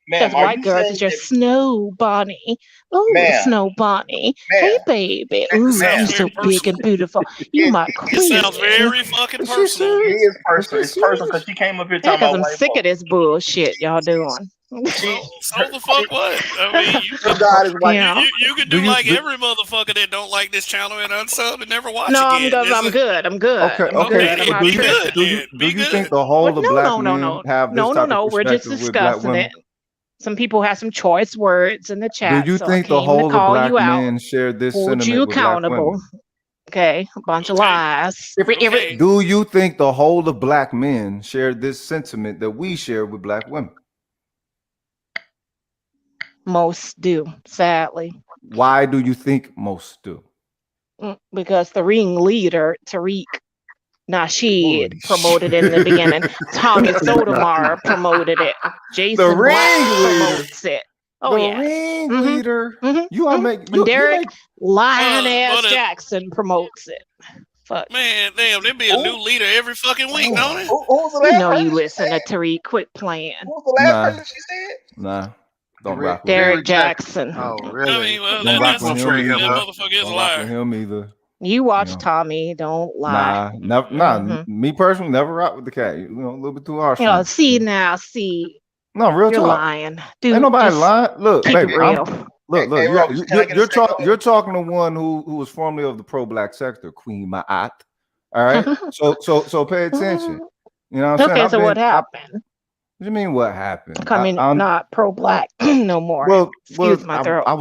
Because white girls is your snow bunny. Oh, snow bunny. Hey, baby. Ooh, you so big and beautiful. You my queen. It sounds very fucking personal. It is personal. It's personal because she came up here talking about I'm white sick of this bullshit y'all doing. So the fuck what? I mean, you can do like every motherfucker that don't like this channel and unsub and never watch again. I'm good. Okay. Do you think the whole of black men have this type of we're just perspective with black discussing women? it. Some people have some choice words in the chat. Do you think the whole of black men share this Hold sentiment you with black accountable. women? Okay, a bunch of lies. Do you think the whole of black men share this sentiment that we share with black women? Most do, sadly. Why do you think most do? Because the ringleader, Tariq Nasheed, promoted it in the beginning. Tommy Sotomayor promoted it. Jason Black promotes it. Oh, the yeah. ringleader. Derek Lion-ass Jackson promotes it. Fuck. Man, damn, there be a new leader every fucking week, don't it? Who's the last person you listen to Tariq. Quit playing. Who's the last person she said? Nah. Don't rock with Derek Jackson. Oh, really? I mean, well, don't rock with him either. That motherfucker is a liar. Him either. You watch Tommy, don't lie. Me personally, never rock with the cat. A little bit too harsh. See. No, real You're talk. lying. Dude, ain't nobody lying. Look, baby. You're talking to one who was formerly of the pro-black sector, Queen Ma'at. All right. so pay attention. You know what I'm saying? Okay, so what happened? What do you mean what happened? I'm not pro-black no more. Well, Excuse my throat. I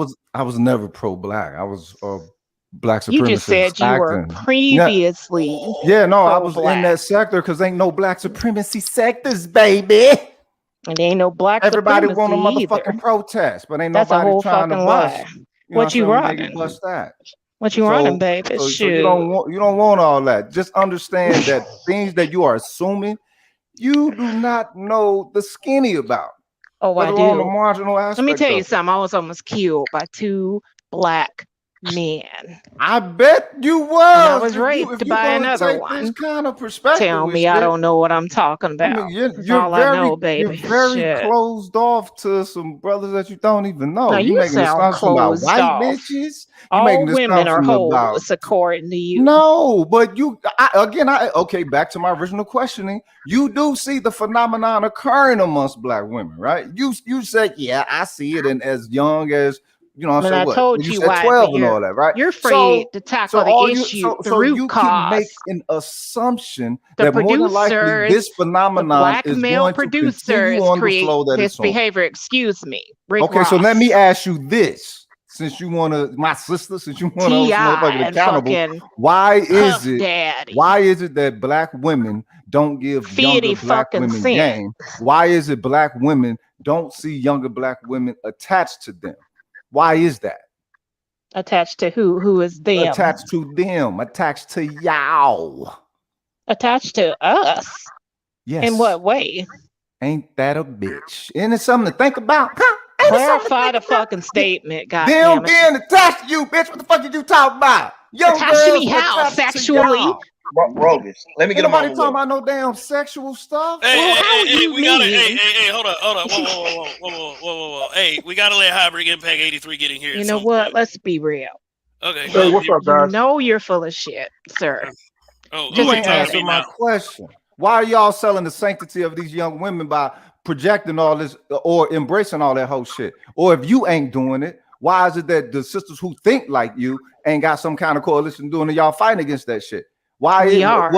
was never pro-black. I was black supremacist. You just said you were previously. Yeah, no, I was in that sector because ain't no black supremacy sectors, baby. And there ain't no black Everybody supremacy want a motherfucking either. protest, but ain't That's nobody a whole trying to fucking bust. lie. What you running? Bust that. What you running, baby? So you don't want all that. Just understand that things that you are assuming, you do not know the skinny about. Oh, I do. On the marginal aspect. Let me tell you something. I was almost killed by 2 black men. I bet you was. And I was raped by another one. This kind of perspective. Tell me I don't know what I'm talking about. I mean, That's all I know, baby. You're very closed off to some brothers that you don't even know. No, you making sound closed about white off. bitches. All women are hoes, according to you. No, but okay, back to my original questioning. You do see the phenomenon occurring amongst black women, right? You said, yeah, I see it, and as young as I told you why, 12 and all that, right? You're afraid to tackle the issue, the root cause. Can make an assumption that more than likely this phenomenon is going to continue on the flow that this it's on. Behavior. Excuse me, Rick Okay, Ross. so let me ask you this: since you want to, my sister, since you want to hold motherfucker accountable, why is it that black women don't give younger black women game? Why is it black women don't see younger black women attached to them? Why is that? Attached to who? Who is them? Attached to them. Attached to y'all. Attached to us? Yes. In what way? Ain't that a bitch? And it's something to think about. Huh? Clarify the fucking statement, goddamn. Them being attached to you, bitch. What the fuck did you talk about? Attached to me how? Sexually? Rogus. Let me get him on. Nobody talking about no damn sexual stuff. Hey, hold on. Whoa. Hey, we gotta let Hybrid Impact 83 get in here. You know what? Let's be real. Okay. Hey, what's up, guys? You know you're full of shit, sir. You ain't answering my question. Why are y'all selling the sanctity of these young women by projecting all this or embracing all that whole shit? Or if you ain't doing it, why is it that the sisters who think like you ain't got some kind of coalition doing it? Y'all fighting against that shit? Why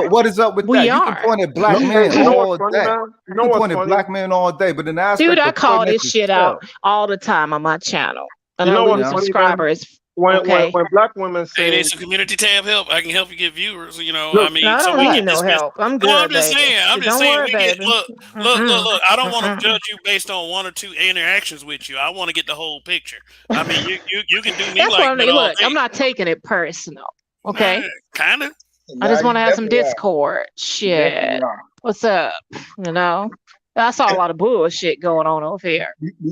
what is up with that? You can point at black men all day. You can point at black men all day, but in the aspect dude, I call this shit out all the time on my channel. And I lose subscribers Okay. when black women Hey, say, there's some community tab help. I can help you get viewers. I look, No, mean, I so don't we need can no dismiss. help. I'm No, I'm good, just baby. saying. I'm just Don't saying worry, we get baby. look. I don't want to Mm-mm. judge you based on one or two interactions with you. I want to get the whole picture. I mean, you can do me That's what like I'm that all look, I'm day. not taking it personal. Okay. Kind of. I Nah, just you want to have some definitely are. discord. You definitely Shit. are. What's up? I saw a lot of bullshit going on over here.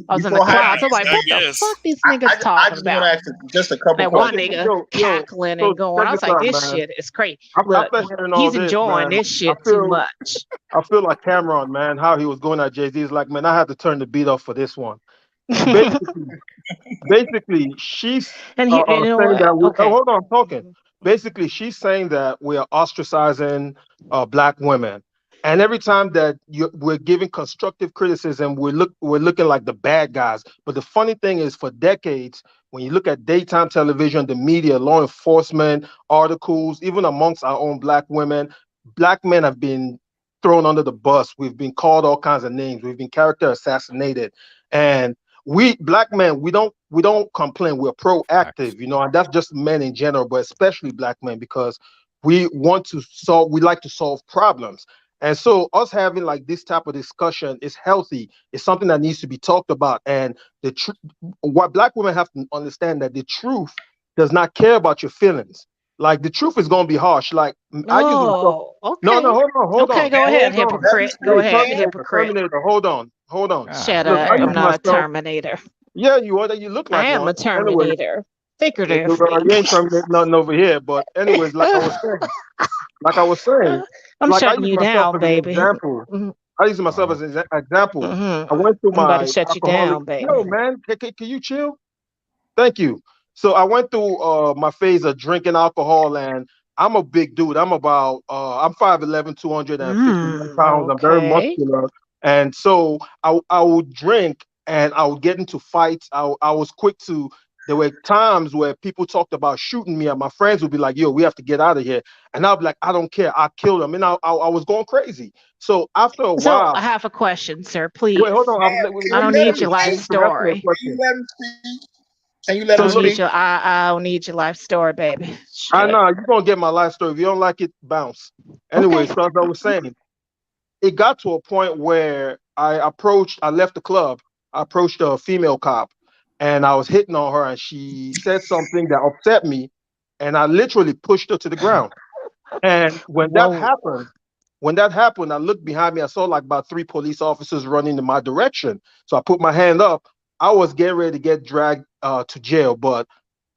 I was in the Before I clouds. I'm like, I what the guess. fuck these I, niggas I talking just want about? to ask just a couple That one questions. nigga yo, cackling so and going. check I this was like, out, this man. shit is crazy. Look, After hearing all he's this, enjoying man, this I shit too feel much. I feel like Cameron, man, how he was going at Jay-Z. Is like, man, I had to turn the beat off for this one. Basically, she's And you know saying what? that we. Oh, Okay. hold on, I'm talking. Basically, she's saying that we are ostracizing black women, and every time that we're giving constructive criticism, we're looking like the bad guys. But the funny thing is, for decades, when you look at daytime television, the media, law enforcement, articles, even amongst our own black women, black men have been thrown under the bus. We've been called all kinds of names. We've been character assassinated, and we black men we don't complain. We're Facts. proactive, and that's just men in general, but especially black men, because we like to solve problems. And so us having like this type of discussion is healthy. It's something that needs to be talked about. And what black women have to understand, that the truth does not care about your feelings. Like, the truth is going to be harsh. Like, I use myself. Oh, No, no, okay. hold Okay, on, go ahead, hold on. Let me hypocrite. Go Hey, speak, ahead, man. hypocrite. Terminator, hold on, hold on. Shut Look, up. I I'm use Golly. not a myself. Terminator. Yeah, you are. That you look I like am one. a Anyway, Terminator. you Figuratively. ain't terminating nothing over here. But anyways, like I was saying, I'm like I shutting use you myself down, as an baby. example. hmm I use myself Uh-huh. as an example. I hmm went through I'm about to my shut you alcoholic. down, baby. Yo, man, can you chill? Thank you. So I went through my phase of drinking alcohol, and I'm a big dude. I'm 5'11", 259 pounds. I'm very Okay. muscular. And so I would drink and I would get into fights. I was quick to There were times where people talked about shooting me, and my friends would be like, yo, we have to get out of here. And I'll be like, I don't care. I'll kill them. And I was going crazy. So after a So while, I have a question, sir. wait, hold Please. on. I Let don't me need your finish. life You're asking me a story. Can you question. let him speak? Can you let I him So don't look, need speak? your I don't need your life story, baby. I Shit. know you're gonna get my life story. If you don't like it, bounce. Anyway, Okay. so as I was saying, it got to a point where I left the club, I approached a female cop, and I was hitting on her, and she said something that upset me, and I literally pushed her to the ground. And Whoa. when that happened, I looked behind me. I saw like about three police officers running in my direction. So I put my hand up. I was getting ready to get dragged to jail, but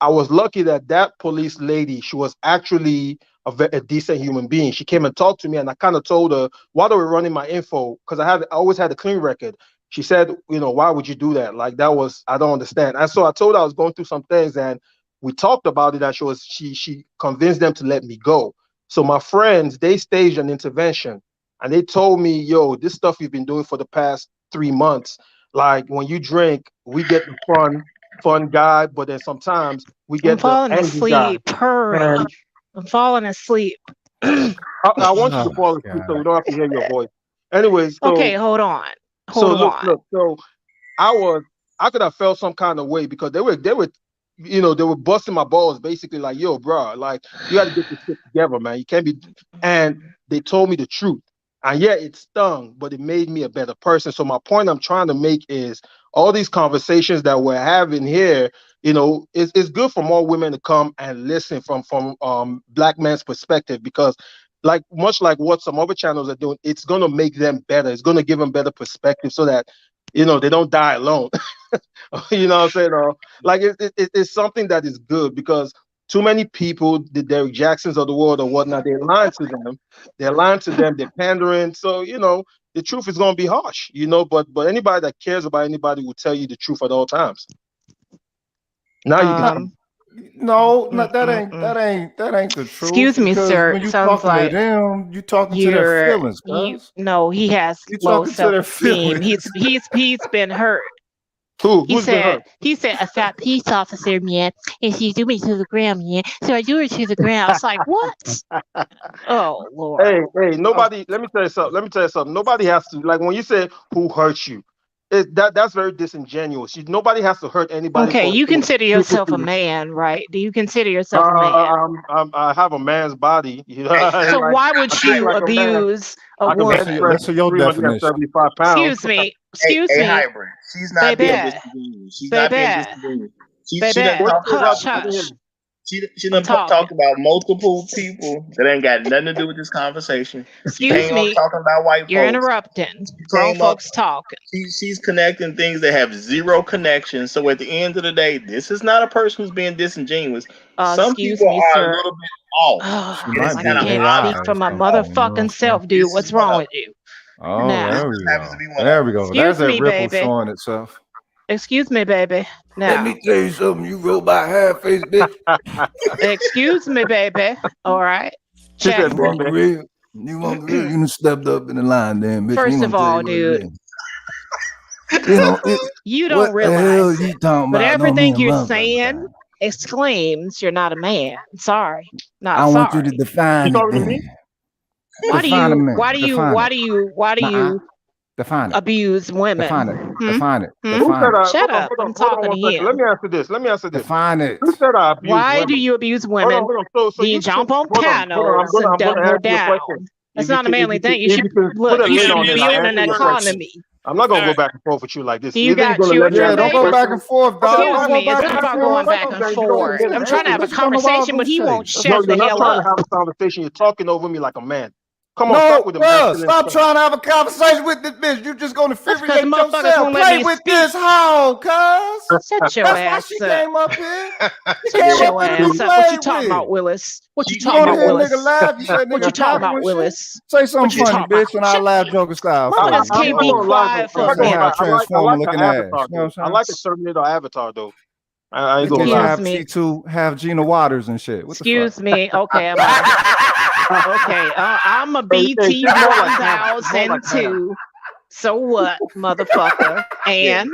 I was lucky that that police lady, she was actually a decent human being. She came and talked to me, and I kind of told her why they were running my info, because I always had a clean record. She said, why would you do that? Like, I don't understand. And so I told her I was going through some things, and we talked about it. And she convinced them to let me go. So my friends, they staged an intervention, and they told me, yo, this stuff you've been doing for the past 3 months, like when you drink, we get the fun guy, but then sometimes we I'm get the falling angry guy. asleep. Hurry. And I'm falling asleep. I want you Oh to my fall asleep so we God. don't have to hear your voice. Anyway, Okay, so hold on. so Hold look, on. look. So I was I could have felt some kind of way, because they were busting my balls, basically like, yo, bro, like, you got to get this shit together, man. You can't be. And they told me the truth, and yeah, it stung, but it made me a better person. So my point I'm trying to make is, all these conversations that we're having here, it's good for more women to come and listen from black men's perspective, because like, much like what some other channels are doing, it's going to make them better. It's going to give them better perspective, so that they don't die alone. You know what I'm saying? Like, it's something that is good, because too many people, the Derrick Jacksons of the world or whatnot, they're lying to them. They're lying to them. They're pandering. So, the truth is going to be harsh, but anybody that cares about anybody will tell you the truth at all times. Now you can. No, Um, no, no, that ain't mm-mm-mm. that ain't that ain't the truth. Excuse me, Because sir. when It you sounds talking to like them, you talking to their you're feelings, you cuz. no, he has You low talking to their self-esteem. feelings. He's been hurt. Who's been hurt? He said a fat police officer, man, and she threw me to the ground, man. So I threw her to the ground. I was like, what? Oh Lord. Hey, Oh, nobody. Let me tell you something. Nobody has to, like, when you say who hurt you. that's very disingenuous. Nobody has to hurt anybody. Okay, you consider yourself a man, right? Do you consider yourself a man? I have a man's body. You know, so like, why would you like abuse a woman? Let's see your definition. 375 pounds. Excuse me. Excuse me. Hybrid. She's not being disingenuous. She's not being disingenuous. She doesn't talk about. She done talk about multiple people that ain't got nothing to do with this conversation. Excuse me. Talking about white You're folks. interrupting. Grown folks talking. She's connecting things that have zero connection. So at the end of the day, this is not a person who's being disingenuous. Some people are a little bit off. Oh, I can't speak for my motherfucking self, dude. What's wrong with you? Oh, there we go. There we go. There's that ripple showing itself. Excuse me, baby. Now, let me tell you something. You robot half-faced bitch. Excuse me, baby. All right. Check. You want the real? You want the real? You done stepped up in the line, then, bitch. First of all, dude, you don't realize it, but everything you're saying exclaims you're not a man. Sorry, not sorry. I want you to define it. Why do you define it. Abuse women? Define it. Shut up. I'm talking to you. Let me answer this. Define it. Who said I abuse Why women? do you abuse women? So you jump on pianos and double down. That's not a manly thing. You should look. You should be building an economy. I'm not gonna go back and forth with you like this. You got children. Don't go back and forth, dog. Excuse me. It's not about going back and forth. I'm trying to have a conversation, but he won't shut the hell up. You're not trying to have a conversation. You're talking over me like a man. Come on, stop with the stop trying to have a conversation with this bitch. You're just gonna infuriate yourself. Play with this hoe, cuz. Shut your ass up. She came up here. Shut your ass up. What you talking about, Willis? What you talking about, Willis? What you talking about, Willis? Say something funny, bitch, and I laugh Joker style. Willis can't be quiet for me. Transformer looking ass. I like the Terminator Avatar though. I ain't gonna lie. Have T2, have Gina Waters and shit. Excuse me. Okay, I'm out. Okay, I'm a BT 1002. So what, motherfucker? And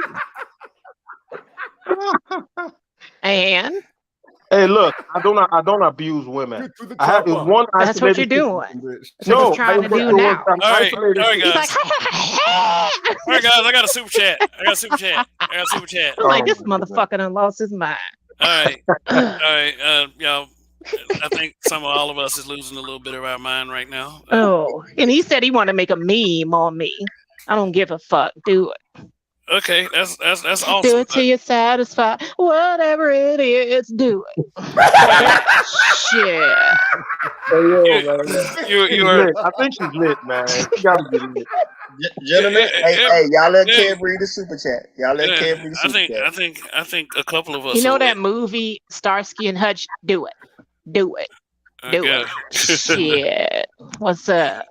hey, look, I don't abuse women. I have one. That's what you're doing. That's what you're trying to do now. All right, guys. All right, guys. I got a super chat. Like this motherfucker done lost his mind. All right, y'all. I think all of us is losing a little bit of our mind right now. Oh, and he said he wanted to make a meme on me. I don't give a fuck. Do it. Okay, that's awesome. Do it till you're satisfied. Whatever it is, do it. Shit. I think she's lit, man. She gotta be lit. Gentlemen, hey, y'all let Kev read the super chat. Y'all let Kev read the super chat. I think a couple of us. You know that movie Starsky and Hutch? Do it. Do it. Shit. What's up?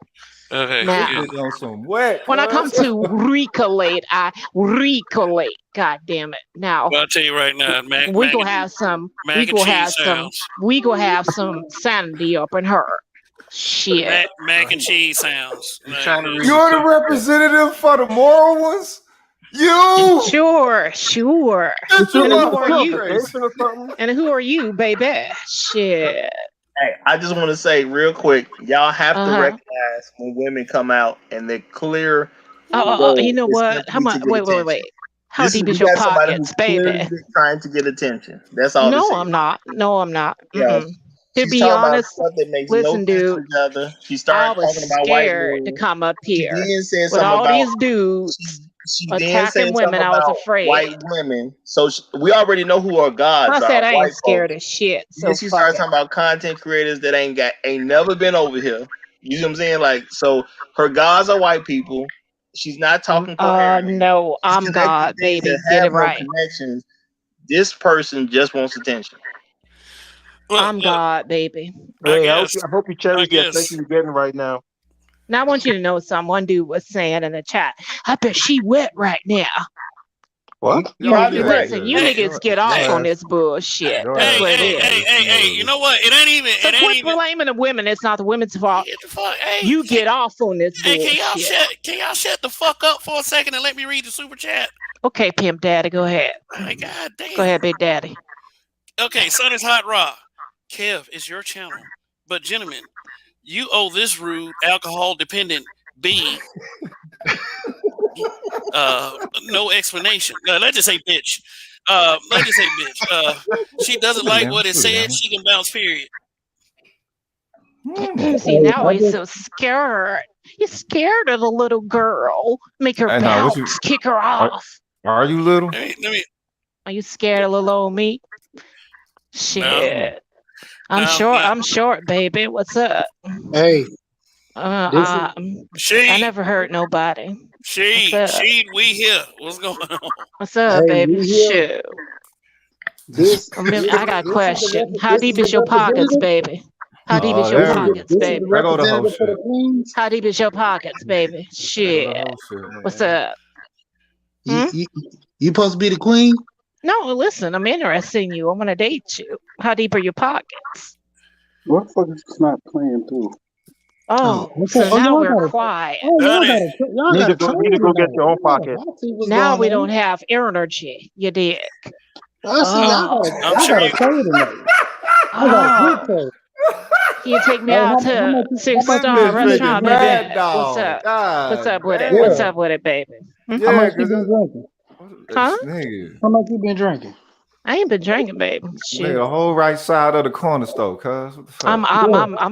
Okay. Now, when I come to recollate, I recollate. God damn it! Now, well, I'll tell you right now, we gonna have some sanity up in her. Shit. Mac and cheese sounds. You're the representative for the moral ones. You sure. And who are you? And who are you, baby? Shit. Hey, I just want to say real quick, y'all have to recognize when women come out and they're clear. You know what? How much? Wait. How deep is your pockets, baby? Trying to get attention. That's all. No, I'm not. Yeah. To be honest, listen, dude. She started talking about white scared to come up here with all these dudes attacking women. I was afraid. White women. So we already know who our gods are. I said I ain't scared of shit. So she started talking about content creators that ain't never been over here. You know what I'm saying? Like, so her gods are white people. She's not talking coherently. No, I'm God, baby. Get it right. Connections. This person just wants attention. I'm God, baby. Hey, I hope you cherish the attention you're getting right now. Now I want you to know something. One dude was saying in the chat, I bet she wet right now. What? Listen, you niggas get off on this bullshit. That's what it is. Hey, you know what? It ain't even. So quit blaming the women. It's not the women's fault. You get off on this bullshit. Can y'all shut the fuck up for a second and let me read the super chat? Okay, Pimp Daddy, go ahead. Oh my God damn. Go ahead, Big Daddy. Okay, Son is Hot Raw. Kev, it's your channel. But gentlemen, you owe this rude, alcohol-dependent B No explanation. Let's just say bitch. She doesn't like what it said. She can bounce. Period. See, now he's so scared. He's scared of the little girl. Make her bounce, kick her off. Are you little? Are you scared of little old me? Shit. No. I'm short, baby. What's up? Hey. I never hurt nobody. We here. What's going on? What's up, baby? Shoot. I got a question. How deep is your pockets, baby? How deep is your pockets, baby? How deep is your pockets, baby? Shit. What's up? You supposed to be the queen? No, listen, I'm interested in you. I want to date you. How deep are your pockets? What the fuck is not playing too? Oh, so now we're quiet. Need to go get your own pocket. Now we don't have energy, you dig? I'm sure you you take me out to 6-star restaurant, baby. What's up? What's up with it? What's up with it, baby? How much you been drinking? Huh? How much you been drinking? I ain't been drinking, baby. Shit. The whole right side of the corner store, cuz. What the fuck? I'm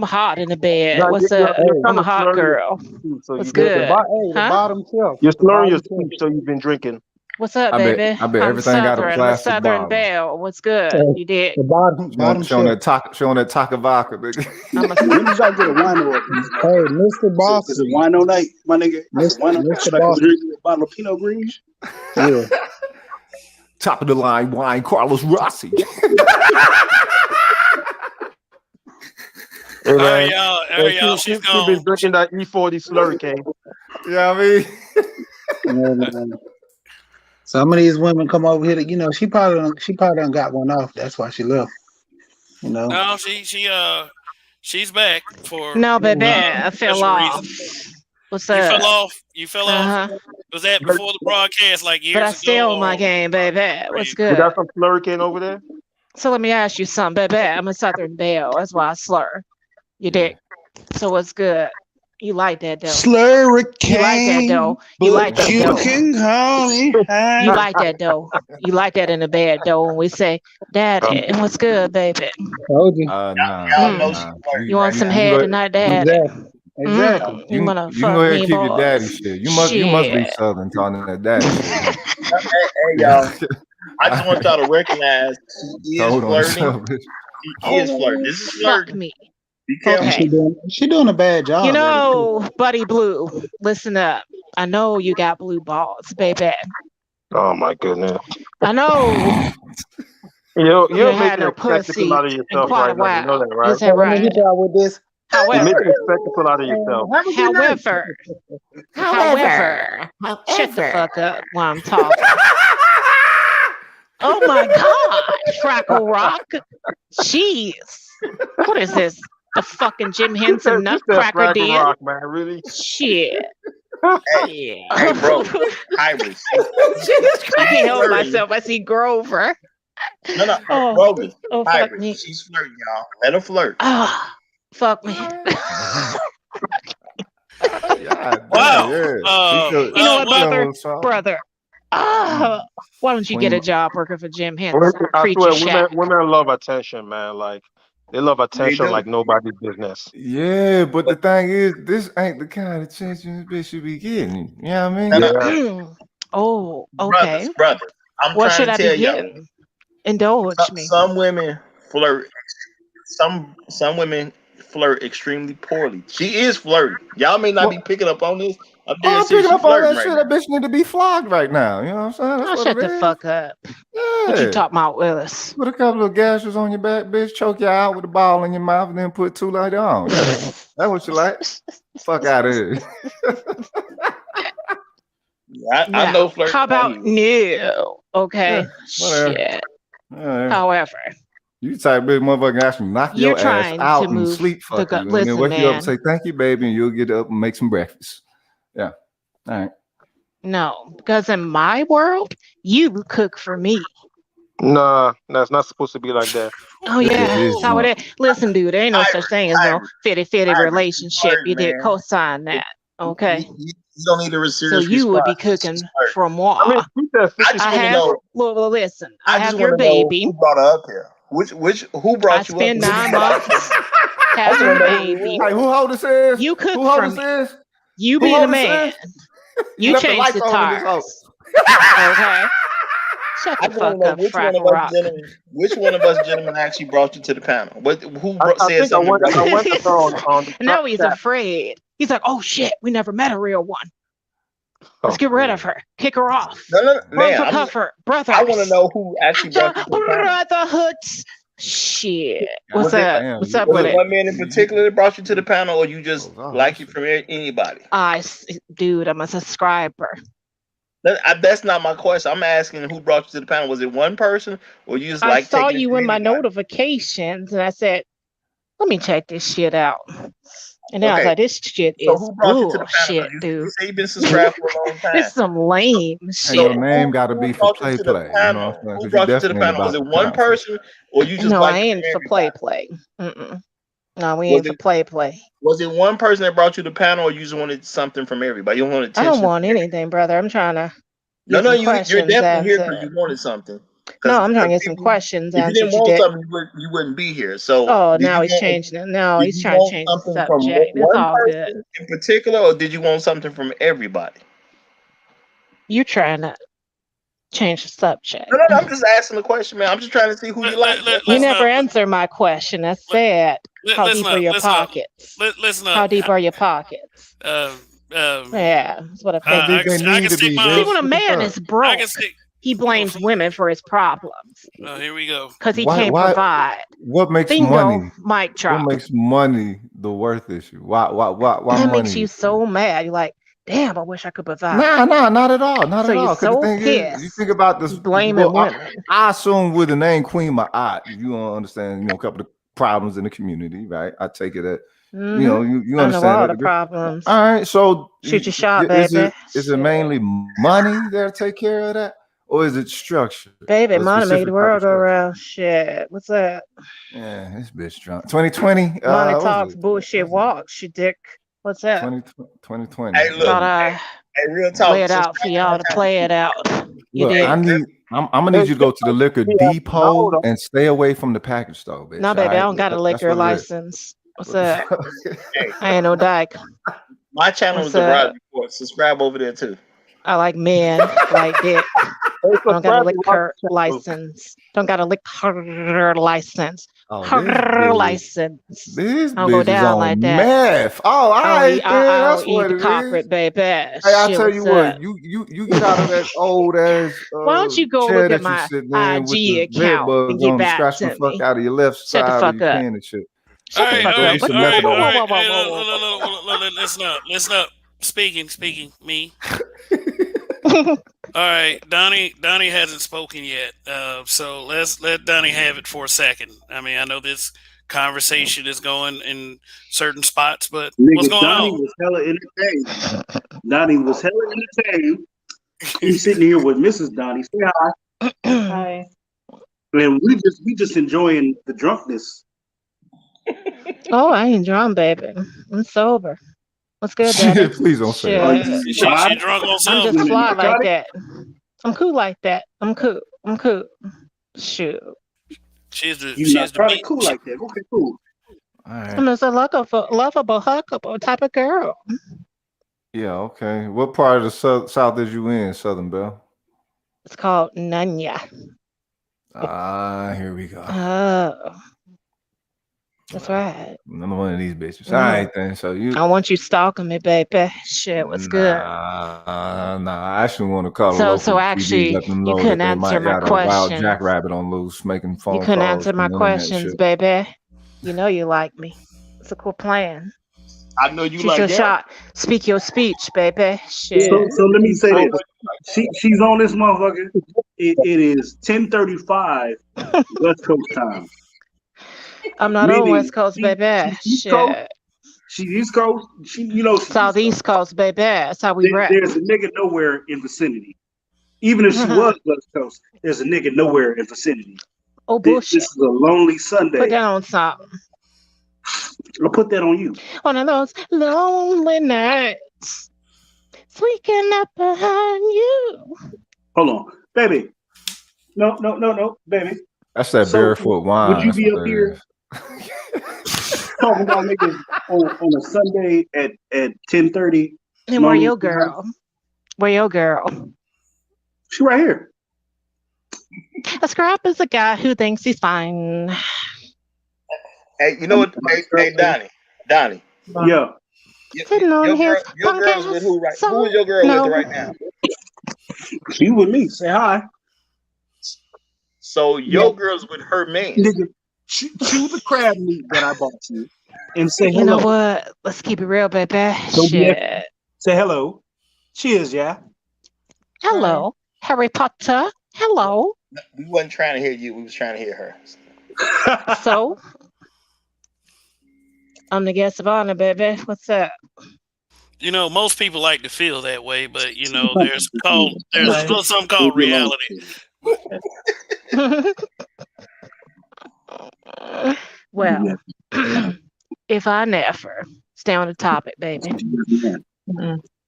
hot in the bed. What's up? I'm a hot girl. What's good? The bottom shelf. You're slurring your speech, so you've been drinking. What's up, baby? I bet everything got a plastic Southern Belle. What's good? You did. The bottom showing that taco vodka, nigga. When you got to get a wino up? Hey, Mr. Boss. It's a wino night, my nigga. Mr. Boss. A bottle of Pinot Gris. Yeah. Top of the line wine, Carlos Rossi. Hey, y'all. She's been drinking that E40 Slurricane. Yeah, I mean. Some of these women come over here to, she probably done got one off. That's why she left. No, she's back for. No, baby, I fell off. What's up? You fell off. Was that before the broadcast, like years ago? But I stay on my game, baby. What's good? You got some Slurricane over there? So let me ask you something, baby. I'm a Southern Belle. That's why I slur. You dig? So what's good? You like that dough? Slurricane. You like that dough? You like that dough? You like that dough? You like that in the bed dough? When we say, "Daddy," and what's good, baby? Told you. You want some head tonight, Daddy? Exactly. You wanna you fuck go ahead me, and keep boy? your daddy shit. You must be Southern talking that daddy shit. Hey, y'all. I just want y'all to recognize he is flirting. He is flirting. This is flirting. Fuck me. Be careful. Okay. She doing a bad job. Buddy Blue, listen up. I know you got blue balls, baby. Oh my goodness. I know. You're had making no a spectacle out of pussy yourself in quite right a while. now. You know that, right? Is that right? With this. You're making a spectacle out of yourself. However, shut the fuck up while I'm talking. Oh my God, Crackle Rock. Jeez. What is this? The fucking Jim Henson Nutcracker did? Rock, man, really? Shit. Hey, bro. Iris. I can't help myself. I see Grover. No. Grover. Fuck me. She's flirting, y'all. Let her flirt. Fuck me. Wow. You know what, brother? Why don't you get a job working for Jim Henson? I swear, women love attention, man. Like, they love attention like nobody's business. Yeah, but the thing is, this ain't the kind of attention this bitch should be getting. You know what I mean? Yeah. Oh, okay. Brother, I'm what trying should to I tell be getting? Indulge me. Some women flirt. Some women flirt extremely poorly. She is flirting. Y'all may not be picking up on this. I'm picking up on that shit. That bitch need to be flogged right now. You know what I'm saying? That's shut the fuck up. Yeah. What you talking about, Willis? Put a couple of gashes on your back, bitch. Choke you out with a ball in your mouth, and then put two later on. That's what you like. Fuck out of here. I know flirting. How about no? Okay. Yeah, shit. Right. However. You type bitch motherfucker actually knock your ass out and sleep fuck you. Listen, and then wake man. you up and say thank you, baby, and you'll get up and make some breakfast. Yeah. All right. No, because in my world, you cook for me. Nah, that's not supposed to be like that. Oh yeah, that's how it is. Listen, dude, there ain't no such thing as no fitty relationship. You did co-sign that, okay? You don't need a So serious you would be response. cooking for I mean, moi. she said I 50 just I want to have, know. well, listen, I I just have your want to know baby. who brought her up here. Who I brought you up spent here? 9 months I having want a to know who it baby. was. Hey, who hold this is? You cook Who hold for this me. is? You Who being a hold this man. is? You Left the change lights the on in this house. tires. Okay. Shut I the just want to fuck know up, Frack Rock. which one of us gentlemen actually brought you to the panel. I Said think I something? went to her on the No, he's chat. afraid. He's like, oh shit, we never met a real one. Let's Oh, get rid of her. Kick her off. No, Run man. for cover. Brothers. I want to know who actually brought you to the panel. Brotherhoods. Shit. What's Was it- up? Damn, What's you- up Was with it it? one man in particular that brought you to the panel, or you just Oh, God, like it from anybody? Dude, I'm a subscriber. That's not my question. I'm asking who brought you to the panel. Was it one person, or you just I like saw taking it you from in my anybody? notifications and I said, let me check this shit out. And then I was Okay. like, this shit So is who brought you to the panel? bullshit, 'Cause dude. you say you've been subscribed for a long time. It's some lame And shit. your name got to Who be for brought you play to the play. You know what panel? I'm saying? Who Because you brought you to the definitely ain't panel? Was about it the one content. person, or you just No, like I it ain't from for everybody? play. Mm-mm. No, we Was ain't for it play. was it one person that brought you to the panel, or you just wanted something from everybody? You wanted I don't attention. want anything, brother. I'm trying to No, get some you're questions definitely here because answered. you wanted something. No, I'm trying to get some questions If you answered. didn't want something, you wouldn't be here. So, Oh, did now you he's want changing it. No, did he's you trying to want change the something from subject. It's one all good. person in particular, or did you want something from everybody? You trying to change the subject. No, I'm just asking the question, man. I'm just trying to see who you like. You never answered my question. I said, how let's deep are not your let's not pockets? let's How not deep are your pockets? um Yeah, that's what I How think. deep they I need can to stick be, my See, bitch. when a What the man fuck? is broke, he hold on, blames women for his problems here we go. because he Why? can't provide. What makes Bingo, money? mic What drop. makes money the worth issue? Why That money? makes you so mad. You're like, damn, I wish I could provide. Nah, not at all. Not So at you're all. Because the so thing is, you pissed. think about this. You blaming women. I assume with the name Queen Ma'at, you don't understand, a couple of problems in the community, right? I take it that, you I know understand all that. the problems. All right. So Shoot your shot, is baby. it mainly money that'll take care of that? Or is it structure? Baby, A money make the specific type of world go structure? round. Shit. What's up? Yeah, this bitch drunk. 2020. Money What was talks, it? bullshit walks, you dick. What's up? 2020. Hey, look, Thought I hey, real lay talk. it out for y'all to play it out. You Look, did. I'm gonna need you to go to the liquor depot and stay away from the package store, bitch. No, baby, I don't got a That's liquor what it is. license. What's up? I ain't no dyke. My channel What's is the Rod up? Report. Subscribe over there too. I like men, like dick. I don't got a liquor license. Don't got a liquor license. Her license. This I don't go bitch is down on like that. meth. Oh, all right, I that's don't eat what the it is. corporate, baby. Hey, I Shit, tell what's you what, up? you get out of that old ass Why don't you go chair look at that you my sitting in with IG the bed account bugs and get on, back scratch the to fuck me? out of your left Shut the side of fuck your up. chin and shit. Shut the fuck up. Get some methadone. Let's not speaking me. All right, Donnie hasn't spoken yet, so let's let Donnie have it for a second. I mean, I know this conversation is going in certain spots, but what's going Donnie on? was hella entertained. Donnie was hella entertained. He's sitting here with Mrs. Donnie. Say hi. Hi. And we just enjoying the drunkenness. Oh, I ain't drunk, baby. I'm sober. What's good, Daddy? Please don't say that. She drunk on I'm something. just fly like that. I'm cool like that. I'm cool. Shoot. She's the cool like that. Okay, cool. All right. I'm just a lovable, huggable type of girl. Yeah, okay. What part of the South is you in, Southern Belle? It's called Nanya. Here we go. Oh. That's right. Another one of these bitches. All right, then. So I want you stalking me, baby. Shit, what's good? Nah. I actually want to call the local So actually, TV, let them you know couldn't that they answer might my got a wild questions. jackrabbit on loose, making phone You calls. couldn't answer my from the internet questions, shit. baby. You know you like me. It's a cool plan. I know you Shoot like your that. shot. Speak your speech, baby. Shit. So let me say this. She's on this motherfucker. It is 10:35 West Coast time. I'm not on West Coast, baby. Shit. She's East Coast. Southeast Coast, baby. That's how we rap. There's a nigga nowhere in vicinity. Even if she was West Coast, there's a nigga nowhere in vicinity. Oh, bullshit. This is a lonely Sunday. Put that on something. I'll put that on you. One of those lonely nights. Sneaking up behind you. Hold on, baby. No, baby. That's that So barefoot would wine. you That's be what up that here is. talking about niggas on a Sunday at 10:30? And where your girl? Where your girl? She right here. A scrap is a guy who thinks he's fine. Hey, you know what? Hey, Donnie. Yeah. Sitting on his Your punk girl is ass with who right? so Who is your girl no. with right now? She with me. Say hi. So your girl's with her man. Nigga, chew the crab meat that I bought you and say hello. You know what? Let's keep it real, baby. Don't be Shit. Say hello. Cheers, yeah. Hello, Harry Potter. Hello. We wasn't trying to hear you. We was trying to hear her. So, I'm the guest of honor, baby. What's up? You know, most people like to feel that way, but you know, there's something called reality. Well, if I never stay on the topic, baby.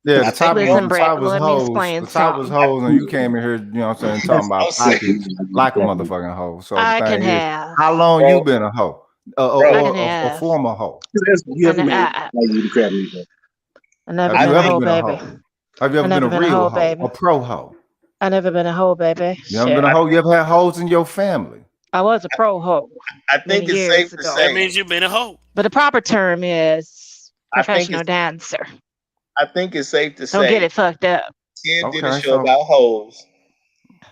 Yeah, the top Listen, Brett, was let me hoes. explain The top was something. hoes, and you came in here, you know what I'm saying, talking about pockets like a motherfucking hoe. So I the can thing is, have. how long you been a hoe? I can A have. former hoe? You ever made you the crab meat? I never Have been you a ever hoe, been a baby. hoe? Have you ever I been never a been a real hoe, hoe? baby. A pro hoe? I never been a hoe, baby. You ever been a hoe? You ever had hoes in your family? I was a pro hoe. I think it's safe to say that means you've been a hoe. But the proper term is I think professional dancer. I think it's safe to say. Don't get it fucked up. Ken did a show about hoes,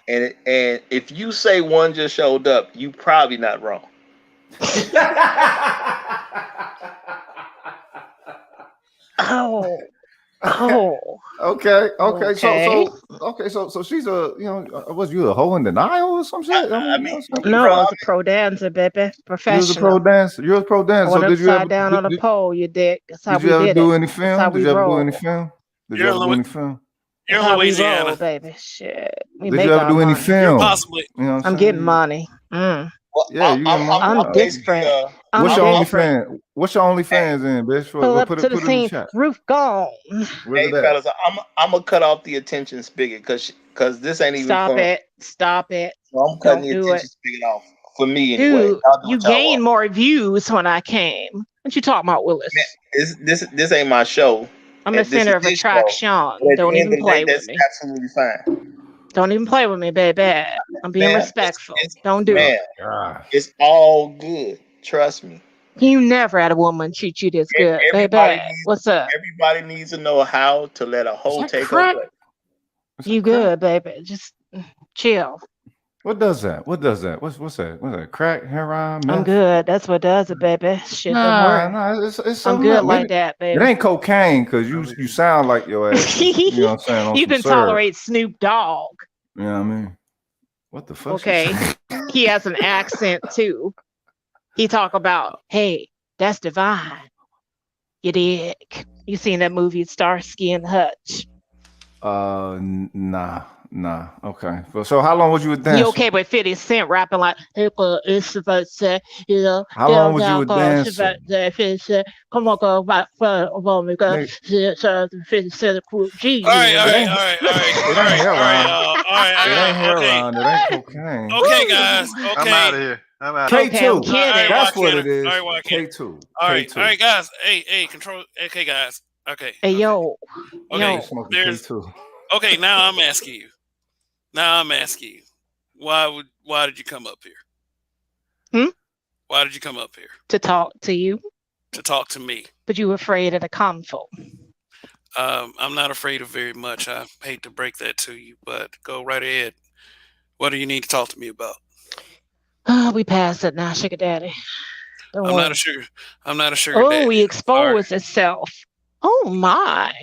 and if you say one just showed up, you probably not wrong. Oh. Okay. Okay. So she's a, you know, was you a hoe in denial or some shit? I mean, no, I was a pro dancer, baby. Professional. You was a pro dancer. You was a pro dancer. I went So did you upside ever down on a pole, you dick. That's how did we you ever did do it. any That's film? how Did we you ever do roll. any film? Did you ever do any film? You're That's how we Louisiana. roll, baby. Shit. We Did make you ever our do any money. film? Possibly. You know what I'm getting money. Well, Yeah, you get money. I'm different. What's your different. OnlyFans? What's your OnlyFans in, bitch? Pull up Put to it the in the scene. chat. Roof gone. Hey fellas, I'm gonna cut off the attention spigot because this ain't even Stop fun. it. Stop it. So I'm cutting Don't the do attention it. spigot off for me anyway. Dude, you gained more views when I came. What you talking about, Willis? This ain't my show. I'm the center of attraction. Don't even play with me. Absolutely fine. Don't even play with me, baby. I'm being respectful. Don't do it. It's all good. Trust me. You never had a woman treat you this good, baby. What's up? Everybody needs to know how to let a hoe take her place. You good, baby? Just chill. What does that? What's that? What's that? What's that? Crack, heroin, meth? I'm good. That's what does it, baby. Shit, don't worry. Nah, it's I'm good like that, baby. It ain't cocaine because you sound like your ass. You know what I'm saying? On You some can syrup. tolerate Snoop Dogg. You know what I mean? What the fuck? Okay. He has an accent too. He talk about, hey, that's divine. You dig? You seen that movie Starsky and Hutch? Nah. Okay. So how long was you with dancing? You okay with 50 Cent rapping like, hey, it's about to, you know? How long was you with dancing? Come on, go back for me, go. 50 Cent cool G. All right. It ain't heroin. It ain't cocaine. Okay, guys. Okay. I'm out of here. K2. That's what it is. All right, K2. All right, guys. Hey, control. Okay, guys. Okay. Hey, yo. Okay. K2. Okay, now I'm asking you. Why did you come up here? Why did you come up here? To talk to you. To talk to me. But you were afraid of the console. I'm not afraid of very much. I hate to break that to you, but go right ahead. What do you need to talk to me about? We passed it now, sugar daddy. I'm not a sugar daddy. Oh, he exposed himself. Oh my.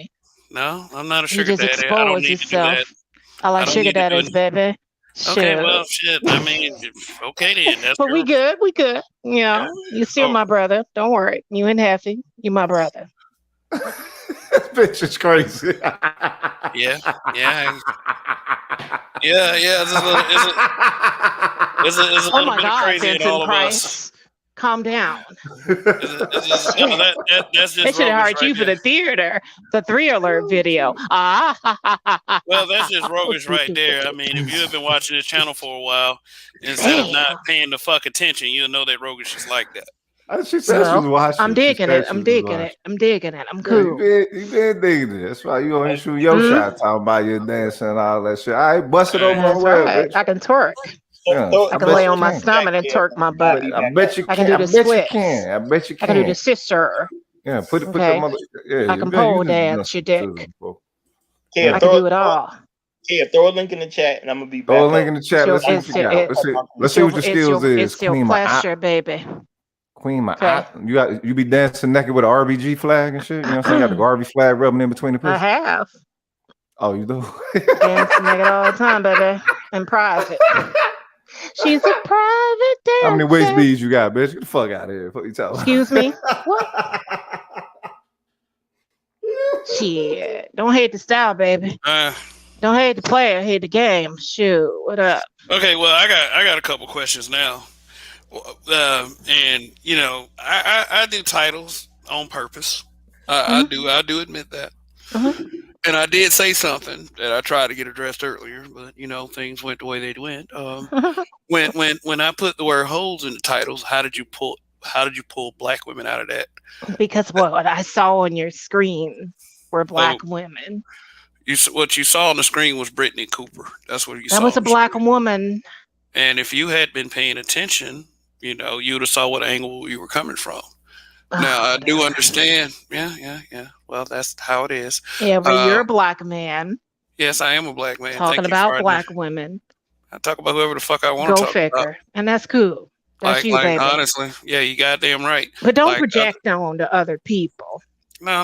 No, I'm not a sugar you just daddy. I don't need yourself. to do that. I like sugar daddies, baby. Okay, well, shit. I mean, okay then. That's but we good. You know, you're still my brother. Don't worry. You and Heffy, you my brother. This bitch is crazy. Yeah. It's a little bit crazy in all of us. Calm down. That's just They should have roguish hired right you for there. the theater, the 3 alert video. Well, that's just roguish right there. I mean, if you have been watching this channel for a while, instead of not paying the fuck attention, you'll know that roguish is like that. She said she was watching. I'm digging it. I'm digging it. I'm digging it. I'm cool. You been digging it. That's why you on shoot your shot talking about your dancing and all that shit. I bust it over That's on right. web, bitch. I can twerk. Yeah, I can lay on my stomach and twerk my butt. I bet you can. I can do the splits. I bet you can. I can do the sister. Yeah, put Okay. the mother. Yeah, I can pole dance your dick. Yeah, I can do it all. Yeah, throw a link in the chat, and I'm gonna be back. Throw a link in the chat. Let's see what you got. Let's see what your skills is. It's your pleasure, baby. Queen, you be dancing naked with an RBG flag and shit. You know what I'm saying? You got the garbage flag rubbing in between the pussy. I have. Oh, you do? Dancing naked all the time, baby. In private. She's a private dancer. How many waist beads you got, bitch? Get the fuck out of here. What you talking? Excuse me? What? Shit. Don't hate the style, baby. Don't hate the player, hate the game. Shoot. What up? Okay, well, I got a couple questions now. And you know, I do titles on purpose. I do admit that. And I did say something that I tried to get addressed earlier, but you know, things went the way they went. When I put the word holes in the titles, how did you pull black women out of that? Because what I saw on your screen were black women. What you saw on the screen was Brittany Cooper. That's what you saw. That was a black woman. And if you had been paying attention, you know, you would have saw what angle you were coming from. Now, I do understand. Yeah. Well, that's how it is. Yeah, but you're a black man. Yes, I am a black man. Talking about black women. I talk about whoever the fuck I want to Go talk figure. about. And that's cool. That's you, baby. Honestly, yeah, you goddamn right. But don't project on to other people. No,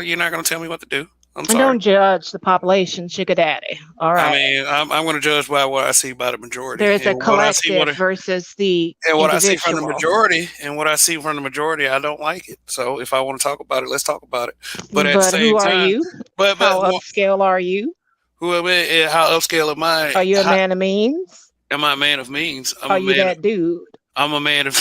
you're not going to tell me what to do. I'm sorry. And don't judge the population, sugar daddy. All right. I mean, I'm going to judge by what I see by the majority. There's a collective versus the and what individual. I see from the majority, I don't like it. So if I want to talk about it, let's talk about it. But at the same time, are you? But how upscale are you? How upscale am I? Are you a man of means? Am I a man of means? Are you that dude? I'm a man of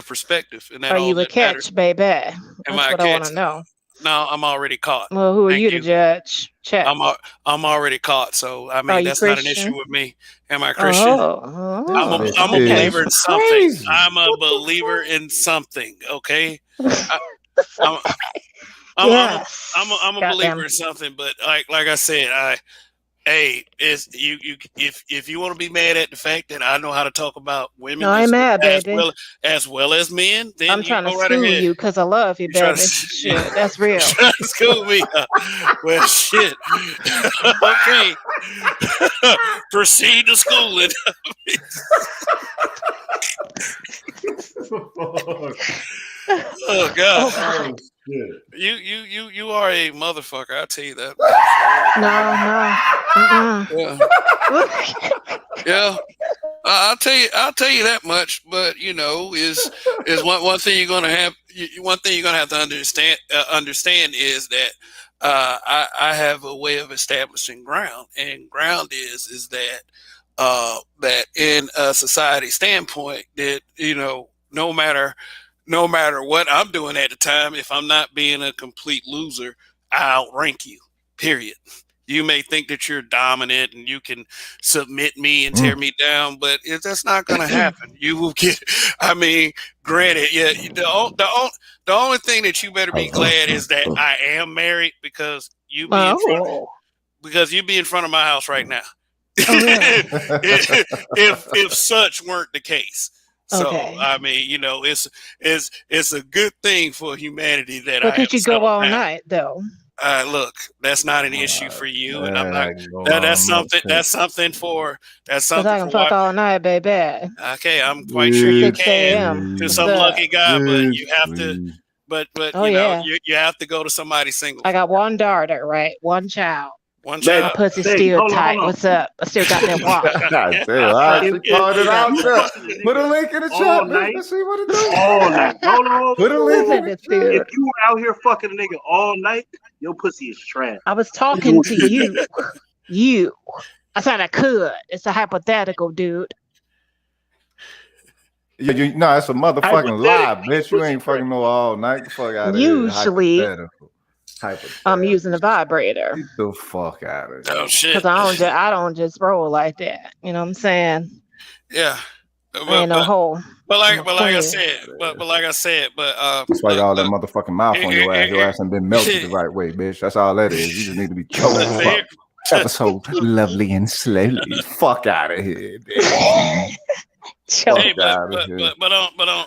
perspective. And that are you a catch, baby? That's what I want to know. No, I'm already caught. Well, who are you to judge? Check. I'm already caught, so I mean that's not an issue with me. Am I Christian? I'm a believer in something. I'm a believer in something. Okay. I'm a believer in something, but like I said, if you want to be mad at the fact that I know how to talk about women, no, I'm mad, baby. as well as men, then I'm trying to school you because I love you, baby. Shit, that's real. School me. Well, shit. Okay. Proceed to schooling. Oh God. Oh, you are a motherfucker. I'll tell you that. Yeah. I'll tell you that much. But you know, is one thing you're gonna have. One thing you're gonna have to understand is that I have a way of establishing ground, and ground is that that in a society standpoint, that you know, no matter what I'm doing at the time, if I'm not being a complete loser, I outrank you. Period. You may think that you're dominant and you can submit me and tear me down, but that's not going to happen. You will get. I mean, granted, yeah. The only thing that you better be glad is that I am married because you be in front of my house right now. if such weren't the case. So I mean, you know, it's a good thing for humanity that I. Could you go all night though? Look, that's not an issue for you, and I'm not. That's something. That's something for. That's something. I can fuck all night, baby. Okay, I'm quite sure you can. To some lucky guy, but you have to. But you know, you have to go to somebody single. I got one daughter, right? One child. One child. My pussy's still tight. What's up? I still got that walk. Put a link in the chat. Let's see what it does. All night. Hold on. Put a link in the chat. If you were out here fucking a nigga all night, your pussy is trash. I was talking to you. You. I said I could. It's a hypothetical, dude. Yeah, it's a motherfucking lie, bitch. You ain't fucking know all night. The fuck out of here. Usually, I'm using a vibrator. Get the fuck out of here. Oh shit! Because I don't just roll like that. You know what I'm saying? Yeah. Ain't no hole. But like I said, that's why all that motherfucking mouth on your ass. Your ass ain't been melted the right way, bitch. That's all that is. You just need to be choked up. Ever so lovely and slowly. Fuck out of here, bitch. Hey, but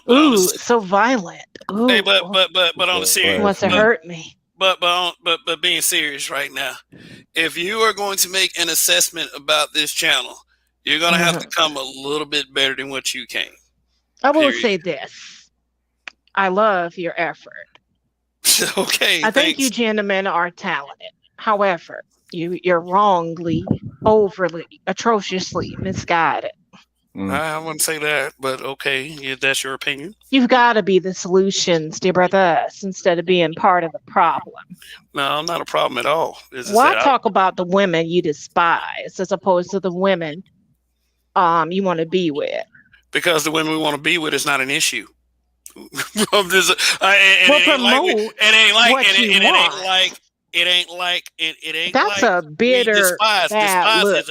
ooh, so violent. Ooh. Hey, but on the serious, wants to hurt me. But being serious right now, if you are going to make an assessment about this channel, you're gonna have to come a little bit better than what you came. I will say this: I love your effort. Okay, I think you gentlemen are talented. However, you're wrongly, overly, atrociously misguided. I wouldn't say that, but okay, yeah, that's your opinion. You've got to be the solutions, dear brothers, instead of being part of the problem. No, I'm not a problem at all. Why talk about the women you despise as opposed to the women you want to be with? Because the women we want to be with is not an issue. Promote it ain't like that's a bitter bad look.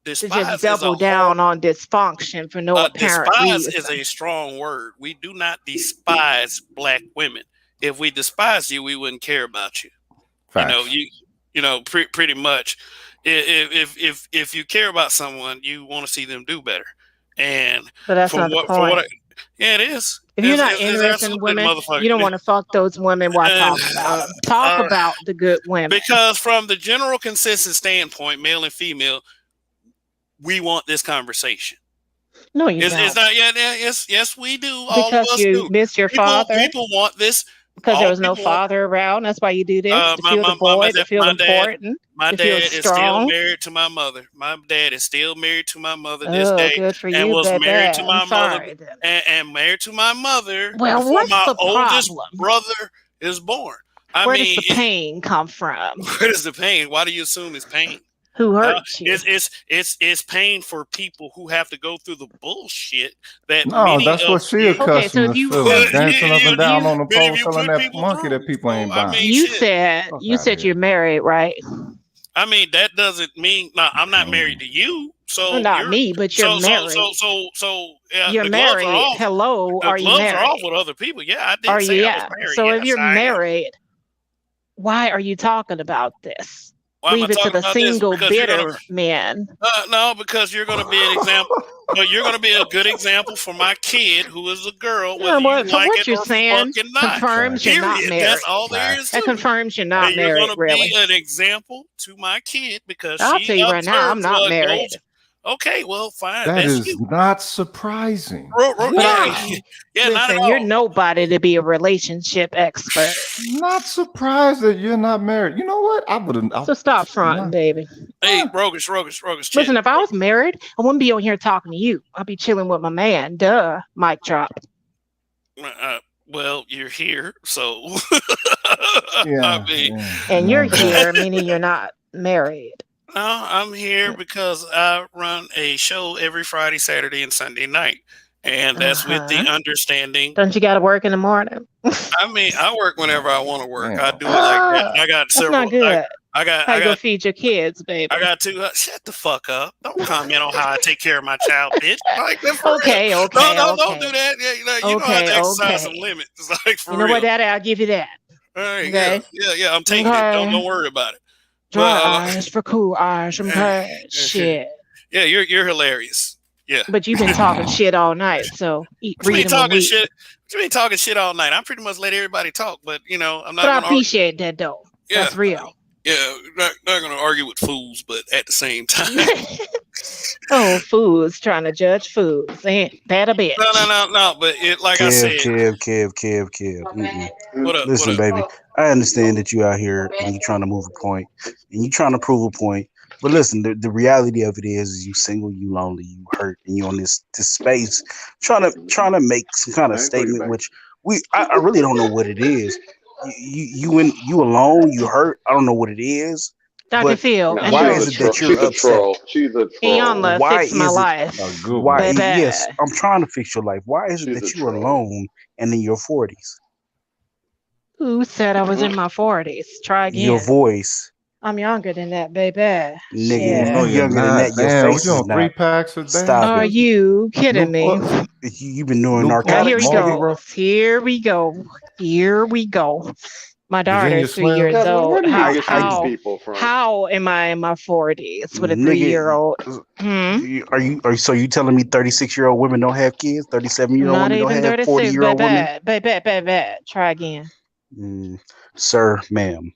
To just double down on dysfunction for no apparent reason. Despise is a strong word. We do not despise black women. If we despised you, we wouldn't care about you. Facts. Pretty much. If you care about someone, you want to see them do better. And but that's not the point. Yeah, it is. If you're not interested in women, you don't want to fuck those women. Why talk about them? Talk about the good women. Because from the general consensus standpoint, male and female, we want this conversation. No, you don't. It's not. Yes, we do. Because all of us you do. miss your father. People want this. Because there was no father around. That's why you do this. To feel the void, to feel important. My to dad feel is still married to my mother. My dad is still married to my mother this day. Good for you, and was married to my mother. And married to my mother. Well, before what's my the oldest problem? brother is born. Where does the pain come from? Where does the pain? Why do you assume it's pain? Who hurt you? It's pain for people who have to go through the bullshit that. No, that's what she accustomed to feeling. Dancing up and down on the pole, selling that monkey that people ain't buying. You said you're married, right? I mean, that doesn't mean I'm not married to you. So well, not me, but you're married. Yeah, you're married. Hello, are you married? The gloves are off with other people. Yeah, I did. Are say you? I was married. So yes, if you're married, why are you talking about this? Leave it to the single bitter man. No, because you're going to be an example. But you're going to be a good example for my kid, who is a girl. Yeah, but from what you're saying, confirms you're not married. That's all there is. That confirms you're not married. You're going to be an example to my kid because I'll tell you right now, I'm not married. Okay, well, fine. That is not surprising. Yeah, listen, you're nobody to be a relationship expert. Not surprised that you're not married. You know what? I wouldn't. So stop fronting, baby. Hey, Rogish. Listen, if I was married, I wouldn't be on here talking to you. I'd be chilling with my man. Duh. Mic drop. Well, you're here, so. And you're here, meaning you're not married. No, I'm here because I run a show every Friday, Saturday, and Sunday night. And that's with the understanding. Don't you got to work in the morning? I mean, I work whenever I want to work. I do it like that. I got several. That's not good. I got to feed your kids, baby. I got to shut the fuck up. Don't comment on how I take care of my child, bitch. Like that for okay. Don't do that. Yeah, you know how to exercise some limits. It's like for you know real. what, Daddy? I'll give you that. All right, okay. Yeah. I'm taking it. Don't worry about it. Dry eyes for cool eyes. I'm glad. Shit. Yeah, you're hilarious. Yeah. But you've been talking shit all night, so read talking shit. You been talking shit all night. I pretty much let everybody talk, but I'm not. But I appreciate that though. Yeah. That's real. Yeah, not gonna argue with fools, but at the same time. Oh, fools trying to judge fools. Ain't that a bitch? No. But I said. Kev. What up? Listen, baby. I understand that you out here and you trying to move a point and you trying to prove a point. But listen, the reality of it is you single, you lonely, you hurt, and you on this space trying to make some kind of statement, which I really don't know what it is. You alone, you hurt. I don't know what it is. Dr. But Phil, No, and why she's is a it don't troll. that you're She's a upset? troll. She's a troll. Iyanla Why fix my is it? life, A good Why? one. baby. Yes, I'm trying to fix your life. Why is it She's a that you're troll. alone and in your 40s? Who said I was in my 40s? Try Your again. voice, I'm younger than that, baby. nigga. If No, you Shit. you're younger than not. that, your Damn, what face you is on 3 not. packs a day? Stop Are it. you kidding me? Newports, You've been doing Now here Newport, we narcotics, nigga. go. Marlboro, Here we go. Here we go. My daughter Virginia is 3 years Slims. Kevin, where old. do you How get these how people from? how am I in my 40s with a Nigga, 3-year-old? Hmm? so you telling me 36-year-old women don't have kids? I'm 37-year-old not women don't even have 36, 40-year-old women? baby. Try again. Mm, sir, ma'am,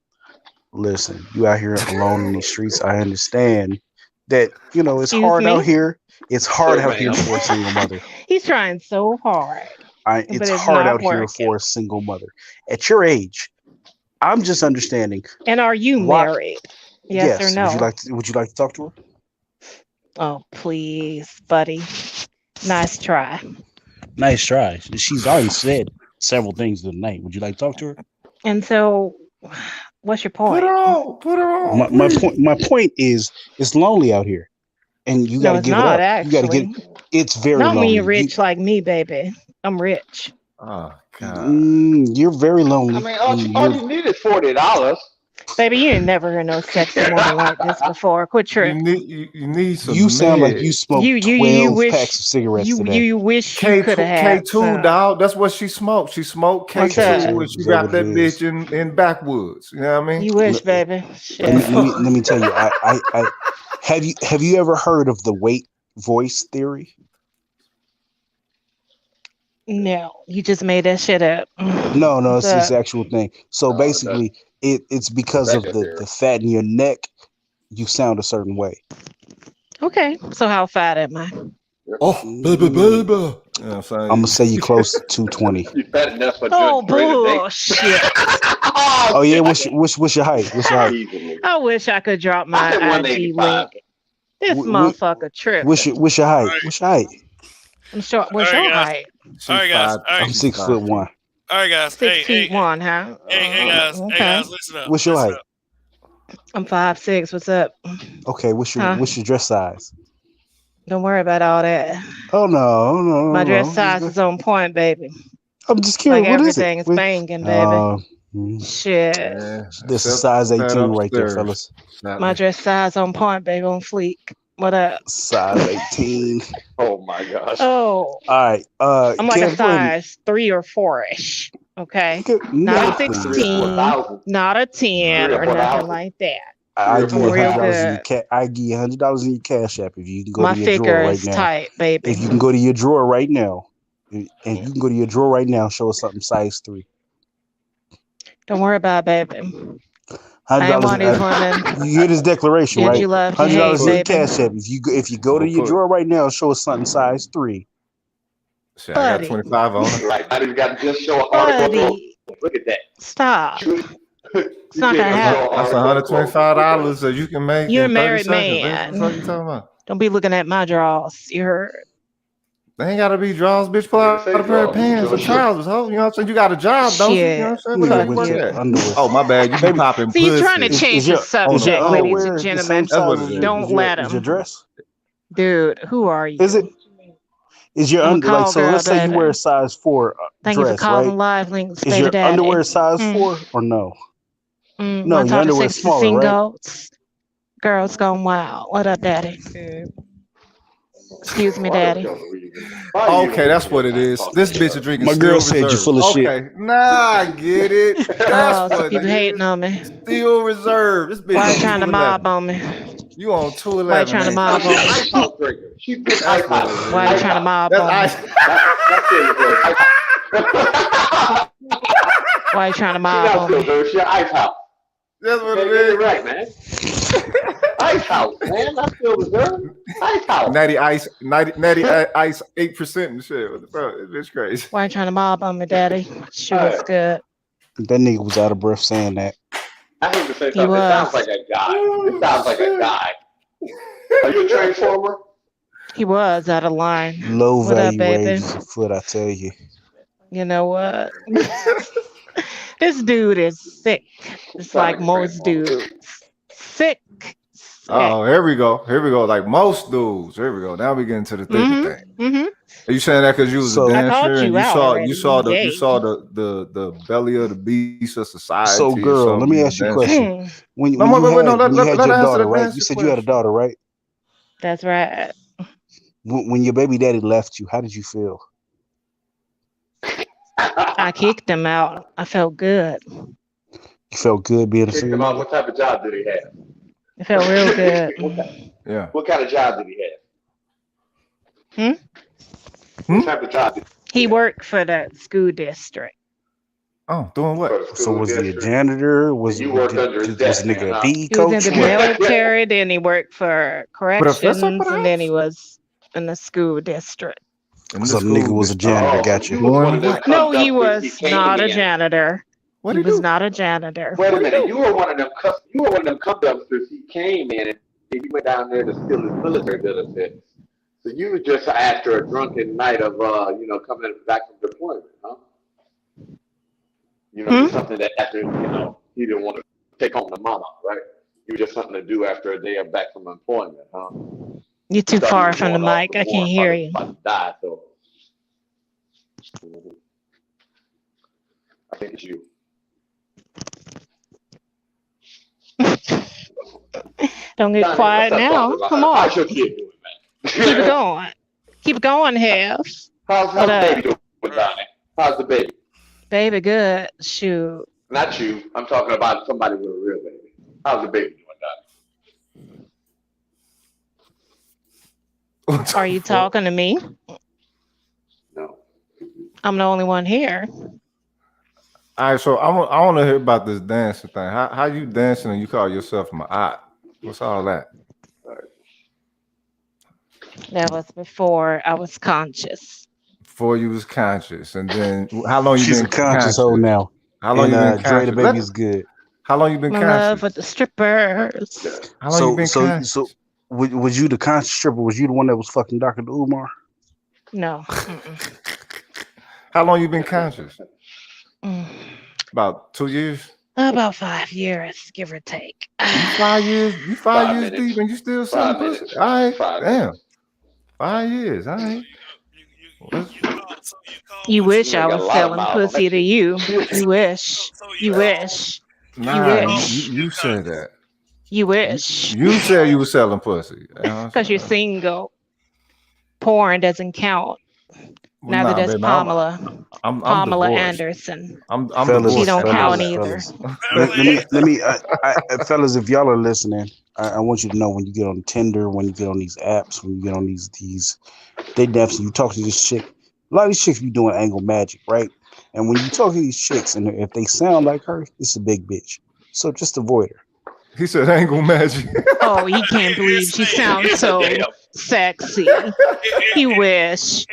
listen, you out here alone in these streets. I understand that, it's Excuse hard out me? here. It's hard Sir, out here ma'am. for a single mother. He's trying so hard, but It's it's hard not out here working. for a single mother. At your age, I'm just understanding And are you why. married? Yes or Yes, no? would you like to talk to her? Oh, please, buddy. Nice try. Nice try. She's already said several things tonight. Would you like to talk to her? And so, what's your Put her point? on. Put her on, My please. point is, it's lonely out here, and you got No, to it's give it not up. You got to get. actually. It's very Not when you're lonely. rich like me, baby. I'm rich. Oh God. You're very I lonely, mean, and all you need is $40. Baby, you ain't never heard no sexy woman like this before. Quit tripping. You need some you sound like you meds. smoked You 12 packs wish of cigarettes today. you wish you could K2, have had K2, some. dog. That's what she smoked. She smoked What's K2 that? and Is she that wrapped what it that is? bitch in backwoods. You know what I mean? You wish, Let, baby. let Shit. me let me tell you. I have you ever heard of the weight voice theory? No, you just made that shit up. No, What's it's up? the actual thing. So That's basically, it's because of Becca the theory. fat in your neck. You sound a certain way. Okay, so how fat am I? Oh, baby. You know what I'm saying? I'm gonna say you close to 220. You fat enough for Oh, just Dre today? bullshit. Oh yeah, what's your height? What's your height? Easily. I wish I could drop I my said IG 185. link. This Wh- wh- motherfucker tripping. What's your height? What's your height? I'm sure. What's All right, your guys. height? All right, guys. All right. I'm 6'1". All right, guys. 6'1", huh? Hey, guys. Okay. Hey, guys. Listen up. What's your Listen height? up. I'm 5'6". What's up? Okay, what's your dress size? Don't worry about all that. Oh no. My dress size is on point, baby. I'm just curious. Like What is it? everything is banging, baby. Shit. Yeah, This is size 18 right there, fellas. My dress size on point, baby, on fleek. What up? Size 18. Oh my gosh. Oh. All right. I'm like Kev, a size 3 or 4-ish. Okay. Not a nigga, 16, not a 10 or nothing like that. I give you I'm real $100 in good. your I give you $100 in your cash app if you can go My to your figure drawer right is now. tight, baby. If you can go to your drawer right now, and you can go to your drawer right now, show us something size 3. Don't worry about it, baby. I ain't one of these women. You hear this declaration, Did right? you love to hate, $100 in your baby? cash app. If you go to your drawer right now, show us something size 3. Shit, I got Buddy. 25 on it. Right. I just got to just show an article. Buddy. Look at that. Stop. It's not gonna happen. That's $125 that you can make You're a in 30 married seconds. Bitch. What man. the fuck you talking about? Don't be looking at my drawers. You heard? They ain't gotta be draws, bitch. Pull out a pair of pants or trousers, ho. You know what I'm saying? You got a job, don't you? You know what I'm saying? Where you work at? Underwear. Oh, my bad. You be popping See, you're trying to pussy. change the subject, ladies and gentlemen. Don't let Is your him. dress? Dude, who are you? Is it? Is your I'm a under call like so? girl, Let's say you baby. wear a size 4 Thank you for dress, calling right? Live Links, Is baby your daddy. underwear size 4 or no? No, My your top underwear is 6 smaller, right? singles. Girls gone wild. What up, daddy? Excuse me, daddy. Okay, that's what it is. This bitch is drinking My Steel girl said you Reserve. full of shit. Okay, nah, I get it. That's Oh, so what it people is. hating on me. Steel Reserve. This bitch Why on you trying to 211. mob on me? You on 211. Why you trying to mob on me? Ice house drinker. She drinks ice That's what house. it is. Why you trying to mob That's on me? ice. Why you trying to She mob not on still me? good. She ice house. That's what Get it is. it right, man. Ice house, man. Not still reserve. Ice house. Natty Ice 8% and shit. What the fuck? This bitch crazy. Why you trying to mob on me, daddy? She was good. That nigga was out of breath saying that. I hate to say He something. It was. sounds like a guy. It sounds like a guy. Are you a transformer? He was out of line. Low What up, value baby? wages of foot, I tell you. You know what? This dude is sick. It's like most dudes. sick. Oh, here we go. Here we go. Like most dudes. Here we go. Now we get into the thick of things. Are you saying that because you was a dancer and you saw the belly of the beast of society? So, girl, let me ask you a question. When you had your daughter, right? You said you had a daughter, right? That's right. When your baby daddy left you, how did you feel? I kicked him out. I felt good. You felt good being a single mother? What type of job did he have? It felt real good. What kind of job did he have? What type of job did he worked for the school district. Oh, doing what? So was he a janitor? Was you worked under his desk? Was a nigga a PE He was coach? in the military, then he worked for corrections, and then he was in the school district. So the nigga was a janitor, got you. No, he was not a janitor. He was not a janitor. Wait a minute, you were one of them cum dumpsters. He came in and he went down there to steal his military benefits. So you were just after a drunken night of coming back from deployment, huh? Something that after he didn't want to take home the mama, right? You were just something to do after a day of back from employment, huh? You're too far from the mic. I can't hear you. Die, so. I think it's you. Don't get quiet now. Come on. Keep it going. Keep it going, Half. How's the baby doing, Donnie? How's the baby? Baby good. Shoot. Not you. I'm talking about somebody with a real baby. How's the baby doing, Donnie? Are you talking to me? No. I'm the only one here. All right, so I want to hear about this dancing thing. How you dancing and you call yourself my aunt? What's all that? That was before I was conscious. Before you was conscious, and then how long you She's been a conscious old now? How long you been conscious? Dre the baby's good. How long you been My conscious? love with the strippers. How long you been conscious? So was you the conscious stripper? Was you the one that was fucking Dr. Umar? No. How long you been conscious? About 2 years? About 5 years, give or take. You 5 years? You 5 years deep and you still selling pussy? All right, damn. 5 years, all right. You wish I was selling pussy to you. You wish. You wish. Nah, you said that. You wish. You said you were selling pussy. Because you're single. Porn doesn't count. Neither does Pamela. I'm Pamela divorced. Anderson. I'm she don't count either. Let me, fellas, if y'all are listening, I want you to know when you get on Tinder, when you get on these apps, when you get on these they definitely you talk to this chick. A lot of these chicks be doing angle magic, right? And when you talk to these chicks, and if they sound like her, it's a big bitch. So just avoid her. He said angle magic. Oh, he can't believe she sounds so sexy. He wish.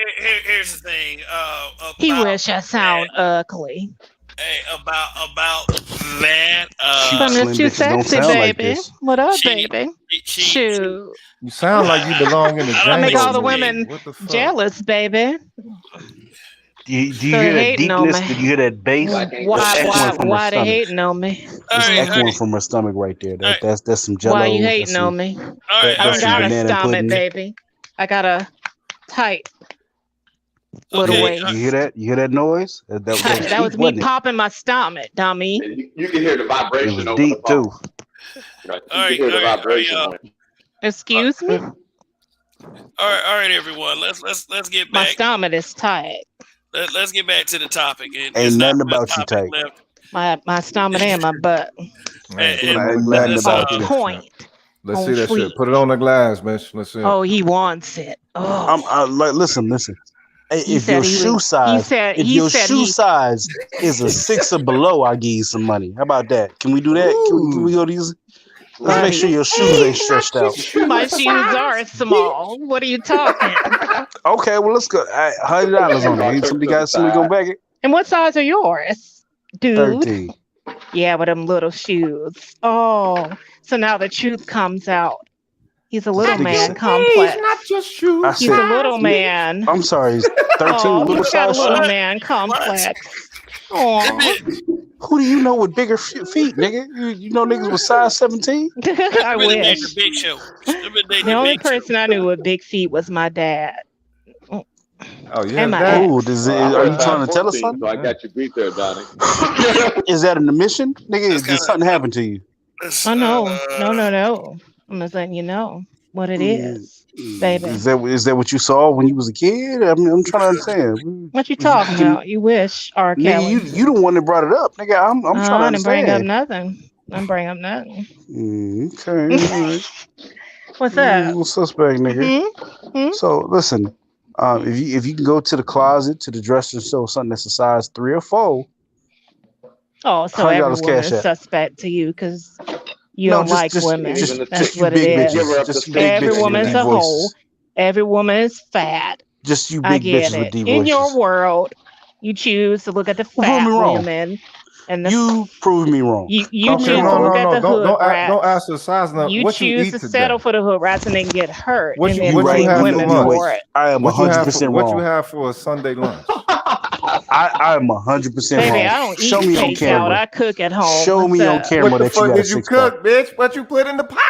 Here's the thing. He wish I sound ugly. Hey, about that. But it's too sexy, baby. Like what up, baby? Shoot. You sound like you belong in the jungle. I make all the women jealous, baby. Do you hear that deepness? Did you hear that bass? Why they hating on me? It's echoing from her stomach right there. That's some jello. Why you hating on me? I don't got a stomach, baby. I got a tight little waist. You hear that? You hear that noise? That was me popping my stomach, dummy. You can hear the vibration. It was deep too. Right. You can hear the vibration. Excuse me. All right, everyone. Let's get back. My stomach is tight. Let's get back to the topic. Ain't nothing about you tight. My stomach and my butt. Let's point. Let's see that shit. Put it on the glass, bitch. Let's see. Oh, he wants it. Oh. Listen. If your shoe size is a 6 or below, I give you some money. How about that? Can we do that? Can we go to these? Let's make sure your shoes ain't stretched out. My shoes are small. What are you talking? Okay, well let's go. $100 on it. Somebody gonna bag it. And what size are yours, dude? 13. Yeah, with them little shoes. Oh, so now the truth comes out. He's a little man complex. He's not just shoes. He's a little man. I'm sorry, he's 13. Oh, he's got a little man complex. Oh. Who do you know with bigger feet, nigga? You know niggas with size 17? I wish. Big Show. The only person I knew with big feet was my dad. Oh, yeah. And my Oh, ex. are you trying to tell us something? So I got you beat there, Donnie. Is that an admission? Nigga, did something happen to you? Oh, no. No. I'm just letting you know what it is, baby. Is that what you saw when you was a kid? I mean, I'm trying to understand. What you talking about? You wish, R. Kelly. Nigga, you the one that brought it up, nigga. I'm trying to I didn't understand. bring up nothing. I didn't bring up nothing. Okay, all right. What's up? Little suspect, nigga. Hmm? So listen, if you can go to the closet, to the dresser, and show something that's a size 3 or 4. Oh, so every woman is suspect to you because you don't like women. That's what it is. Every woman's a hoe. Every woman is fat. Just you I big get bitches with it. D In voices. your world, you choose to look at the fat women. And you prove me wrong. You choose to look at the hood rats. Don't ask the size now. You what choose you to today? settle for the hood rats and then get hurt and then what blame you have women for for it. I am 100% wrong. What you have for a Sunday lunch? I am 100% wrong. Baby, I don't Show eat me on takeout. camera. I cook at home. Show me on camera what the that fuck you got did a you 6 cook, bitch? What you put in the pot?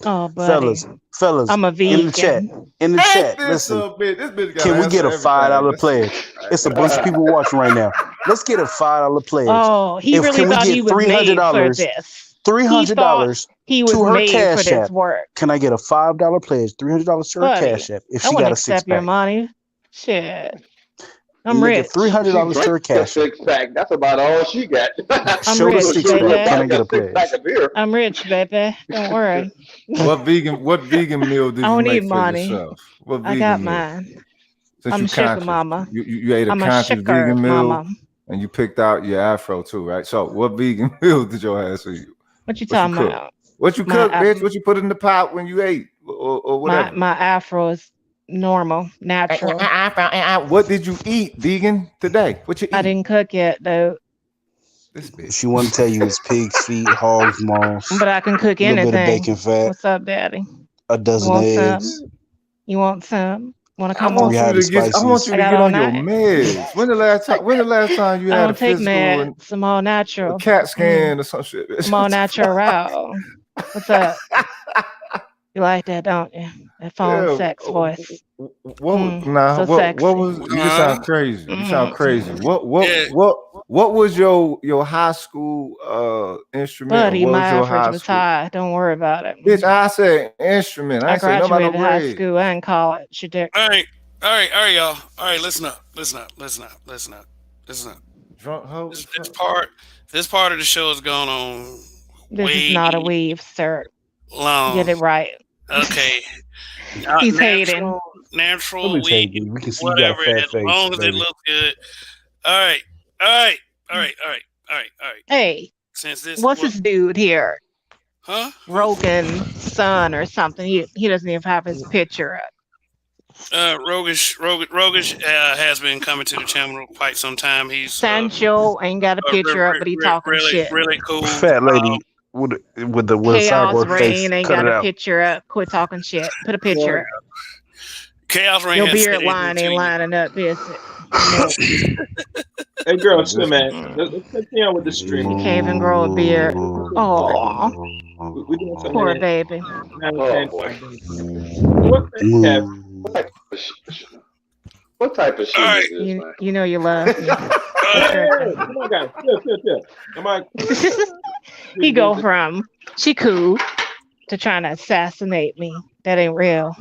Oh, buddy. Fellas, I'm a vegan. in the chat, listen. This bitch got Can we get a $5 pledge? It's a bunch of people watching right now. Let's get a $5 pledge. Oh, he really thought he was made for this. $300 he was to her made cash for this app. work. Can I get a $5 pledge? $300 to her Buddy, cash app if I she wouldn't got a accept 6-pack. your money. Shit. I'm Make rich. it $300 to her cash app. 6-pack. That's about all she got. I'm Show the rich, 6-pack. baby. Can I get a pledge? I'm rich, baby. Don't worry. What vegan meal did I you don't make need for money. yourself? What vegan I got meal? mine. Since I'm you a sugar conscious, mama. you ate a I'm a conscious sugar vegan meal, mama. and you picked out your afro too, right? So, what vegan meal did your ass for you? What you talking about? What you cook, bitch? What you put in the pot when you ate, or whatever? My afro is normal, natural. What did you eat, vegan, today? What you eat? I didn't cook yet, though. This bitch. She want to tell you it's pig's feet, hog's moss. But I can cook a little anything. bit of bacon fat. What's up, Daddy? A dozen eggs. You want some? Want to come I on? want you to get on your meds. When the last time you I had don't a take physical meds. Some all natural. a CAT scan or some shit? Some all natural. What's up? You like that, don't you? That phone sex voice. What was? You sound crazy. You sound crazy. What was your high school instrument? Buddy, what my was your average was high. Don't worry about it. Bitch, I said instrument. I graduated high school and college. You dick. All right, y'all. All right, listen up. Drunk hoe. This part of the show is going on. This is not a weave, sir. Long. Get it right. Okay. He's hating. Natural weave, we can see whatever. you got a fat As face, long as baby. it looks good. All right. Hey, what's this dude here? Huh? Rogan's son or something. He doesn't even have his picture up. Rogish has been coming to the channel quite some time. He's Sancho ain't got a picture up, but he talking shit. Really cool. Fat lady with a Chaos cyborg face. Rain ain't Cut got it a out. picture up. Quit talking shit. Put a picture up. Chaos Rain. Your has beard said line anything ain't to you. lining up, is it? Hey, girl, chill, man. Let's continue on with the stream. You can't even grow a beard. Oh, We're doing something. poor baby. What's that, What type of shit is this, man? You know you love me. Come on, guys. Chill. Come on. He go from she cool to trying to assassinate me. That ain't real.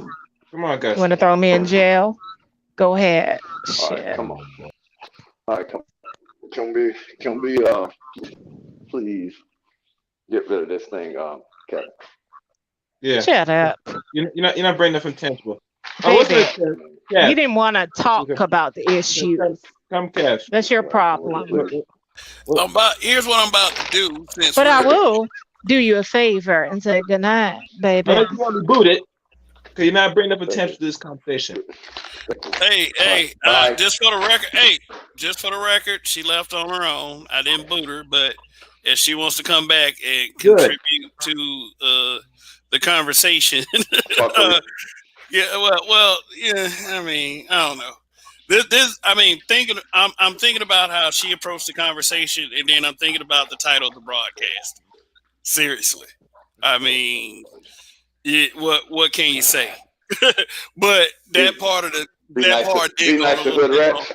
Come on, guys. You want to throw me in jail? Go ahead. All right, Shit. come on. All right, come. Can we please get rid of this thing, Kevin? Yeah. Shut up. You're not bringing nothing tangible. Baby, you didn't want to talk about the issues. Come, Cash. That's your problem. Here's what I'm about to do. But I will do you a favor and say good night, baby. Unless you want to boot it, because you're not bringing up attention to this conversation. Hey, just for the record, she left on her own. I didn't boot her, but if she wants to come back and contribute to the conversation, yeah. I mean, I don't know. I mean, I'm thinking about how she approached the conversation, and then I'm thinking about the title of the broadcast. Seriously, I mean, what can you say? But that part of that part did go a little bit long.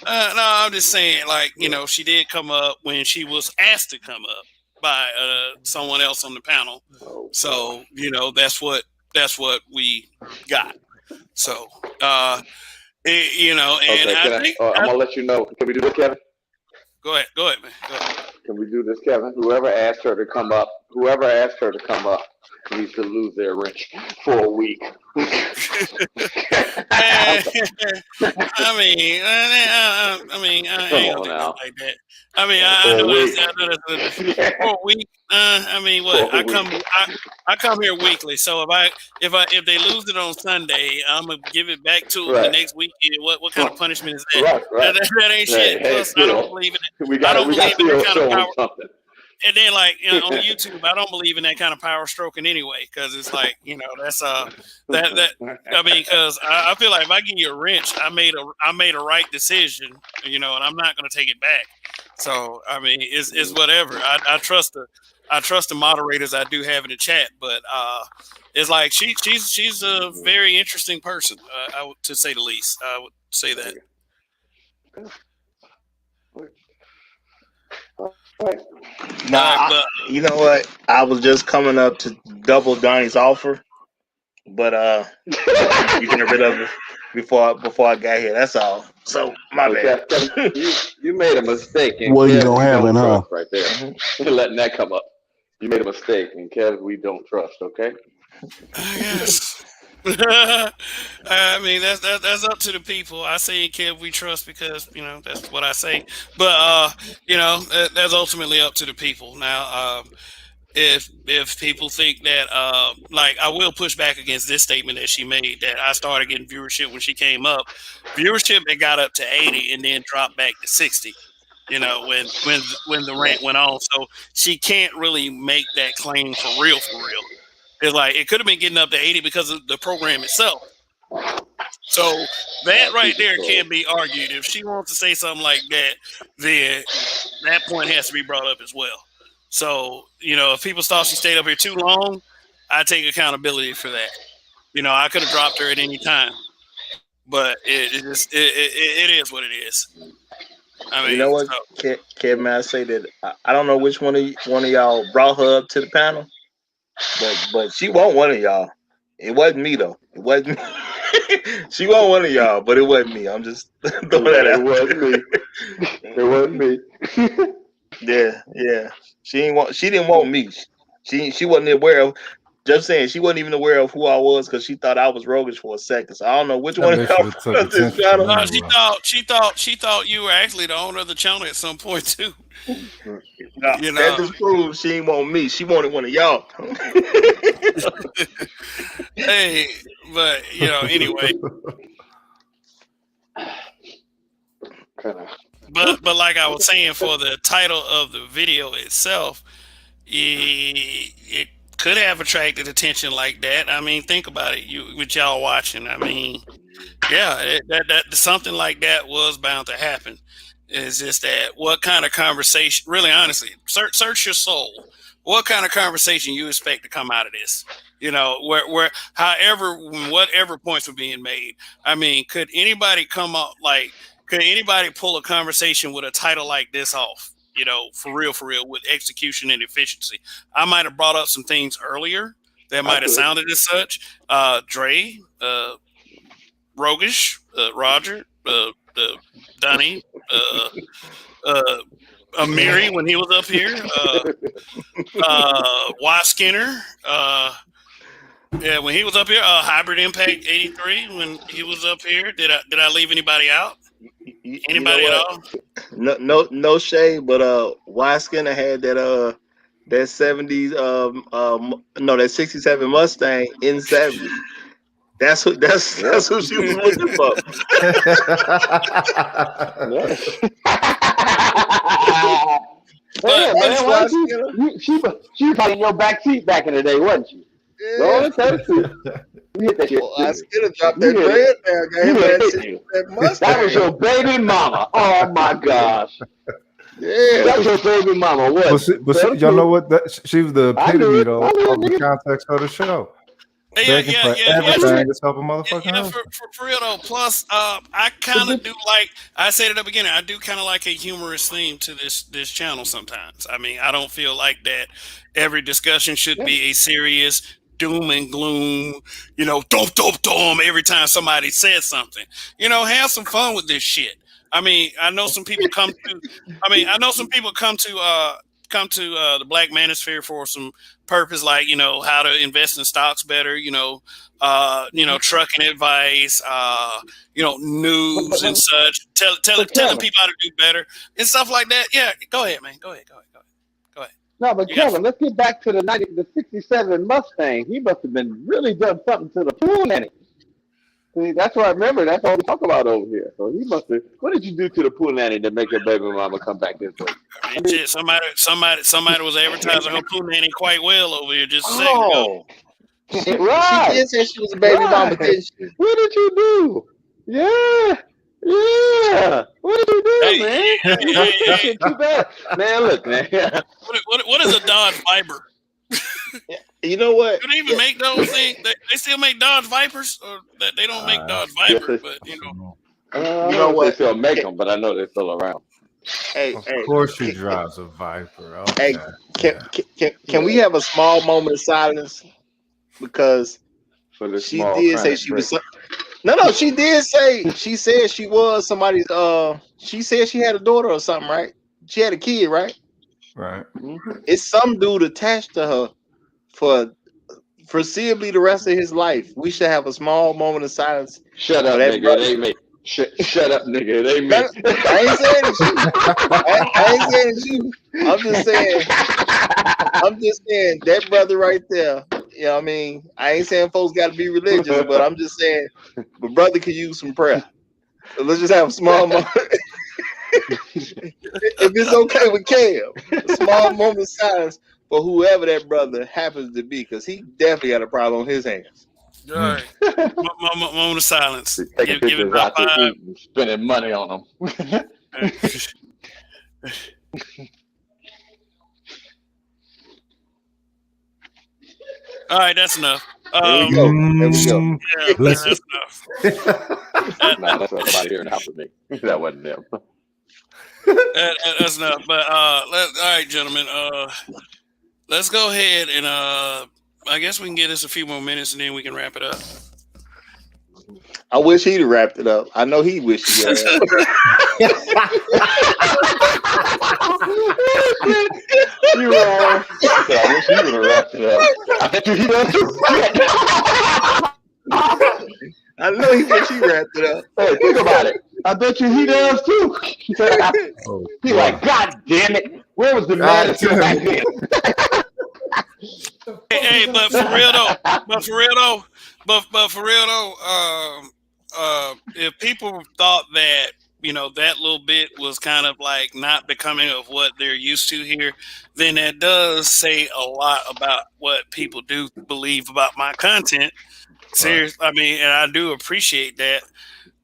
No, I'm just saying, like, she did come up when she was asked to come up by someone else on the panel. So that's what we got. So and Okay, I'm gonna let you know. Can we do this, Kevin? Go ahead, man. Go ahead. Can we do this, Kevin? Whoever asked her to come up needs to lose their wrench for a week. I ain't gonna like that. I mean, I know that's for a week. I mean, what? I come here weekly, so if they lose it on Sunday, I'm gonna give it back to them the next weekend. What kind of punishment is that? Right. That ain't shit. Plus, I don't believe in it. I don't believe in that kind of power. Something. And then, like, on YouTube, I don't believe in that kind of power stroking anyway, because it's like, that's that. I mean, because I feel like if I give you a wrench, I made a right decision, and I'm not going to take it back. So, I mean, it's whatever. I trust the moderators I do have in the chat, but it's like she's a very interesting person, to say the least. I would say that. Nah, you know what? I was just coming up to double Donnie's offer, but you get rid of it before I got here. That's all. So my bad. You made a mistake. Well, you don't have it, huh? Right there. Letting that come up. You made a mistake, and Kev, we don't trust. Okay. Yes. I mean, that's up to the people. I say Kev we trust because that's what I say. But that's ultimately up to the people. Now, if people think that like, I will push back against this statement that she made, that I started getting viewership when she came up. Viewership, it got up to 80 and then dropped back to 60. When the rant went on, so she can't really make that claim for real. It's like it could have been getting up to 80 because of the program itself. So that right there can be argued. If she wants to say something like that, then that point has to be brought up as well. So, if people thought she stayed up here too long, I take accountability for that. I could have dropped her at any time, but it is what it is. I mean, you know what, Kevin? I say that I don't know which one of y'all brought her up to the panel, but she wasn't one of y'all. It wasn't me though. It wasn't me. She wasn't one of y'all, but it wasn't me. I'm just throwing that out. It wasn't me. Yeah. She didn't want me. She wasn't aware of. Just saying, she wasn't even aware of who I was because she thought I was roguish for a second. So I don't know which one of y'all took this channel. No, she thought you were actually the owner of the channel at some point too. That just proves she didn't want me. She wanted one of y'all. Hey, but anyway. But like I was saying, for the title of the video itself, it could have attracted attention like that. I mean, think about it. With y'all watching, I mean, yeah, that something like that was bound to happen. It's just that what kind of conversation? Really, honestly, search your soul. What kind of conversation you expect to come out of this? Whatever points were being made. I mean, could anybody could anybody pull a conversation with a title like this off? For real, with execution and efficiency. I might have brought up some things earlier that might have sounded as such. Dre, Rogish, Roger, Donnie, Amiri when he was up here, Y Skinner, when he was up here, Hybrid Impact 83 when he was up here. Did I leave anybody out? Anybody at all? No shade, but Y Skinner had that 70s that 67 Mustang in 70. That's who she was looking for. She was probably in your back seat back in the day, wasn't she? Go and tell the truth. You hit that shit. Well, I still have dropped that bread there. You That Mustang. That was your baby mama. Oh my gosh. Yeah. That was your baby mama. What? Y'all know what? She was the epitome, though, of the nigga. context of the show. Yeah, Begging for everything to help a motherfucker out. For real though. Plus, I kind of do like, I said at the beginning, I do kind of like a humorous theme to this channel sometimes. I mean, I don't feel like that every discussion should be a serious doom and gloom, you know, dom every time somebody says something. You know, have some fun with this shit. I mean, I know some people come to the Black Manosphere for some purpose, like, you know, how to invest in stocks better, you know, trucking advice, news and such, telling people how to do better and stuff like that. Yeah, go ahead, man. Go ahead. No, but Kevin, let's get back to the 67 Mustang. He must have been really done something to the pool nanny. See, that's what I remember. That's all we talk about over here. So he must have. What did you do to the pool nanny to make your baby mama come back this way? I mean, shit, somebody was advertising her pool nanny quite well over here just a second ago. Right. She did say she was a baby mama, didn't she? What did you do? Yeah. What did you do, man? That shit too bad. Man, look, man. What is a Dodge Viper? You know what? Do they even make those things? They still make Dodge Vipers, or they don't make Dodge Vipers, but you know. You know what? They still make them, but I know they're still around. Of course, she drives a Viper. Okay. Hey, can we have a small moment of silence? Because she did say she was. No, she did say. She said she was somebody's. She said she had a daughter or something, right? She had a kid, right? Right. It's some dude attached to her for foreseeably the rest of his life. We should have a small moment of silence. Shut up, nigga. It ain't me. Shut up, nigga. It ain't me. I ain't saying it's you. I ain't saying it's you. I'm just saying that brother right there. You know what I mean? I ain't saying folks got to be religious, but I'm just saying, but brother could use some prayer. So let's just have a small moment. If it's okay with Cam, a small moment of silence for whoever that brother happens to be, because he definitely got a problem on his hands. All right. Moment of silence. Taking pictures out to eat and spending money on them. All right, that's enough. There we go. Yeah, that's enough. No, that's somebody here in the house with me. That wasn't them. That's enough. But all right, gentlemen. Let's go ahead and I guess we can give this a few more minutes and then we can wrap it up. I wish he'd have wrapped it up. I know he wished he had. You are. I wish he would have wrapped it up. I bet you he does too. I know he wish he wrapped it up. Hey, think about it. I bet you he does too. He's like, God damn it. Where was the man back then? Hey, but for real though, if people thought that, you know, that little bit was kind of like not becoming of what they're used to here, then that does say a lot about what people do believe about my content. Seriously, I mean, and I do appreciate that.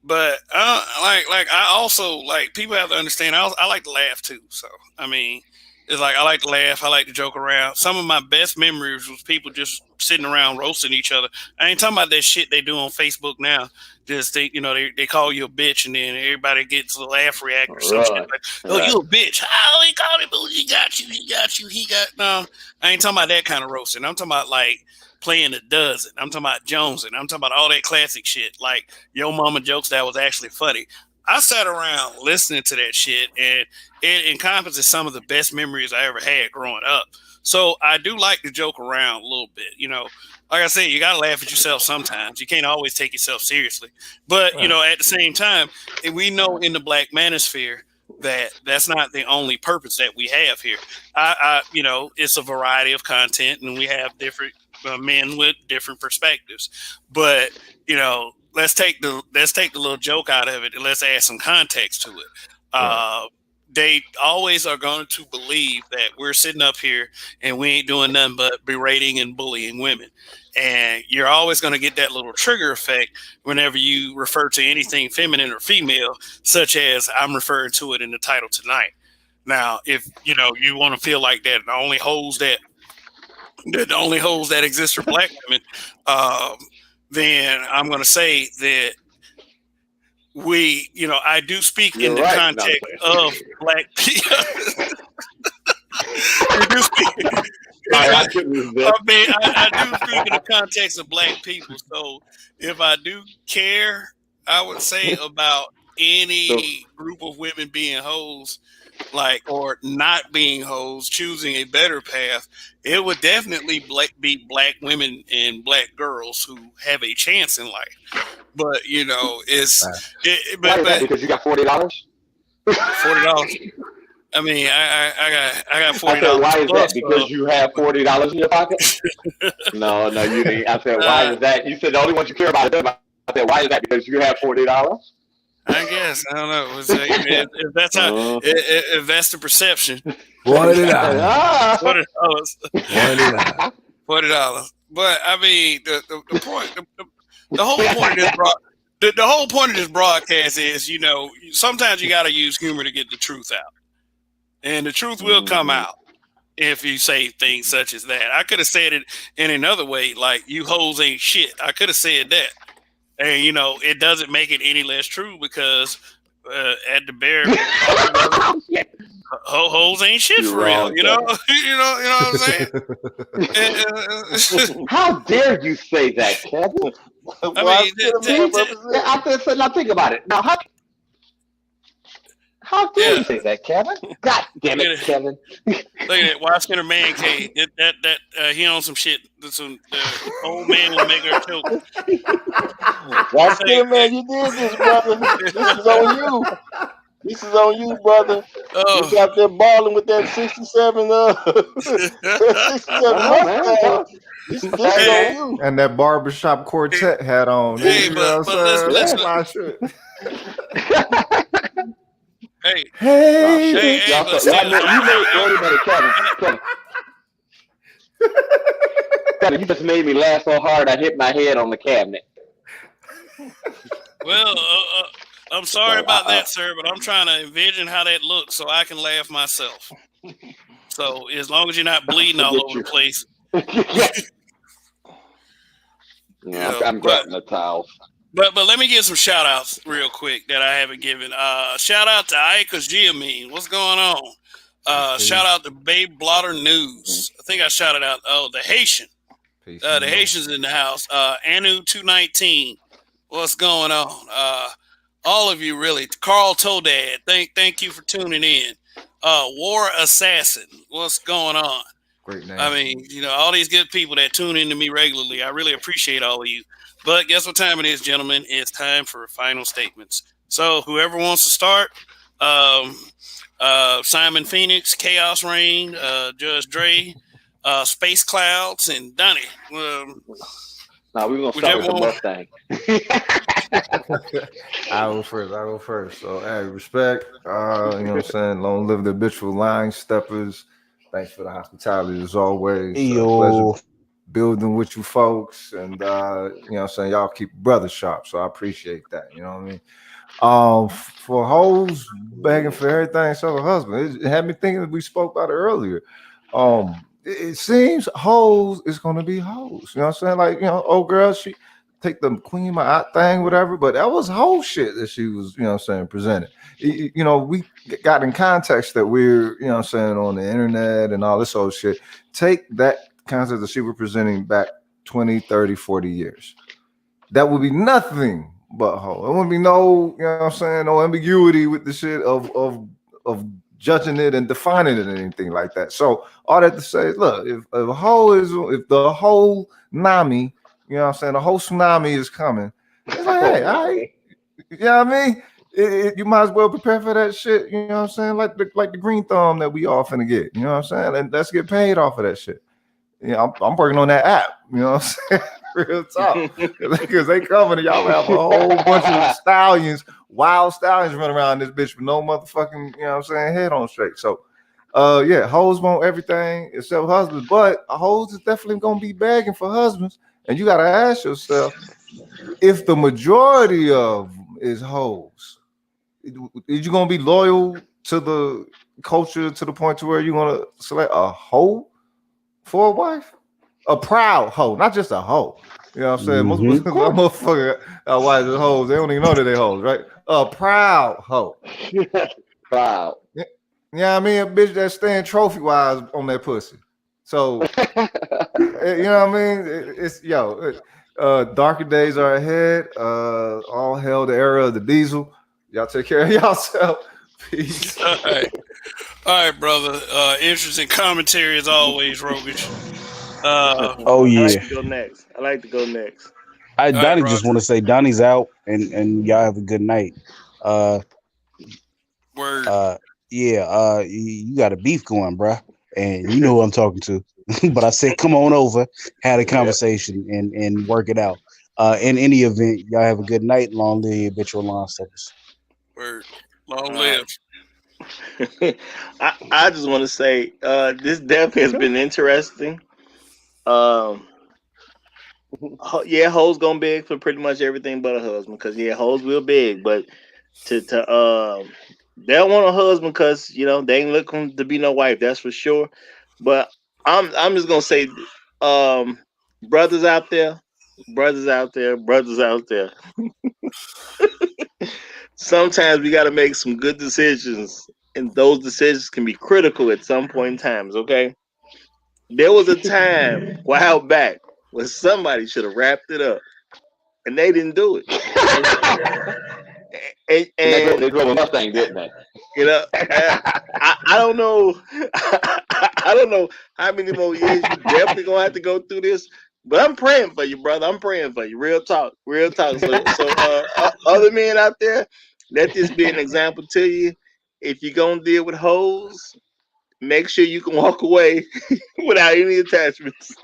But I also like people have to understand. I like to laugh too. So I mean, it's like I like to laugh. I like to joke around. Some of my best memories was people just sitting around roasting each other. I ain't talking about that shit they do on Facebook now. Just they call you a bitch and then everybody gets a laugh react or some shit like, oh, you a bitch. Oh, he called me, but he got you. No, I ain't talking about that kind of roasting. I'm talking about like playing a dozen. I'm talking about jonesing. I'm talking about all that classic shit. Like Yo Mama jokes that was actually funny. I sat around listening to that shit, and it encompasses some of the best memories I ever had growing up. So I do like to joke around a little bit. You know, like I said, you got to laugh at yourself sometimes. You can't always take yourself seriously. But, you know, at the same time, and we know in the Black Manosphere that that's not the only purpose that we have here. You know, it's a variety of content, and we have different men with different perspectives. But, you know, let's take the little joke out of it and let's add some context to it. they always are going to believe that we're sitting up here and we ain't doing nothing but berating and bullying women. And you're always going to get that little trigger effect whenever you refer to anything feminine or female, such as I'm referring to it in the title tonight. Now, if you want to feel like that, the only holes that exist are black women, then I'm going to say that I do speak in You're the right. No. context of black people. I do speak. I do speak in the context of black people. So if I do care, I would say about any group of women being hoes, or not being hoes, choosing a better path, it would definitely be black women and black girls who have a chance in life. But Why is that? Because you got $40. $40. I mean, I got $40. I said, why is that? Because you have $40 in your pocket? No, you didn't. I said, why is that? You said the only ones you care about is them. I said, why is that? Because you have $40. I guess I don't know. If that's if that's the perception, $40. $40. But I mean, the point, the whole point of this the whole point of this broadcast is, sometimes you got to use humor to get the truth out, and the truth will come out if you say things such as that. I could have said it in another way, like "you hoes ain't shit." I could have said that. And it doesn't make it any less true because at the bare hoes ain't shit for real. You know what I'm saying? How dare you say that, Kevin? Now think about it. Now how dare you say that, Kevin? God damn it, Kevin! Look at that. Watch in her man cave. He on some shit. Some old man will make her choke. Watch in, man. You did this, brother. This is on you. This is on you, brother. You got there balling with that 67. 67 This is on you. And that barbershop quartet hat on. Hey, but listen. Hey, Kevin, you just made me laugh so hard I hit my head on the cabinet. Well, I'm sorry about that, sir, but I'm trying to envision how that looks so I can laugh myself. So as long as you're not bleeding all over the place. I'm grabbing the towel. But let me give some shout outs real quick that I haven't given. Shout out to Ika's Giamine. What's going on? Shout out to Babe Blotter News. I think I shouted out the Haitian. The Haitians in the house. Anu 219. What's going on? All of you really. Carl Todad. Thank you for tuning in. War Assassin. What's going on? Great name. I mean, all these good people that tune in to me regularly. I really appreciate all of you. But guess what time it is, gentlemen? It's time for final statements. So whoever wants to start, Simon Phoenix, Chaos Rain, Judge Dre, Space Clouds, and Donnie. We're going to start with the Mustang. I go first. So, hey, respect. You know what I'm saying? Long live the habitual line steppers. Thanks for the hospitality as always. Pleasure building with you folks, and you know what I'm saying, y'all keep brother sharp, so I appreciate that. You know what I mean? For hoes begging for everything, so the husband, it had me thinking, we spoke about it earlier. It seems hoes is gonna be hoes. You know what I'm saying? Like, old girl, she take the queen my aunt thing, whatever, but that was whole shit that she was, presented. We got in context that we're, on the internet and all this old shit. Take that concept that she was presenting back 20, 30, 40 years. That would be nothing but hoe. There wouldn't be no, no ambiguity with the shit of judging it and defining it or anything like that. So all that to say, look, if the whole Nami, the whole tsunami is coming, it's like, hey, all right, I mean? You might as well prepare for that shit, like the green thumb that we all finna get, and let's get paid off of that shit. I'm working on that app, Real talk. Because they coming and y'all have a whole bunch of stallions, wild stallions running around this bitch with no motherfucking, you know what I'm saying, head on straight. So yeah, hoes want everything except husbands, but hoes is definitely gonna be begging for husbands. And you gotta ask yourself, if the majority of them is hoes, is you gonna be loyal to the culture to the point to where you're gonna select a hoe for a wife? A proud hoe, not just a hoe. You know what I'm saying? Most motherfuckers wives are hoes. They don't even know that they hoes, right? A proud hoe. Proud. Yeah, I mean, a bitch that's staying trophy wise on that pussy. So, you know what I mean? It's darker days are ahead. All hell the era of the diesel. Y'all take care of yourself. Peace. All right, brother. Interesting commentary as always, Rogish. Oh I yeah. like to go next. All right, Donnie just Roger. want to say Donnie's out and y'all have a good night. Uh Word. yeah, you got a beef going, bruh. And you know who I'm talking to. But I said come on over, had a conversation and work it out. In any event, y'all have a good night. Long live Bitch Line Steppers. Word. Long All right. live. I just want to say this definitely has been interesting. Um, yeah, hoes gonna beg for pretty much everything but a husband, because yeah, hoes will beg, but to they don't want a husband because they ain't looking to be no wife, that's for sure. But I'm just gonna say, um, brothers out there, brothers out there, brothers out there. Sometimes we got to make some good decisions, and those decisions can be critical at some point in times. Okay, there was a time a while back when somebody should have wrapped it up, and they didn't do it. And They drove a Mustang, didn't they? you know, I don't know, I don't know how many more years you definitely gonna have to go through this. But I'm praying for you, brother. I'm praying for you. Real talk, real talk. So, other men out there, let this be an example to you. If you're gonna deal with hoes, make sure you can walk away without any attachments.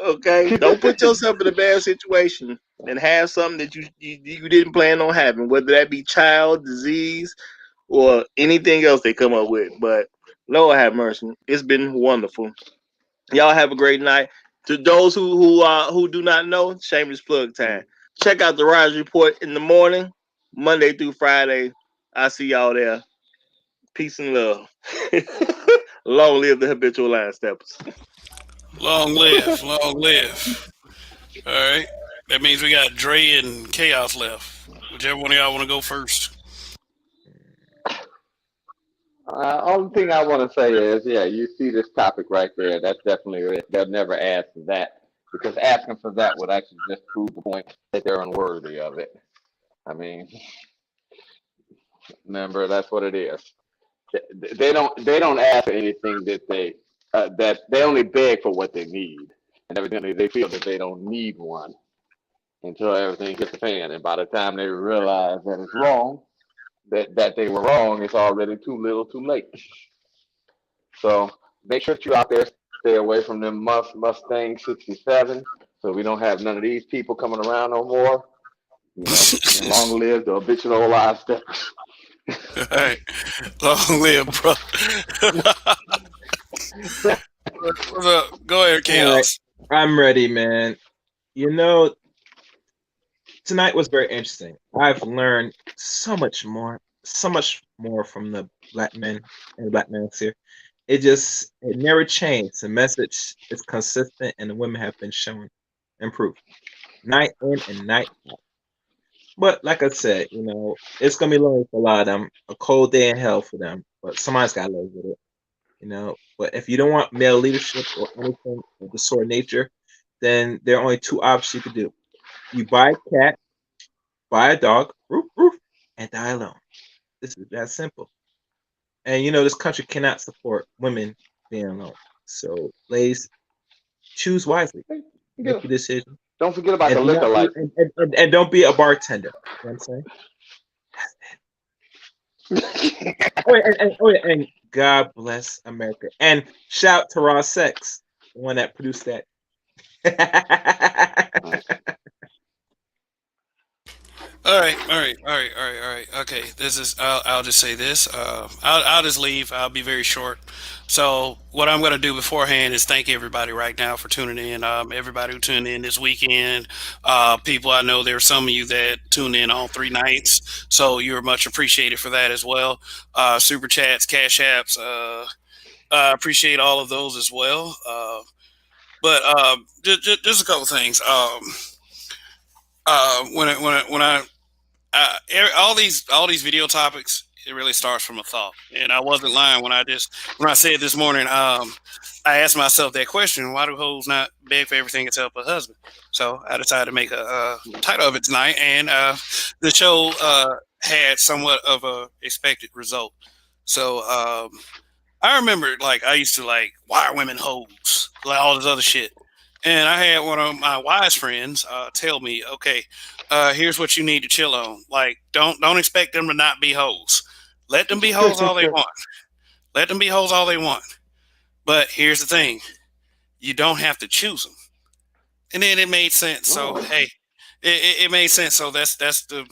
Okay, don't put yourself in a bad situation and have something that you didn't plan on having, whether that be child, disease, or anything else they come up with. But Lord have mercy, it's been wonderful. Y'all have a great night. To those who do not know, shameless plug time. Check out the Rise Report in the morning, Monday through Friday. I see y'all there. Peace and love. Long live the habitual line steppers. Long live. Long live. All right. That means we got Dre and Chaos left. Whichever one of y'all want to go first. Only thing I want to say is, yeah, you see this topic right there. That's definitely it. They'll never ask for that because asking for that would actually just prove the point that they're unworthy of it. I mean, remember that's what it is. They don't ask for anything that they only beg for what they need, and evidently they feel that they don't need one until everything hits the fan. And by the time they realize that it's wrong, that they were wrong, it's already too little, too late. So make sure that you out there stay away from them Mustang 67, so we don't have none of these people coming around no more. And long live the habitual livestock. All right. Long live, bro. What's up? Go ahead, All right, Chaos. I'm ready, man. Tonight was very interesting. I've learned so much more from the black men and the black men here. It never changed. The message is consistent, and the women have been shown improved night in and night out. But like I said, it's gonna be lonely for a lot of them. A cold day in hell for them. But somebody's got to live with it. But if you don't want male leadership or anything of the sort of nature, then there are only two options you could do. You buy a cat, buy a dog, roof, roof, and die alone. This is that simple. And this country cannot support women being alone. So, ladies, choose wisely. Make your decision, Don't forget about and the do liquor not be license. and don't be a bartender. You know what I'm saying? And God bless America. And shout to Raw Sex, the one that produced that. All right, all right, all right, all right, all right. Okay, this is. I'll just say this. I'll just leave. I'll be very short. So what I'm going to do beforehand is thank everybody right now for tuning in. Everybody who tuned in this weekend. People I know there are some of you that tuned in all 3 nights, so you're much appreciated for that as well. Super chats, cash apps. I appreciate all of those as well. But just a couple things. All these video topics, it really starts from a thought, and I wasn't lying when I said this morning. I asked myself that question: why do hoes not beg for everything except a husband? So I decided to make a title of it tonight, and the show had somewhat of a expected result. So I remember, like, I used to like, why are women hoes, like all this other shit. And I had one of my wise friends tell me, okay, here's what you need to chill on. Like, don't expect them to not be hoes. Let them be hoes all they want. Let them be hoes all they want. But here's the thing: you don't have to choose them. And then it made sense. So hey, it made sense. So that's the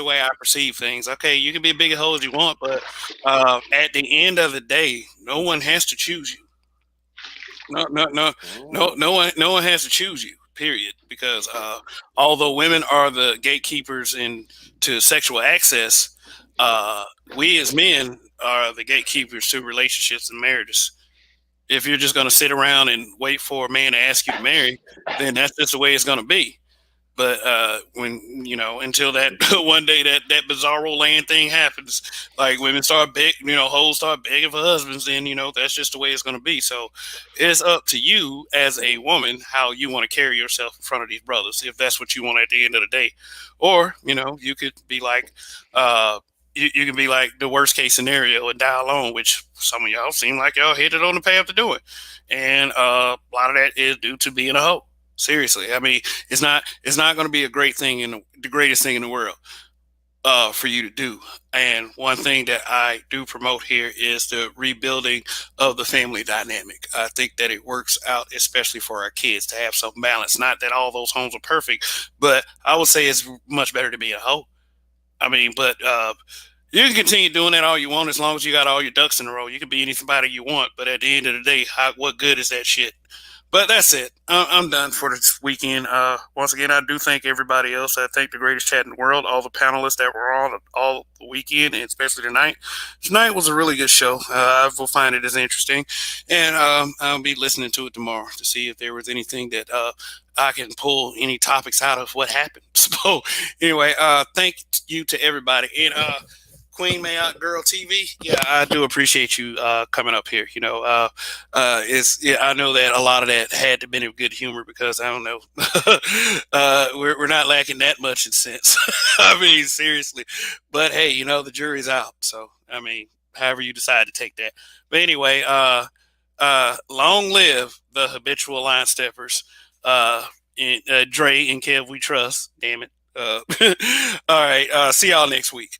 way I perceive things. Okay, you can be a big hoe as you want, but at the end of the day, no one has to choose you. No one has to choose you. Period. Because although women are the gatekeepers into sexual access, we as men are the gatekeepers to relationships and marriages. If you're just going to sit around and wait for a man to ask you to marry, then that's just the way it's going to be. But when until that one day that bizarro land thing happens, like women start hoes start begging for husbands, then that's just the way it's going to be. So it's up to you as a woman how you want to carry yourself in front of these brothers, if that's what you want at the end of the day. Or you could be like, you can be like the worst case scenario and die alone, which some of y'all seem like y'all headed on the path to do it, and a lot of that is due to being a hoe. Seriously, I mean, it's not going to be a great thing in the greatest thing in the world for you to do. And one thing that I do promote here is the rebuilding of the family dynamic. I think that it works out, especially for our kids, to have some balance. Not that all those homes are perfect, but I would say it's much better to be a hoe. I mean, but you can continue doing that all you want as long as you got all your ducks in a row. You can be anybody you want, but at the end of the day, what good is that shit? But that's it. I'm done for this weekend. Once again, I do thank everybody else. I thank the greatest chat in the world, all the panelists that were on all the weekend, and especially tonight. Tonight was a really good show. I will find it as interesting, and I'll be listening to it tomorrow to see if there was anything that I can pull any topics out of what happened. So anyway, thank you to everybody, and Queen Mayotte Girl TV. Yeah, I do appreciate you coming up here. I know that a lot of that had to been in good humor because I don't know, we're not lacking that much in sense. I mean, seriously. But hey, the jury's out. So I mean, however you decide to take that. But anyway, long live the habitual line steppers. Dre and Kev, we trust. Damn it. All right. See y'all next week.